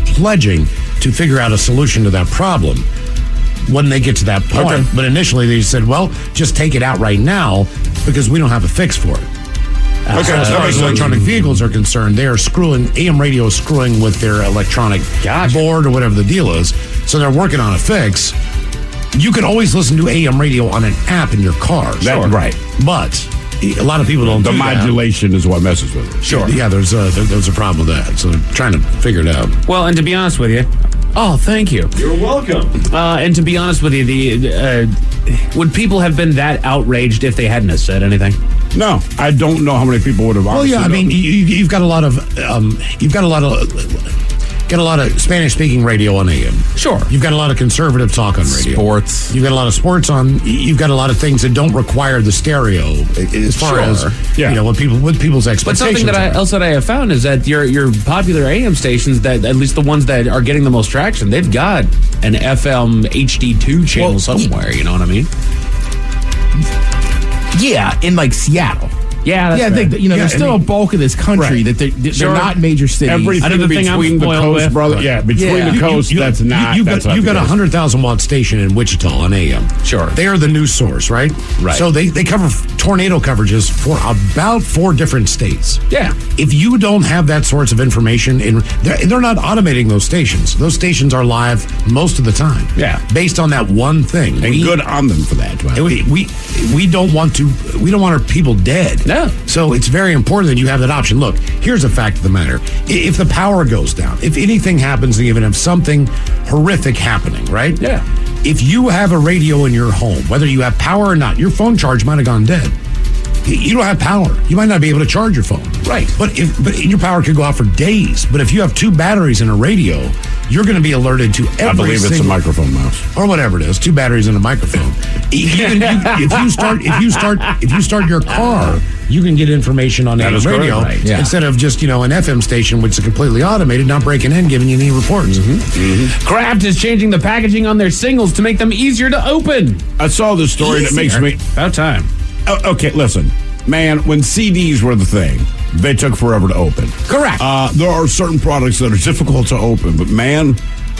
pledging to figure out a solution to that problem when they get to that point. Okay. But initially they said, well, just take it out right now because we don't have a fix for it. As far as electronic vehicles are concerned, they are AM radio is screwing with their electronic board or whatever the deal is. So they're working on a fix. You can always listen to AM radio on an app in your car. Right. But a lot of people don't do that. The modulation is what messes with it. Sure. Yeah, there's a problem with that. So they're trying to figure it out. Well, and to be honest with you, thank you. You're welcome. And to be honest with you, would people have been that outraged if they hadn't have said anything? No, I don't know how many people would have. Well, yeah, I mean, you've got a lot of got a lot of Spanish-speaking radio on AM. Sure. You've got a lot of conservative talk on radio. Sports. You've got a lot of sports on. You've got a lot of things that don't require the stereo as far as what people's expectations. But something else that I have found is that your popular AM stations, that at least the ones that are getting the most traction, they've got an FM HD2 channel somewhere. You know what I mean? Yeah, in like Seattle. Yeah, that's I think that, there's still a bulk of this country that they're not major cities. Everything between the coast, brother. Yeah, between the coast, that's not. You've got a 100,000-watt station in Wichita on AM. Sure. They are the news source, right? Right. So they cover tornado coverages for about 4 different states. Yeah. If you don't have that sorts of information, they're not automating those stations. Those stations are live most of the time. Yeah. Based on that one thing. And good on them for that. We don't want our people dead. No. So it's very important that you have that option. Look, here's a fact of the matter. If the power goes down, if anything happens, and even if something horrific happening, right? Yeah. If you have a radio in your home, whether you have power or not, your phone charge might have gone dead. You don't have power. You might not be able to charge your phone. Right. But your power could go out for days. But if you have 2 batteries in a radio, you're going to be alerted to every I believe it's a microphone mouse. Or whatever it is, 2 batteries and a microphone. If you start your car, you can get information on that radio instead of just an FM station, which is completely automated, not breaking in, giving you any reports. Kraft is changing the packaging on their singles to make them easier to open. I saw this story that makes me about time. Okay, listen, man. When CDs were the thing, they took forever to open. Correct. There are certain products that are difficult to open, but man,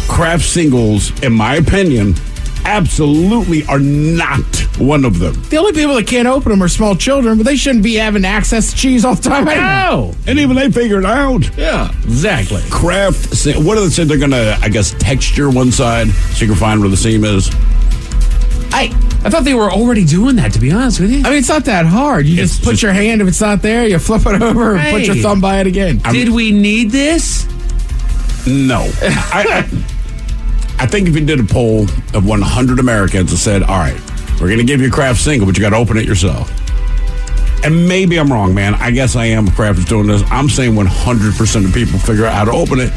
Kraft singles, in my opinion, absolutely are not one of them. The only people that can't open them are small children, but they shouldn't be having access to cheese all the time. No! And even they figure it out. Yeah, exactly. Kraft, what do they say? They're going to, I guess, texture one side so you can find where the seam is. I thought they were already doing that, to be honest with you. I mean, it's not that hard. You just put your hand, if it's not there, you flip it over and put your thumb by it again. Did we need this? No. I think if you did a poll of 100 Americans and said, all right, we're going to give you a Kraft single, but you got to open it yourself. And maybe I'm wrong, man. I guess I am. Kraft is doing this. I'm saying 100% of people figure out how to open it.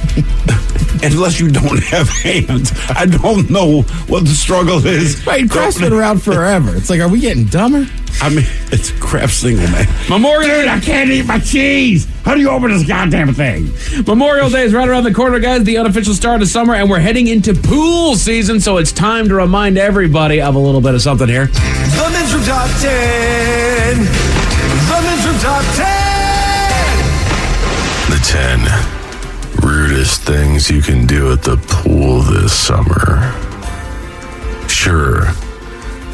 Unless you don't have hands. I don't know what the struggle is. Right, Kraft's been around forever. It's like, are we getting dumber? I mean, it's a Kraft single, man. Dude, I can't eat my cheese. How do you open this goddamn thing? Memorial Day is right around the corner, guys. The unofficial start of summer, and we're heading into pool season, so it's time to remind everybody of a little bit of something here. The Men's Room Top 10. The Men's Room Top 10. The 10 weirdest things you can do at the pool this summer. Sure,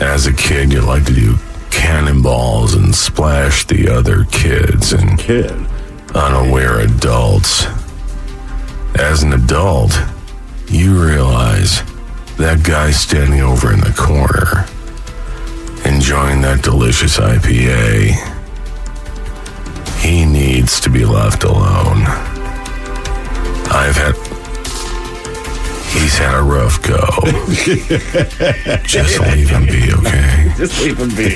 as a kid, you like to do cannonballs and splash the other kids and unaware adults. As an adult, you realize that guy standing over in the corner, enjoying that delicious IPA, he needs to be left alone. He's had a rough go. Just leave him be, okay? Just leave him be.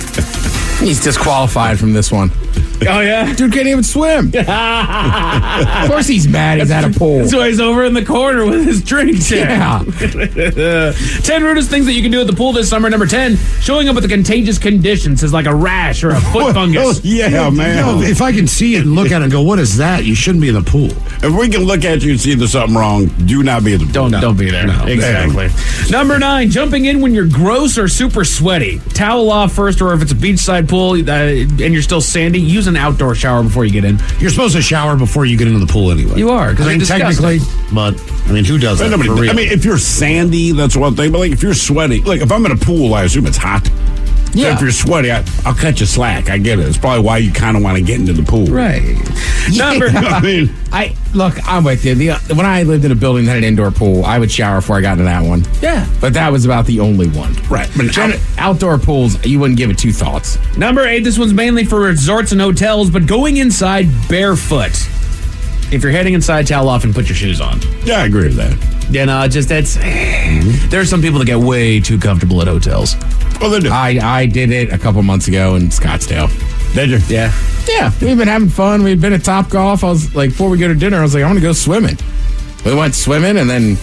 He's disqualified from this one. Oh, yeah? Dude can't even swim. Of course he's mad he's at a pool. So he's over in the corner with his drinks. Yeah. 10 rudest things that you can do at the pool this summer. Number 10, showing up with the contagious conditions is like a rash or a foot fungus. Yeah, man. If I can see it and look at it and go, what is that? You shouldn't be in the pool. If we can look at you and see there's something wrong, do not be in the pool. Don't be there. No. Exactly. Number 9, jumping in when you're gross or super sweaty. Towel off first, or if it's a beachside pool and you're still sandy, use an outdoor shower before you get in. You're supposed to shower before you get into the pool anyway. You are, because technically, but who does that? For real? I mean, if you're sandy, that's one thing. But like, if you're sweaty, like if I'm in a pool, I assume it's hot. Yeah. So if you're sweaty, I'll cut you slack. I get it. It's probably why you kind of want to get into the pool, right? I'm with you. When I lived in a building that had an indoor pool, I would shower before I got into that one. Yeah, but that was about the only one. Right. But outdoor pools, you wouldn't give it 2 thoughts. Number 8, this one's mainly for resorts and hotels, but going inside barefoot. If you're heading inside, towel off and put your shoes on. Yeah, I agree with that. Yeah, no, that's. There are some people that get way too comfortable at hotels. Well, they do. I did it a couple months ago in Scottsdale. Did you? Yeah. Yeah, we've been having fun. We'd been at Topgolf. I was like, before we go to dinner, I was like, I want to go swimming. We went swimming, and then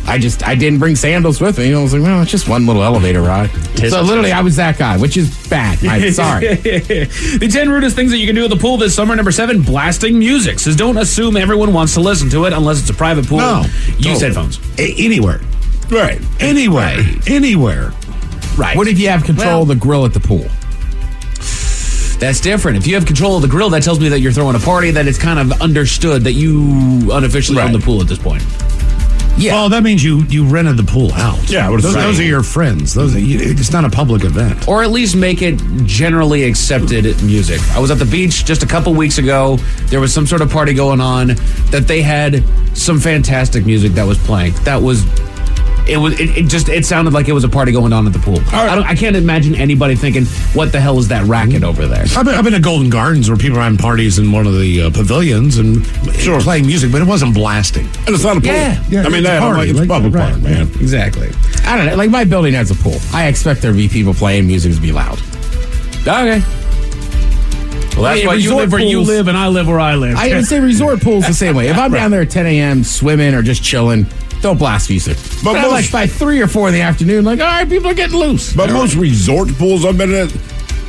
I didn't bring sandals with me. I was like, well, it's just one little elevator ride. So literally, I was that guy, which is bad. I'm sorry. The 10 rudest things that you can do at the pool this summer. Number 7, blasting music. Says don't assume everyone wants to listen to it unless it's a private pool. No. Use headphones. Anywhere. Right. Anywhere. Right. What if you have control of the grill at the pool? That's different. If you have control of the grill, that tells me that you're throwing a party, that it's kind of understood that you unofficially own the pool at this point. Yeah. Well, that means you rented the pool out. Yeah, those are your friends. It's not a public event. Or at least make it generally accepted music. I was at the beach just a couple weeks ago. There was some sort of party going on that they had some fantastic music that was playing. It sounded like it was a party going on at the pool. I can't imagine anybody thinking, what the hell is that racket over there? I've been to Golden Gardens where people are having parties in one of the pavilions and playing music, but it wasn't blasting. And it's not a pool. Yeah, I mean, it's a public park, man. Exactly. I don't know. Like, my building has a pool. I expect there to be people playing music to be loud. Okay. Well, that's why you live where you live and I live where I live. I would say resort pools the same way. If I'm down there at 10 a.m. swimming or just chilling, don't blast music. But I'm like by 3 or 4 in the afternoon, like, all right, people are getting loose. But most resort pools I've been at,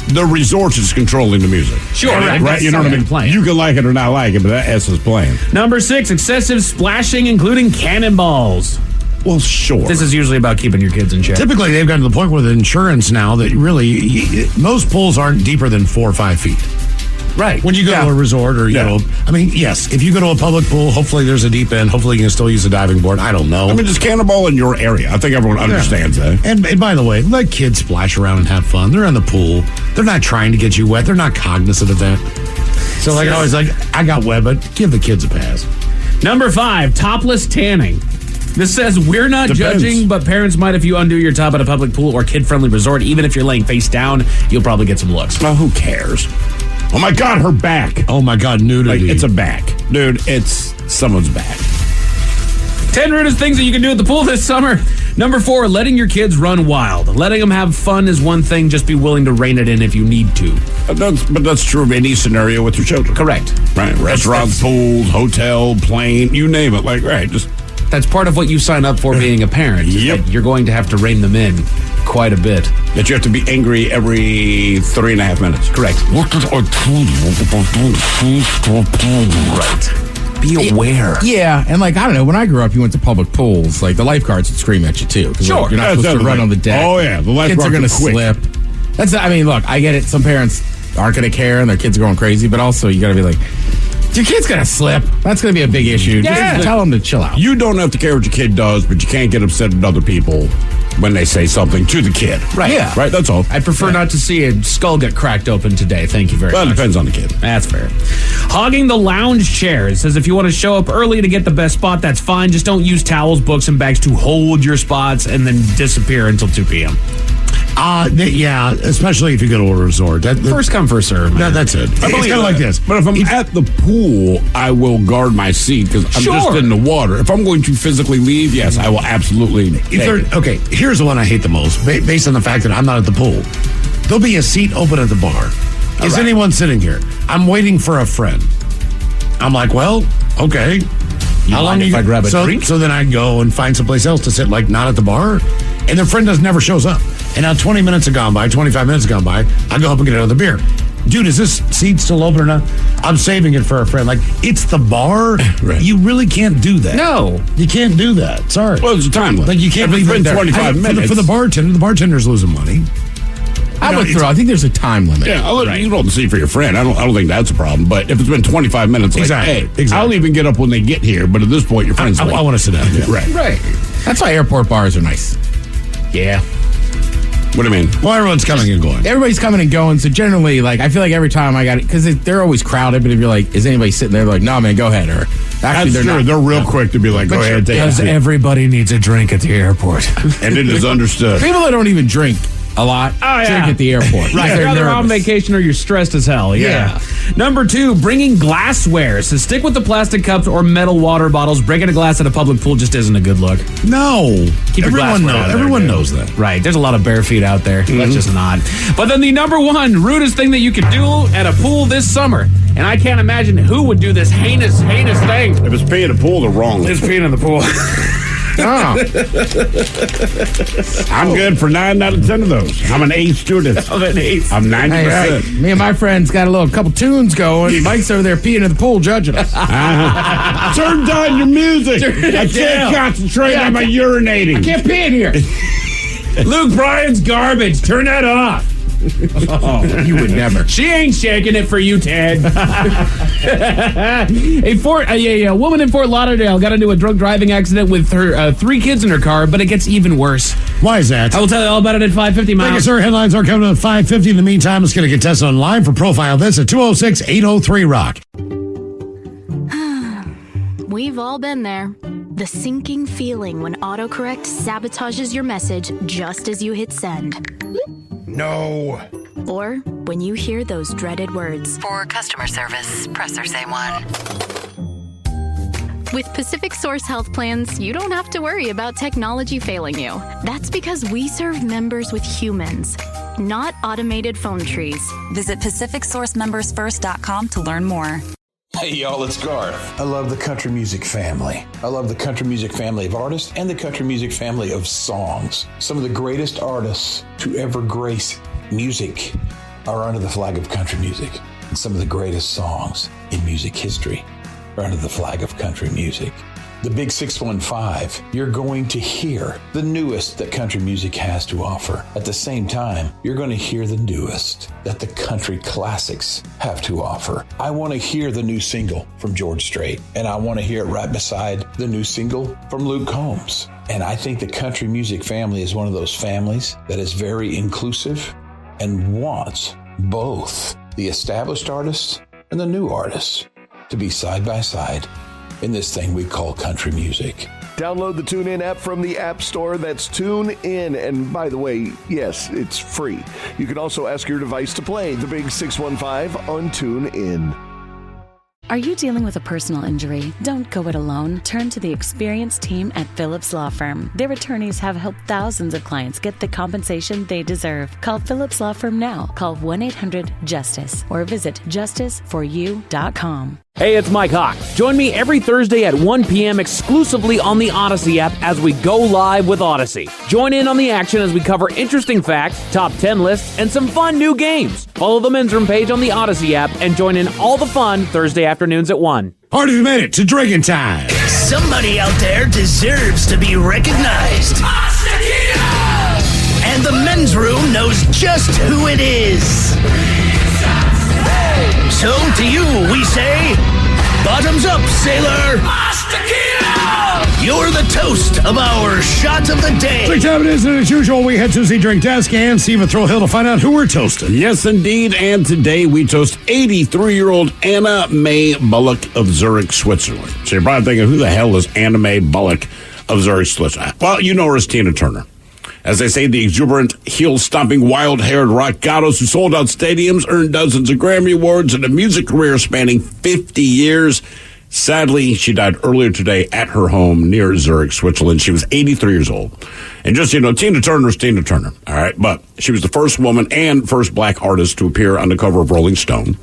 the resort is controlling the music. Sure, right? You know what I mean? Playing. You can like it or not like it, but that S is playing. Number 6, excessive splashing, including cannonballs. Well, sure. This is usually about keeping your kids in check. Typically, they've gotten to the point with insurance now that really most pools aren't deeper than 4 or 5 feet. Right. When you go to a resort or, yes, if you go to a public pool, hopefully there's a deep end. Hopefully you can still use a diving board. I don't know. I mean, just cannonball in your area. I think everyone understands that. And by the way, let kids splash around and have fun. They're in the pool. They're not trying to get you wet. They're not cognizant of that. So, like, I was like, I got wet, but give the kids a pass. Number 5, topless tanning. This says, we're not judging, but parents might if you undo your top at a public pool or kid-friendly resort. Even if you're laying face down, you'll probably get some looks. Well, who cares? Oh, my God, her back. Oh, my God, nudity. Like, it's a back. Dude, it's someone's back. 10 rudest things that you can do at the pool this summer. Number 4, letting your kids run wild. Letting them have fun is one thing. Just be willing to rein it in if you need to. But that's true of any scenario with your children. Correct. Right. Restaurants, pools, hotel, plane, you name it. Like, right, just... That's part of what you sign up for being a parent. Yep. You're going to have to rein them in quite a bit. That you have to be angry every 3.5 minutes. Correct. What did I tell you about the Right. Be aware. Yeah, and like, I don't know, when I grew up, you went to public pools, like the lifeguards would scream at you too. Sure. Like, you're not supposed to run on the deck. Oh, yeah. The kids are going to slip. Look, I get it. Some parents aren't going to care and their kids are going crazy, but also you got to be like, your kid's going to slip. That's going to be a big issue. Yeah. Just tell them to chill out. You don't have to care what your kid does, but you can't get upset at other people when they say something to the kid. Right. Yeah. Right, that's all. I'd prefer not to see a skull get cracked open today. Thank you very much. Well, it depends on the kid. That's fair. Hogging the lounge chair. It says if you want to show up early to get the best spot, that's fine. Just don't use towels, books, and bags to hold your spots and then disappear until 2 p.m. Yeah, especially if you go to a resort. First come, first serve. That's it. It's kind of like this. But if I'm at the pool, I will guard my seat because I'm just in the water. If I'm going to physically leave, yes, I will absolutely. Okay, here's the one I hate the most, based on the fact that I'm not at the pool. There'll be a seat open at the bar. Is anyone sitting here? I'm waiting for a friend. I'm like, well, okay. How long if I grab a drink? So then I go and find someplace else to sit, like not at the bar, and their friend never shows up. And now 20 minutes have gone by, 25 minutes have gone by. I go up and get another beer. Dude, is this seat still open or not? I'm saving it for a friend. Like, it's the bar. Right. You really can't do that. No. You can't do that. Sorry. Well, it's a time limit. Like, you can't leave it there. 25 minutes. For the bartender's losing money. I think there's a time limit. Yeah, you don't see for your friend. I don't think that's a problem. But if it's been 25 minutes, like, exactly. I'll even get up when they get here. But at this point, your friend's I want to sit down. Yeah. Right. That's why airport bars are nice. Yeah. What do you mean? Well, everyone's coming and going. Everybody's coming and going. So generally, like, I feel like every time I got it, because they're always crowded. But if you're like, is anybody sitting there? They're like, no, man, go ahead. Or actually, that's true. They're real quick to be like, go ahead, take because everybody needs a drink at the airport, and it is understood. People that don't even drink a lot drink at the airport. Right. You're either on vacation or you're stressed as hell. Yeah. Number 2, bringing glassware. So stick with the plastic cups or metal water bottles. Breaking a glass at a public pool just isn't a good look. No. Keep your glassware out of there, everyone knows that. Right. There's a lot of bare feet out there. That's just not. But then the number 1 rudest thing that you can do at a pool this summer And I can't imagine who would do this heinous thing. If it's peeing in the pool, they're wrong. It's peeing in the pool. Oh. I'm good for 9 out of 10 of those. I'm an A student. I'm an ace. I'm 90%. Hey, me and my friends got a couple tunes going. Mike's over there peeing in the pool judging us. Turn down your music. I can't concentrate on my urinating. I can't pee in here. Luke Bryan's garbage. Turn that off. Oh, you would never. She ain't shaking it for you, Ted. A woman in Fort Lauderdale got into a drunk driving accident with her 3 kids in her car, but it gets even worse. Why is that? I will tell you all about it at 5:50 miles. Thank you, sir. Headlines are coming at 5:50. In the meantime, let's get a contestant online for Profile This at 206-803-ROCK. We've all been there. The sinking feeling when autocorrect sabotages your message just as you hit send. No. Or when you hear those dreaded words. For customer service, press or say 1. With Pacific Source Health Plans, you don't have to worry about technology failing you. That's because we serve members with humans, not automated phone trees. Visit PacificSourceMembersFirst.com to learn more. Hey y'all, it's Garth. I love the country music family. I love the country music family of artists and the country music family of songs. Some of the greatest artists to ever grace music are under the flag of country music. And some of the greatest songs in music history are under the flag of country music. The Big 615, you're going to hear the newest that country music has to offer. At the same time, you're going to hear the newest that the country classics have to offer. I want to hear the new single from George Strait, and I want to hear it right beside the new single from Luke Combs. And I think the country music family is one of those families that is very inclusive and wants both the established artists and the new artists to be side by side in this thing we call country music. Download the TuneIn app from the App Store. That's TuneIn. And by the way, yes, it's free. You can also ask your device to play the Big 615 on TuneIn. Are you dealing with a personal injury? Don't go it alone. Turn to the experienced team at Phillips Law Firm. Their attorneys have helped thousands of clients get the compensation they deserve. Call Phillips Law Firm now. Call 1-800-JUSTICE or visit justiceforyou.com. Hey, it's Mike Hawk. Join me every Thursday at 1 p.m. exclusively on the Odyssey app as we go live with Odyssey. Join in on the action as we cover interesting facts, top 10 lists, and some fun new games. Follow the Men's Room page on the Odyssey app and join in all the fun Thursday afternoons at 1. Already made it to drinking time. Somebody out there deserves to be recognized. And the Men's Room knows just who it is. So to you we say, bottoms up, sailor. You're the toast of our shot of the day. Drink time it is, and as usual, we head to the drink desk and Steve and Thrill Hill to find out who we're toasting. Yes, indeed. And today we toast 83-year-old Anna Mae Bullock of Zurich, Switzerland. So you're probably thinking, who the hell is Anna Mae Bullock of Zurich, Switzerland? Well, you know her as Tina Turner. As they say, the exuberant, heel-stomping, wild-haired rock goddess who sold out stadiums, earned dozens of Grammy Awards, and a music career spanning 50 years. Sadly, she died earlier today at her home near Zurich, Switzerland. She was 83 years old. And just, you know, Tina Turner is Tina Turner, all right? But she was the first woman and first black artist to appear on the cover of Rolling Stone.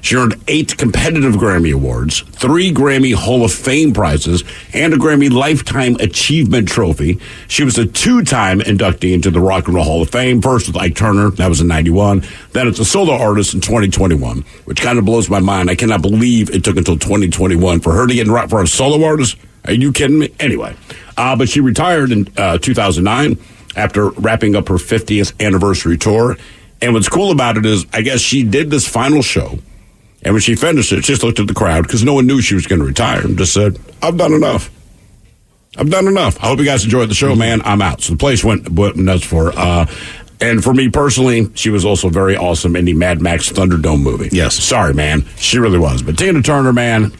She earned 8 competitive Grammy Awards, 3 Grammy Hall of Fame prizes, and a Grammy Lifetime Achievement Trophy. She was a 2-time inductee into the Rock and Roll Hall of Fame, first with Ike Turner, that was in 91, then as a solo artist in 2021, which kind of blows my mind. I cannot believe it took until 2021 for her to get for a solo artist. Are you kidding me? Anyway, but she retired in 2009 after wrapping up her 50th anniversary tour. And what's cool about it is, I guess she did this final show. And when she finished it, she just looked at the crowd because no one knew she was going to retire and just said, I've done enough. I've done enough. I hope you guys enjoyed the show, man. I'm out. So the place went nuts for her. And for me personally, she was also very awesome in the Mad Max Thunderdome movie. Yes. Sorry, man. She really was. But Tina Turner, man,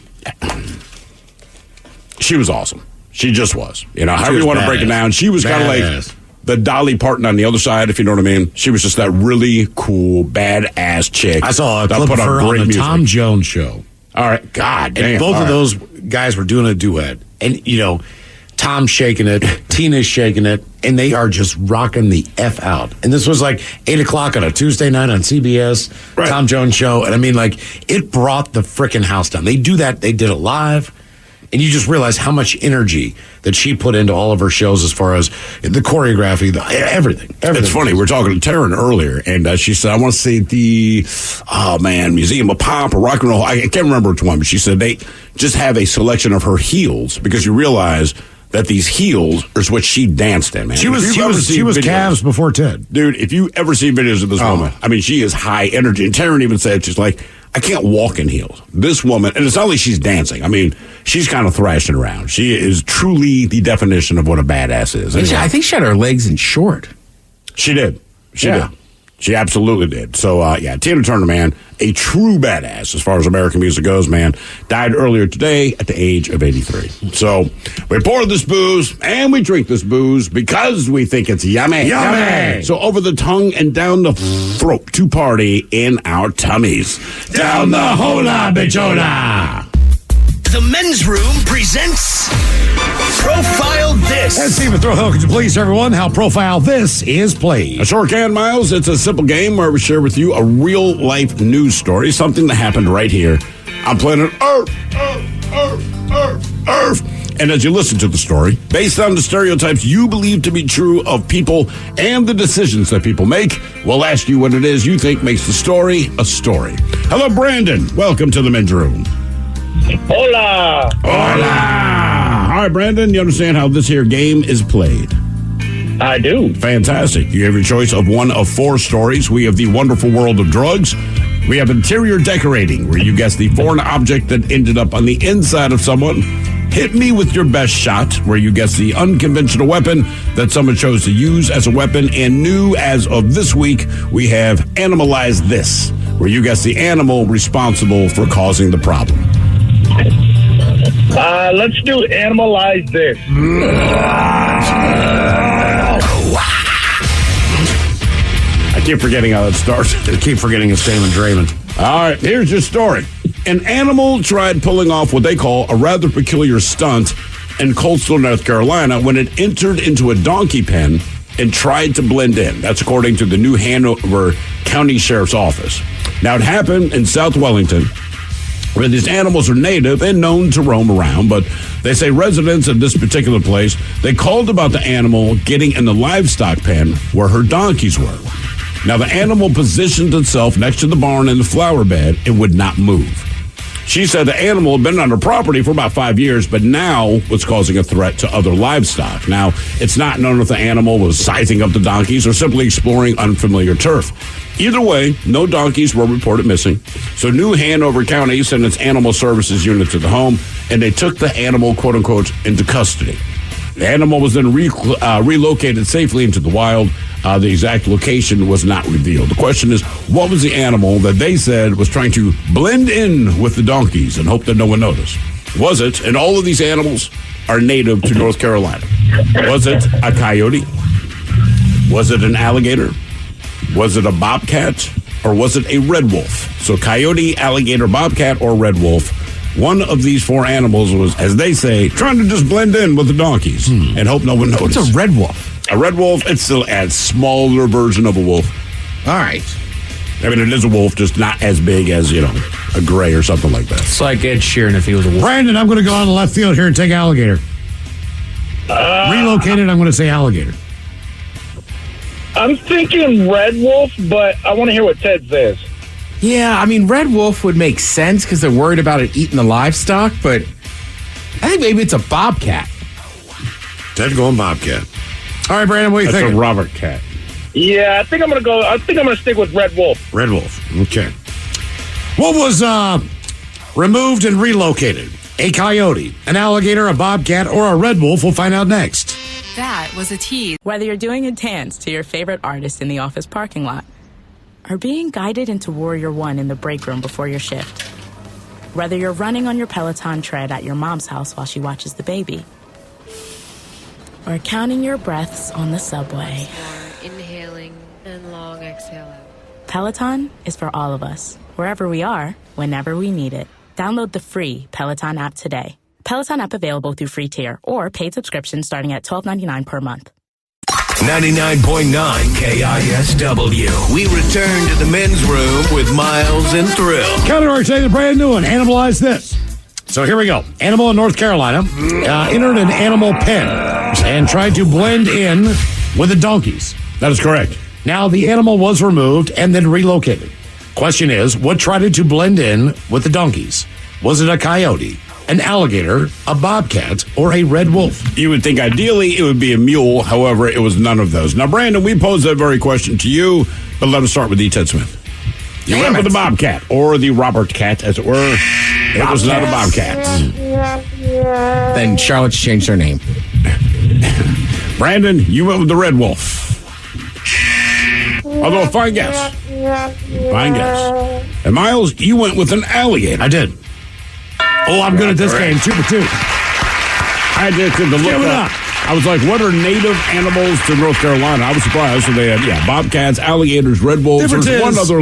she was awesome. She just was. You know, however you want to break it down, she was kind of like the Dolly Parton on the other side, if you know what I mean. She was just that really cool, badass chick. I saw a clip of her on the Tom Jones show. All right. God damn. And both of those guys were doing a duet. And, you know, Tom's shaking it, Tina's shaking it, and they are just rocking the F out. And this was like 8 o'clock on a Tuesday night on CBS, Tom Jones Show. And I mean, like, it brought the freaking house down. They do that. They did it live. And you just realize how much energy that she put into all of her shows as far as the choreography, everything. It's funny. We were talking to Taryn earlier, and she said, I want to see the, Museum of Pop or Rock and Roll. I can't remember which one, but she said they just have a selection of her heels because you realize that these heels is what she danced in, man. She was Cavs before Ted. Dude, if you ever see videos of this woman, I mean, she is high energy. And Taryn even said, she's like, I can't walk in heels. This woman, and it's not like she's dancing. I mean, she's kind of thrashing around. She is truly the definition of what a badass is. Anyway. I think she had her legs in short. She did. She did. She absolutely did. So, Tina Turner, man, a true badass as far as American music goes, man. Died earlier today at the age of 83. So, we pour this booze and we drink this booze because we think it's yummy. Yummy! So, over the tongue and down the throat to party in our tummies. Down the hola bichola! The Men's Room presents Profile This. And Stephen Throwhill, could you please tell everyone how Profile This is played? I sure can, Miles. It's a simple game where we share with you a real-life news story, something that happened right here on planet Earth. And as you listen to the story, based on the stereotypes you believe to be true of people and the decisions that people make, we'll ask you what it is you think makes the story a story. Hello, Brandon. Welcome to the Men's Room. Hola. Hola. All right, Brandon, you understand how this here game is played? I do. Fantastic. You have your choice of one of 4 stories. We have the wonderful world of drugs. We have interior decorating, where you guess the foreign object that ended up on the inside of someone. Hit me with your best shot, where you guess the unconventional weapon that someone chose to use as a weapon. And new as of this week, we have Animalize This, where you guess the animal responsible for causing the problem. Let's do Animalize This. I keep forgetting how that starts. I keep forgetting it's Damon Draymond. All right, here's your story. An animal tried pulling off what they call a rather peculiar stunt in coastal North Carolina when it entered into a donkey pen and tried to blend in. That's according to the New Hanover County Sheriff's Office. Now, it happened in South Wellington, where these animals are native and known to roam around, but they say residents of this particular place, they called about the animal getting in the livestock pen where her donkeys were. Now, the animal positioned itself next to the barn in the flower bed and would not move. She said the animal had been on her property for about 5 years, but now was causing a threat to other livestock. Now, it's not known if the animal was sizing up the donkeys or simply exploring unfamiliar turf. Either way, no donkeys were reported missing. So New Hanover County sent its animal services unit to the home, and they took the animal, quote unquote, into custody. The animal was then relocated safely into the wild. The exact location was not revealed. The question is, what was the animal that they said was trying to blend in with the donkeys and hope that no one noticed? Was it, and all of these animals are native to North Carolina, was it a coyote? Was it an alligator? Was it a bobcat? Or was it a red wolf? So coyote, alligator, bobcat, or red wolf. One of these 4 animals was, as they say, trying to just blend in with the donkeys and hope no one noticed. What's a red wolf? A red wolf, it's still a smaller version of a wolf. All right. I mean, it is a wolf, just not as big as, a gray or something like that. It's like Ed Sheeran if he was a wolf. Brandon, I'm going to go on the left field here and take alligator. Relocated, I'm going to say alligator. I'm thinking red wolf, but I want to hear what Ted says. Yeah, I mean, red wolf would make sense because they're worried about it eating the livestock, but I think maybe it's a bobcat. Ted going bobcat. All right, Brandon, what do you think? That's a Robert cat. Yeah, I think I'm gonna stick with red wolf. Red wolf. Okay. What was removed and relocated? A coyote, an alligator, a bobcat, or a red wolf? We'll find out next. That was a tease. Whether you're doing a dance to your favorite artist in the office parking lot, or being guided into Warrior One in the break room before your shift, whether you're running on your Peloton tread at your mom's house while she watches the baby, or counting your breaths on the subway. Inhaling and long exhale out. Peloton is for all of us, wherever we are, whenever we need it. Download the free Peloton app today. Peloton app available through free tier or paid subscription starting at $12.99 per month. 99.9 KISW. We return to the men's room with Miles and Thrill. Category today, the brand new one. Analyze this. So here we go. Animal in North Carolina entered an animal pen and tried to blend in with the donkeys. That is correct. Now, the animal was removed and then relocated. Question is, what tried to blend in with the donkeys? Was it a coyote, an alligator, a bobcat, or a red wolf? You would think ideally it would be a mule. However, it was none of those. Now, Brandon, we posed that very question to you, but let us start with E. Ted Smith. You went with the bobcat, or the Robert cat, as it were. It was not a bobcat. Then Charlotte's changed her name. Brandon, you went with the red wolf. Although, fine guess. Fine guess. And Miles, you went with an alligator. I did. Oh, I'm good at this game. 2 for 2. I did to look up. I was like, what are native animals to North Carolina? I was surprised. So they had, bobcats, alligators, red wolves. There's one other,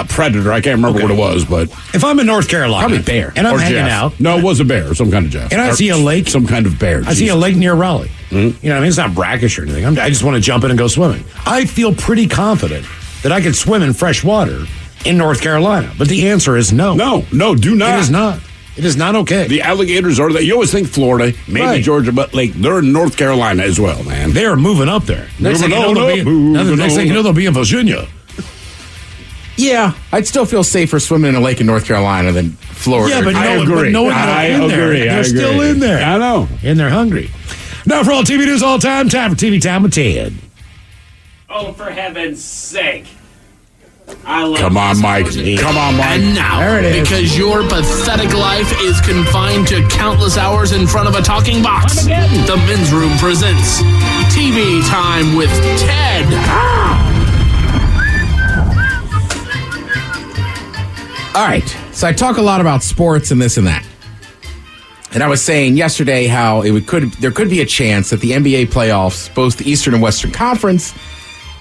predator. I can't remember what it was, but... If I'm in North Carolina... Probably bear. And I'm or hanging Jeff. out... No, it was a bear. Some kind of Jeff. And I see a lake... Some kind of bear. I see a lake near Raleigh. Mm-hmm. You know what I mean? It's not brackish or anything. I just want to jump in and go swimming. I feel pretty confident that I could swim in fresh water in North Carolina. But the answer is no. No, do not. It is not. It is not okay. The alligators are there. You always think Florida, maybe Georgia, but they're in North Carolina as well, man. They are moving up there. Next thing you know, they'll be in Virginia. Yeah, I'd still feel safer swimming in a lake in North Carolina than Florida. Yeah, but I agree. I agree. They're still in there. I know. And they're hungry. Now for all TV news all time for TV Time with Ted. Oh, for heaven's sake. Come on, Mike. Come on, Mike. And now, because your pathetic life is confined to countless hours in front of a talking box, the Men's Room presents TV Time with Ted. All right, so I talk a lot about sports and this and that. And I was saying yesterday how there could be a chance that the NBA playoffs, both the Eastern and Western Conference,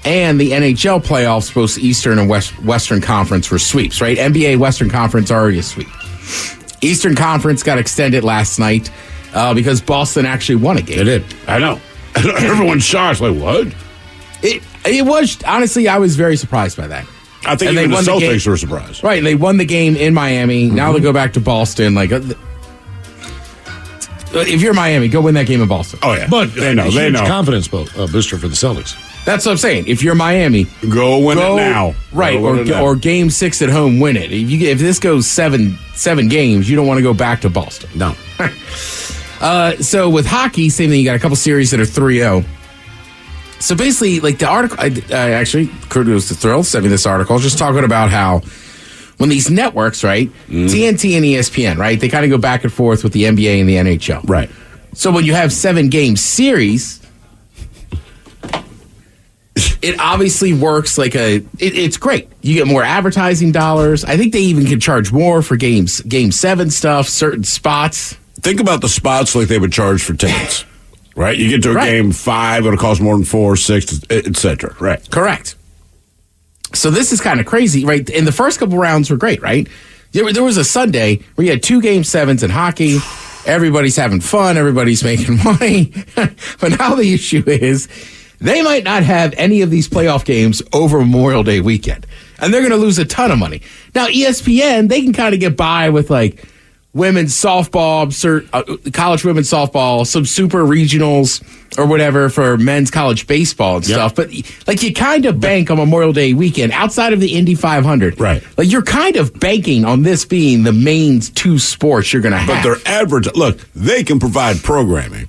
and the NHL playoffs, both Eastern and Western Conference, were sweeps, right? NBA Western Conference already a sweep. Eastern Conference got extended last night because Boston actually won a game. They did. I know. Everyone's shocked. Like, what? It was, honestly, I was very surprised by that. I think even the Celtics were surprised. Right, and they won the game in Miami. Mm-hmm. Now they go back to Boston. If you're Miami, go win that game in Boston. Oh, yeah. But they know. Confidence booster for the Celtics. That's what I'm saying. If you're Miami, go win it now. Right, or Game 6 at home, win it. If this goes seven games, you don't want to go back to Boston. No. So with hockey, same thing. You got a couple series that are 3-0. So basically, the article, I actually, kudos to Thrill, sent me this article, just talking about how when these networks, right, TNT and ESPN, right, they kind of go back and forth with the NBA and the NHL. Right. So when you have 7-game series, it obviously works it's great. You get more advertising dollars. I think they even can charge more for Game 7 stuff, certain spots. Think about the spots like they would charge for tickets. Right? You get to a Game 5, it'll cost more than 4, 6, etc. Right. Correct. So this is kind of crazy, right? And the first couple rounds were great, right? There was a Sunday where you had 2 Game 7s in hockey. Everybody's having fun. Everybody's making money. But now the issue is they might not have any of these playoff games over Memorial Day weekend. And they're going to lose a ton of money. Now, ESPN, they can kind of get by with women's softball, college women's softball, some super regionals or whatever for men's college baseball and stuff. But you kind of bank on Memorial Day weekend outside of the Indy 500. Right. You're kind of banking on this being the main 2 sports you're going to have. But they're look, they can provide programming,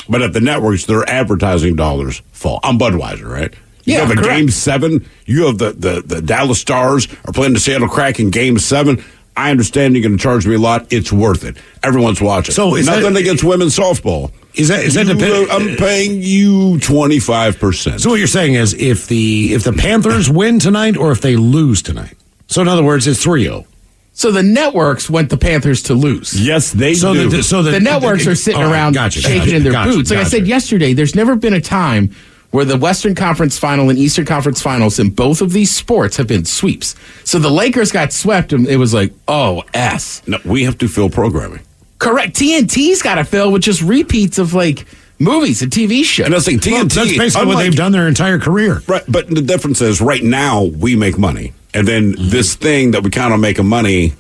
but at the networks, their advertising dollars fall. On Budweiser, right? You have a Game 7. You have the Dallas Stars are playing the Seattle Kraken Game 7. I understand you're going to charge me a lot. It's worth it. Everyone's watching. So nothing against women's softball. Is that dependent? I'm paying you 25%. So what you're saying is if the Panthers win tonight or if they lose tonight. So in other words, it's 3-0. So the networks want the Panthers to lose. Yes, they do. The networks are sitting around shaking in their boots. Like I said yesterday, there's never been a time where the Western Conference Final and Eastern Conference Finals in both of these sports have been sweeps. So the Lakers got swept, and it was like, oh, S. No, we have to fill programming. Correct. TNT's got to fill with just repeats of like movies and TV shows. And I was saying TNT. That's basically what they've done their entire career. Right, but the difference is right now we make money, and then this thing that we count on making money,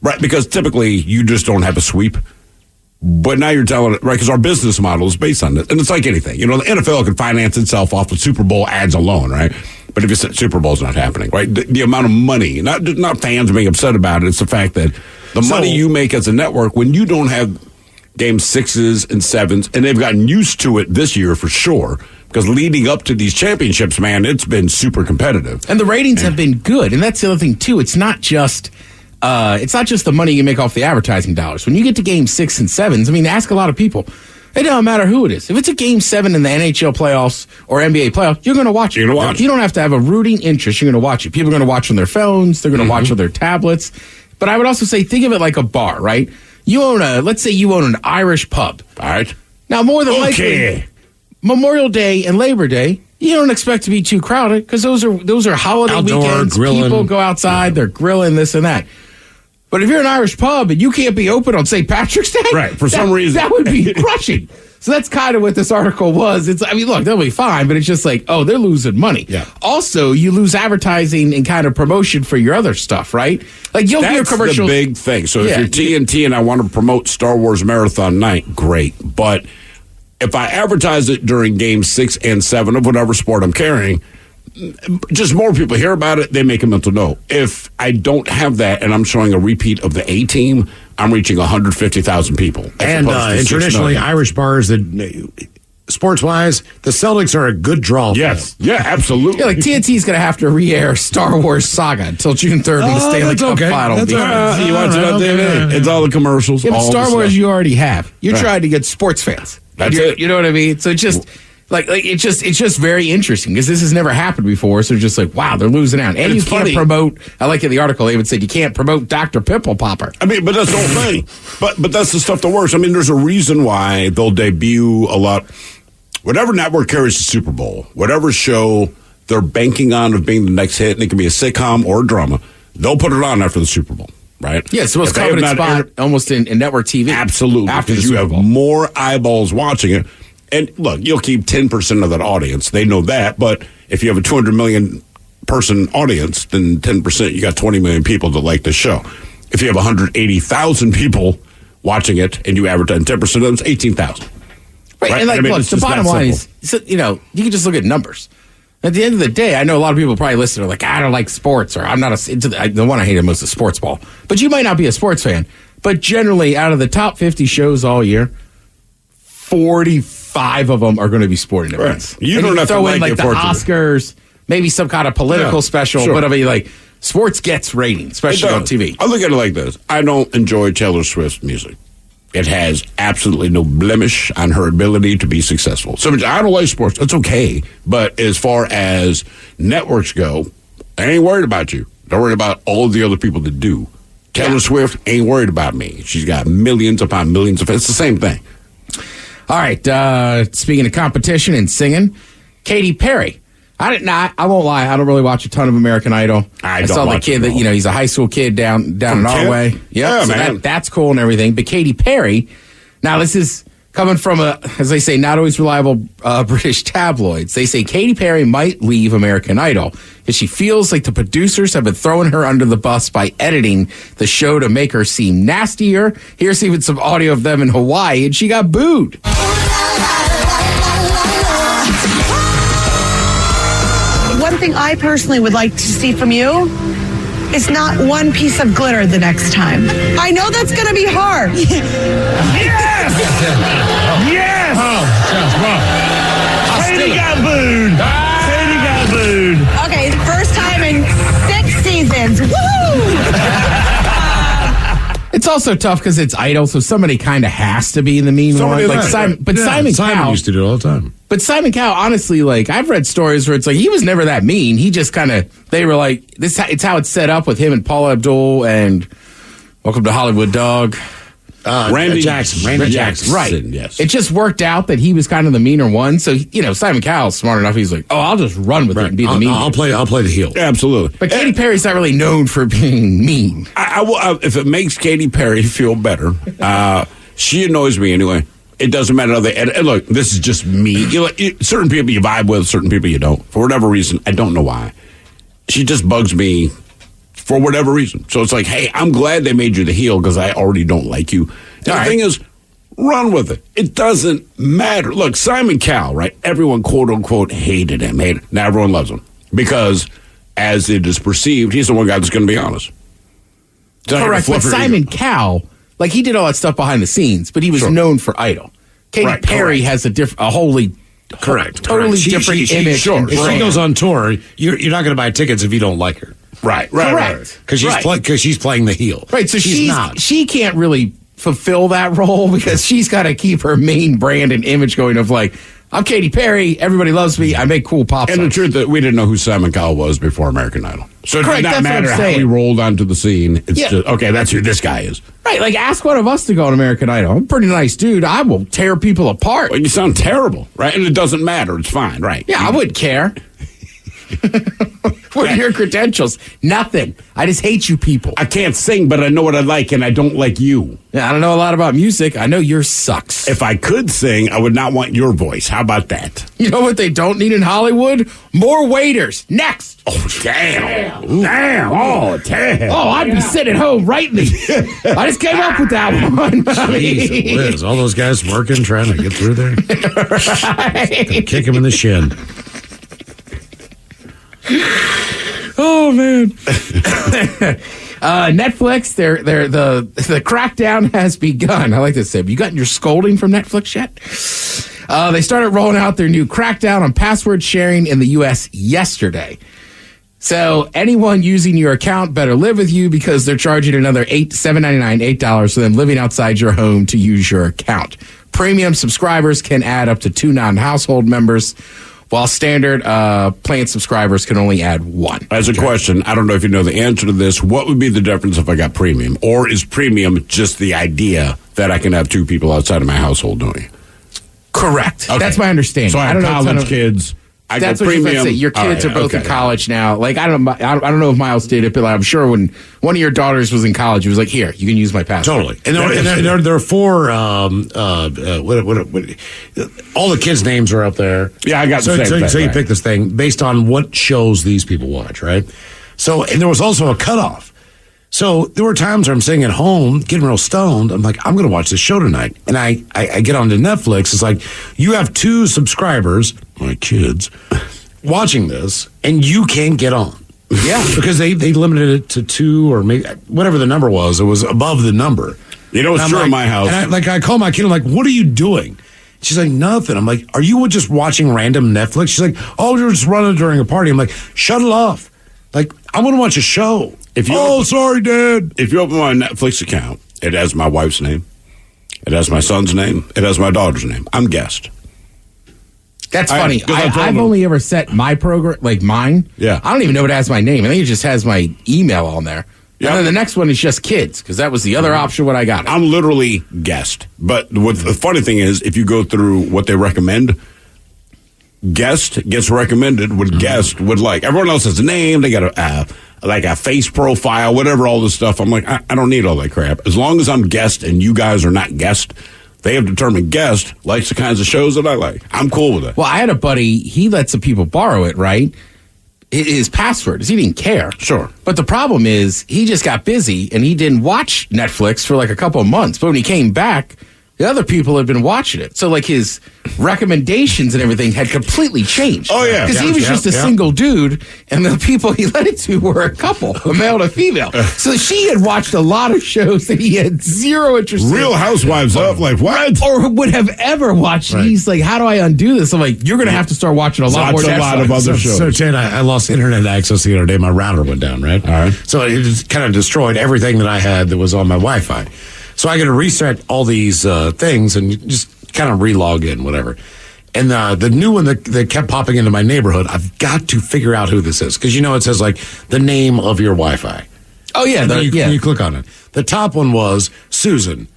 right? Because typically you just don't have a sweep. But now you're telling it, right, because our business model is based on this. And it's like anything. The NFL can finance itself off of Super Bowl ads alone, right? But if you said Super Bowl's not happening, right? The amount of money, not fans being upset about it, it's the fact that the money you make as a network, when you don't have game 6s and 7s, and they've gotten used to it this year for sure, because leading up to these championships, man, it's been super competitive. And the ratings have been good. And that's the other thing, too. It's not just the money you make off the advertising dollars. When you get to game 6 and 7s, I mean, ask a lot of people. It doesn't matter who it is. If it's a game 7 in the NHL playoffs or NBA playoffs, you're going to watch it. You're going to watch it. You don't have to have a rooting interest. You're going to watch it. People are going to watch on their phones. They're going to watch on their tablets. But I would also say, think of it like a bar, right? Let's say you own an Irish pub. All right. Now, more than likely, Memorial Day and Labor Day, you don't expect to be too crowded because those are holiday Outdoor, weekends. grilling. People go outside, they're grilling this and that. But if you're an Irish pub and you can't be open on St. Patrick's Day, right? For some reason, that would be crushing. So that's kind of what this article was. Look, they'll be fine, but it's just like, oh, they're losing money. Yeah. Also, you lose advertising and kind of promotion for your other stuff, right? Like you'll hear commercials. That's the big thing. So if you're TNT and I want to promote Star Wars Marathon Night, great. But if I advertise it during game 6 and 7 of whatever sport I'm carrying, just more people hear about it, they make a mental note. If I don't have that and I'm showing a repeat of the A-team, I'm reaching 150,000 people. And traditionally, Irish bars, sports-wise, the Celtics are a good draw. Yes. Yeah, absolutely. Yeah, like TNT's going to have to re-air Star Wars Saga until June 3rd in the Stanley Cup final. That's you watch it on TV. It's all the commercials. Yeah, but all Star Wars you already have. You're Right. trying to get sports fans. That's it. You know what I mean? So just... it's just very interesting because this has never happened before. So just like, wow, they're losing out. And you can't promote, I like in the article, they would say you can't promote Dr. Pimple Popper. I mean, but that's the whole thing. But that's the stuff that works. I mean, there's a reason why they'll debut a lot. Whatever network carries the Super Bowl, whatever show they're banking on of being the next hit, and it can be a sitcom or a drama, they'll put it on after the Super Bowl. Right? Yeah, it's the most coveted spot almost in network TV. Absolutely. After because you have more eyeballs watching it. And look, you'll keep 10% of that audience. They know that. But if you have a 200 million person audience, then 10%, you got 20 million people that like the show. If you have 180,000 people watching it and you advertise 10% of them, it's 18,000. Right. And like, look, the bottom line is, you can just look at numbers. At the end of the day, I know a lot of people probably listen to like, I don't like sports, or I'm not the one I hate most is sports ball. But you might not be a sports fan. But generally, out of the top 50 shows all year, 45 of them are going to be sporting events. Right. You don't have throw to in like the Oscars, maybe some kind of political special, sure. but I mean, like sports gets ratings, especially on TV. I look at it like this: I don't enjoy Taylor Swift's music. It has absolutely no blemish on her ability to be successful. So I don't like sports. That's okay. But as far as networks go, I ain't worried about you. Don't worry about all of the other people that do. Taylor Swift ain't worried about me. She's got millions upon millions of fans. It's the same thing. All right. Speaking of competition and singing, Katy Perry. I won't lie. I don't really watch a ton of American Idol. I saw the kid that he's a high school kid down in our way. Yep, yeah, so man. That's cool and everything. But Katy Perry. Now this is coming from as they say, not always reliable British tabloids. They say Katy Perry might leave American Idol because she feels like the producers have been throwing her under the bus by editing the show to make her seem nastier. Here's even some audio of them in Hawaii, and she got booed. One thing I personally would like to see from you is not one piece of glitter the next time. I know that's going to be hard. Yes! Yes! Katie got booed. Katie got booed. Okay, first time in 6 seasons. Woo! It's also tough because it's Idol, so somebody kind of has to be in the mean one. Like Simon Cowell used to do it all the time. But Simon Cowell, honestly, like I've read stories where it's like he was never that mean. He just kind of they were like this. It's how it's set up with him and Paula Abdul and Welcome to Hollywood, Dog. Randy Jackson. Right. Yes. It just worked out that he was kind of the meaner one. So, Simon Cowell's smart enough. He's like, oh, I'll just run with it and be the mean. I'll play the heel. Absolutely. But Katy Perry's not really known for being mean. I will, if it makes Katy Perry feel better, she annoys me anyway. It doesn't matter. And look, this is just me. Certain people you vibe with, certain people you don't. For whatever reason, I don't know why. She just bugs me for whatever reason. So it's like, hey, I'm glad they made you the heel because I already don't like you. And the thing is, run with it. It doesn't matter. Look, Simon Cowell, right? Everyone, quote unquote, hated him. Now everyone loves him because, as it is perceived, he's the one guy that's going to be honest. Correct. But Simon Cowell, like, he did all that stuff behind the scenes, but he was known for Idol. Katy Perry has a wholly totally different image. If she goes on tour, you're not going to buy tickets if you don't like her. Right. Because she's playing the heel. Right. So she can't really fulfill that role because she's got to keep her main brand and image going of like, I'm Katy Perry. Everybody loves me. I make cool pop songs. And the truth that we didn't know who Simon Cowell was before American Idol. So it did not matter how he rolled onto the scene. It's just, okay, that's who this guy is. Right, like ask one of us to go on American Idol. I'm a pretty nice dude. I will tear people apart. Well, you sound terrible, right? And it doesn't matter. It's fine, right? Yeah, I wouldn't care. What are your credentials? Nothing. I just hate you people. I can't sing, but I know what I like, and I don't like you. Yeah, I don't know a lot about music. I know yours sucks. If I could sing, I would not want your voice. How about that? You know what they don't need in Hollywood? More waiters. Next. Oh, damn. Damn. Oh, damn. Oh, I'd be sitting at home writing these. I just came up with that one. Jeez, Liz, all those guys working, trying to get through there. Right. Kick him in the shin. Oh man! Netflix, the crackdown has begun. I like this. Have you gotten your scolding from Netflix yet? They started rolling out their new crackdown on password sharing in the U.S. yesterday. So anyone using your account better live with you because they're charging another $7.99 for them living outside your home to use your account. Premium subscribers can add up to 2 non-household members, while standard plan subscribers can only add 1. As a question, I don't know if you know the answer to this. What would be the difference if I got premium? Or is premium just the idea that I can have 2 people outside of my household doing it? Correct. Okay. That's my understanding. So I have college kids. That's what you're saying. Your kids are both in college now. Like I don't know if Miles did it, but I'm sure when one of your daughters was in college, he was like, "Here, you can use my password." Totally. And there are 4. All the kids' names are up there. Yeah, I got the same thing. So you pick this thing based on what shows these people watch, right? So, and there was also a cutoff. So there were times where I'm sitting at home getting real stoned. I'm like, I'm going to watch this show tonight. And I get onto Netflix. It's like, you have 2 subscribers, my kids, watching this, and you can't get on. Yeah. Because they limited it to 2 or maybe whatever the number was. It was above the number. You know, it's true in my house. And I call my kid, I'm like, what are you doing? She's like, nothing. I'm like, are you just watching random Netflix? She's like, oh, you're just running during a party. I'm like, shut it off. Like, I want to watch a show. Sorry, Dad. If you open my Netflix account, it has my wife's name. It has my son's name. It has my daughter's name. I'm guest. That's funny. I've only ever set my program, like mine. Yeah. I don't even know if it has my name. I think it just has my email on there. Yeah. And then the next one is just kids, because that was the other option when I got it. I'm literally guest. But what the funny thing is, if you go through what they recommend, guest gets recommended what guest would like. Everyone else has a name. They got a face profile, whatever, all this stuff. I'm like, I don't need all that crap. As long as I'm guest and you guys are not guest, they have determined guest likes the kinds of shows that I like. I'm cool with it. Well, I had a buddy, he let some people borrow it, right? His password is he didn't care. Sure. But the problem is he just got busy and he didn't watch Netflix for like a couple of months. But when he came back, the other people had been watching it. So like his recommendations and everything had completely changed. Oh, yeah. Because he was just a single dude, and the people he led it to were a couple, a male and a female. So she had watched a lot of shows that he had zero interest in. Real Housewives of, like, what? Or would have ever watched. Right. He's like, how do I undo this? I'm like, you're going to have to start watching a lot more Netflix. A lot of other shows. So, Chen, I lost internet access the other day. My router went down, right? All right. So it just kind of destroyed everything that I had that was on my Wi-Fi. So I got to reset all these things and just kind of re-log in, whatever. And the new one that kept popping into my neighborhood, I've got to figure out who this is. Because, it says, like, the name of your Wi-Fi. Oh, yeah. And you click on it. The top one was Susan.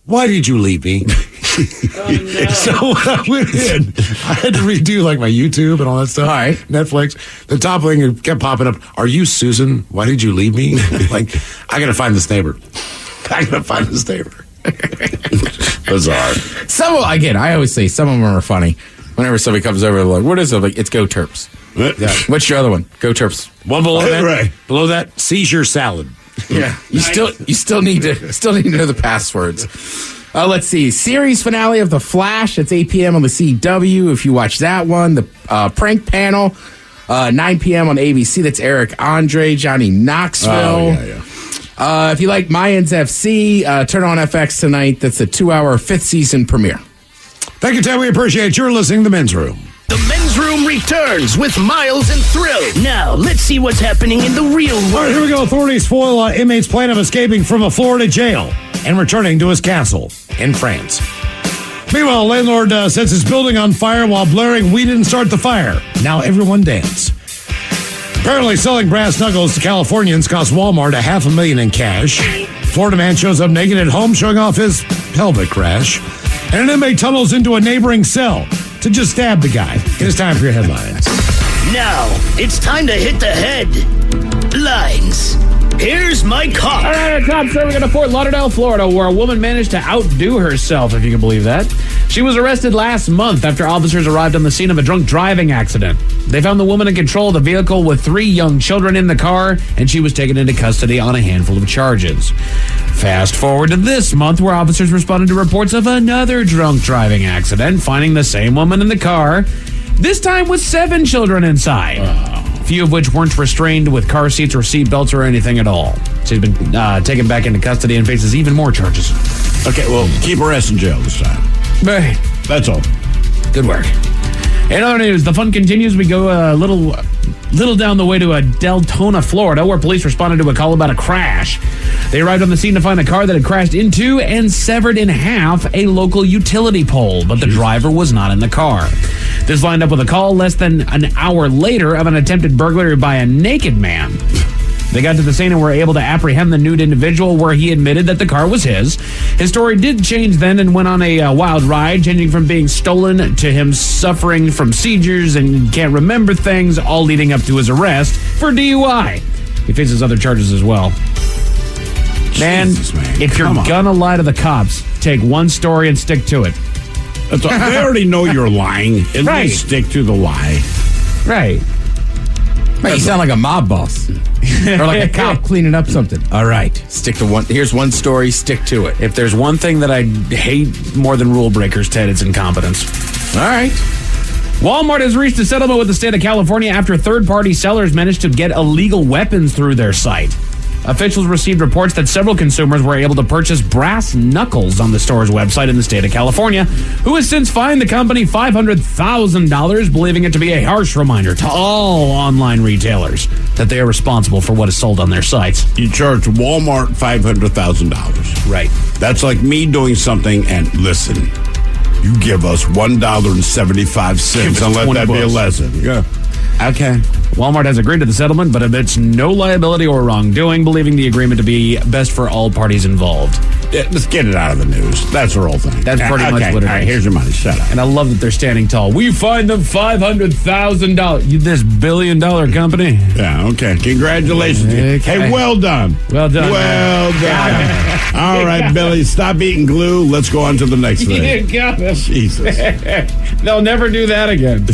why did you leave me? So when I went in, I had to redo like my YouTube and all that stuff. All right. Netflix. The top thing kept popping up. Are you Susan? Why did you leave me? Like, I got to find this neighbor. Bizarre. I always say some of them are funny. Whenever somebody comes over, like, what is it? Like, it's Go Terps. Yeah. What's your other one? Go Terps. One below that. Right. Below that, seizure salad. Yeah. You still need to know the passwords. Let's see. Series finale of The Flash. It's 8 p.m. on the CW. If you watch that one, the prank panel, 9 p.m. on ABC. That's Eric Andre, Johnny Knoxville. Oh, yeah. If you like Mayans FC, turn on FX tonight. That's a 2-hour 5th season premiere. Thank you, Ted. We appreciate your listening to The Men's Room. The Men's Room returns with Miles and Thrill. Now, let's see what's happening in the real world. All right, here we go. Authorities foil inmate's plan of escaping from a Florida jail and returning to his castle in France. Meanwhile, landlord sets his building on fire while blaring, "We didn't start the fire. Now everyone dance." Apparently, selling brass knuckles to Californians cost Walmart $500,000 in cash. Florida man shows up naked at home showing off his pelvic rash. And an inmate tunnels into a neighboring cell to just stab the guy. It is time for your headlines. Now, it's time to hit the headlines. Here's my cop. All right, our top story, we got to Fort Lauderdale, Florida, where a woman managed to outdo herself, if you can believe that. She was arrested last month after officers arrived on the scene of a drunk driving accident. They found the woman in control of the vehicle with 3 young children in the car, and she was taken into custody on a handful of charges. Fast forward to this month, where officers responded to reports of another drunk driving accident, finding the same woman in the car, this time with 7 children inside. Few of which weren't restrained with car seats or seat belts or anything at all. She's been taken back into custody and faces even more charges. Okay, well, keep her ass in jail this time. Right. That's all. Good work. In other news, the fun continues. We go a little down the way to Deltona, Florida, where police responded to a call about a crash. They arrived on the scene to find a car that had crashed into and severed in half a local utility pole, but the driver was not in the car. This lined up with a call less than an hour later of an attempted burglary by a naked man. They got to the scene and were able to apprehend the nude individual, where he admitted that the car was his. His story did change then and went on a wild ride, changing from being stolen to him suffering from seizures and can't remember things, all leading up to his arrest for DUI. He faces other charges as well. Jesus, man. If you're gonna lie to the cops, take one story and stick to it. That's all. They already know you're lying. At least stick to the lie. Right. Man, you sound like a mob boss. Or like a cop cleaning up something. All right, stick to one. Here's one story, stick to it. If there's one thing that I hate more than rule breakers, Ted, it's incompetence. All right. Walmart has reached a settlement with the state of California after third-party sellers managed to get illegal weapons through their site. Officials received reports that several consumers were able to purchase brass knuckles on the store's website in the state of California, who has since fined the company $500,000, believing it to be a harsh reminder to all online retailers that they are responsible for what is sold on their sites. You charge Walmart $500,000. Right. That's like me doing something and listen, you give us $1.75 and let that be a lesson. Yeah. Okay. Walmart has agreed to the settlement, but admits no liability or wrongdoing, believing the agreement to be best for all parties involved. Yeah, let's get it out of the news. That's the whole thing. That's pretty much what it is. All right, here's your money. Shut up. And I love that they're standing tall. We fined them $500,000. This billion-dollar company. Yeah, okay. Congratulations. Okay. Hey, well done. Well done. Well done. All right, Billy, stop eating glue. Let's go on to the next thing. You got it. Jesus. They'll never do that again.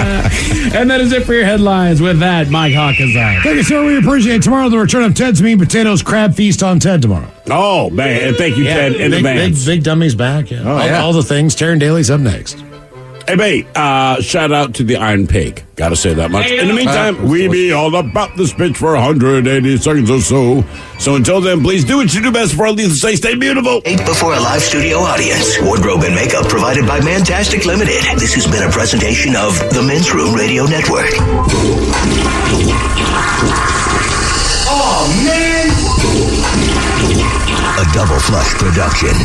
And that is it for your headlines. With that, Mike Hawk is out. Thank you, sir. We appreciate it. Tomorrow, the return of Ted's Mean Potatoes Crab Feast on Ted tomorrow. Oh, man. Thank you, Ted, in advance. Big Dummy's back. Yeah. All the things. Taryn Daly's up next. Hey, mate, shout out to the Iron Pig. Gotta say that much. In the meantime, we be all about this bitch for 180 seconds or so. So until then, please do what you do best for our leaders. Stay beautiful. Before a live studio audience. Wardrobe and makeup provided by Mantastic Limited. This has been a presentation of the Men's Room Radio Network. Oh, man! A Double Flush production.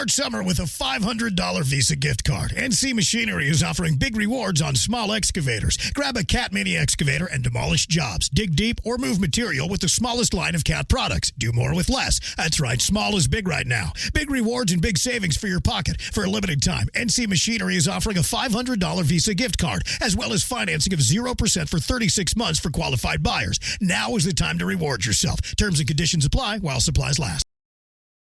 Start summer with a $500 Visa gift card. NC Machinery is offering big rewards on small excavators. Grab a Cat Mini excavator and demolish jobs. Dig deep or move material with the smallest line of Cat products. Do more with less. That's right, small is big right now. Big rewards and big savings for your pocket. For a limited time, NC Machinery is offering a $500 Visa gift card, as well as financing of 0% for 36 months for qualified buyers. Now is the time to reward yourself. Terms and conditions apply while supplies last.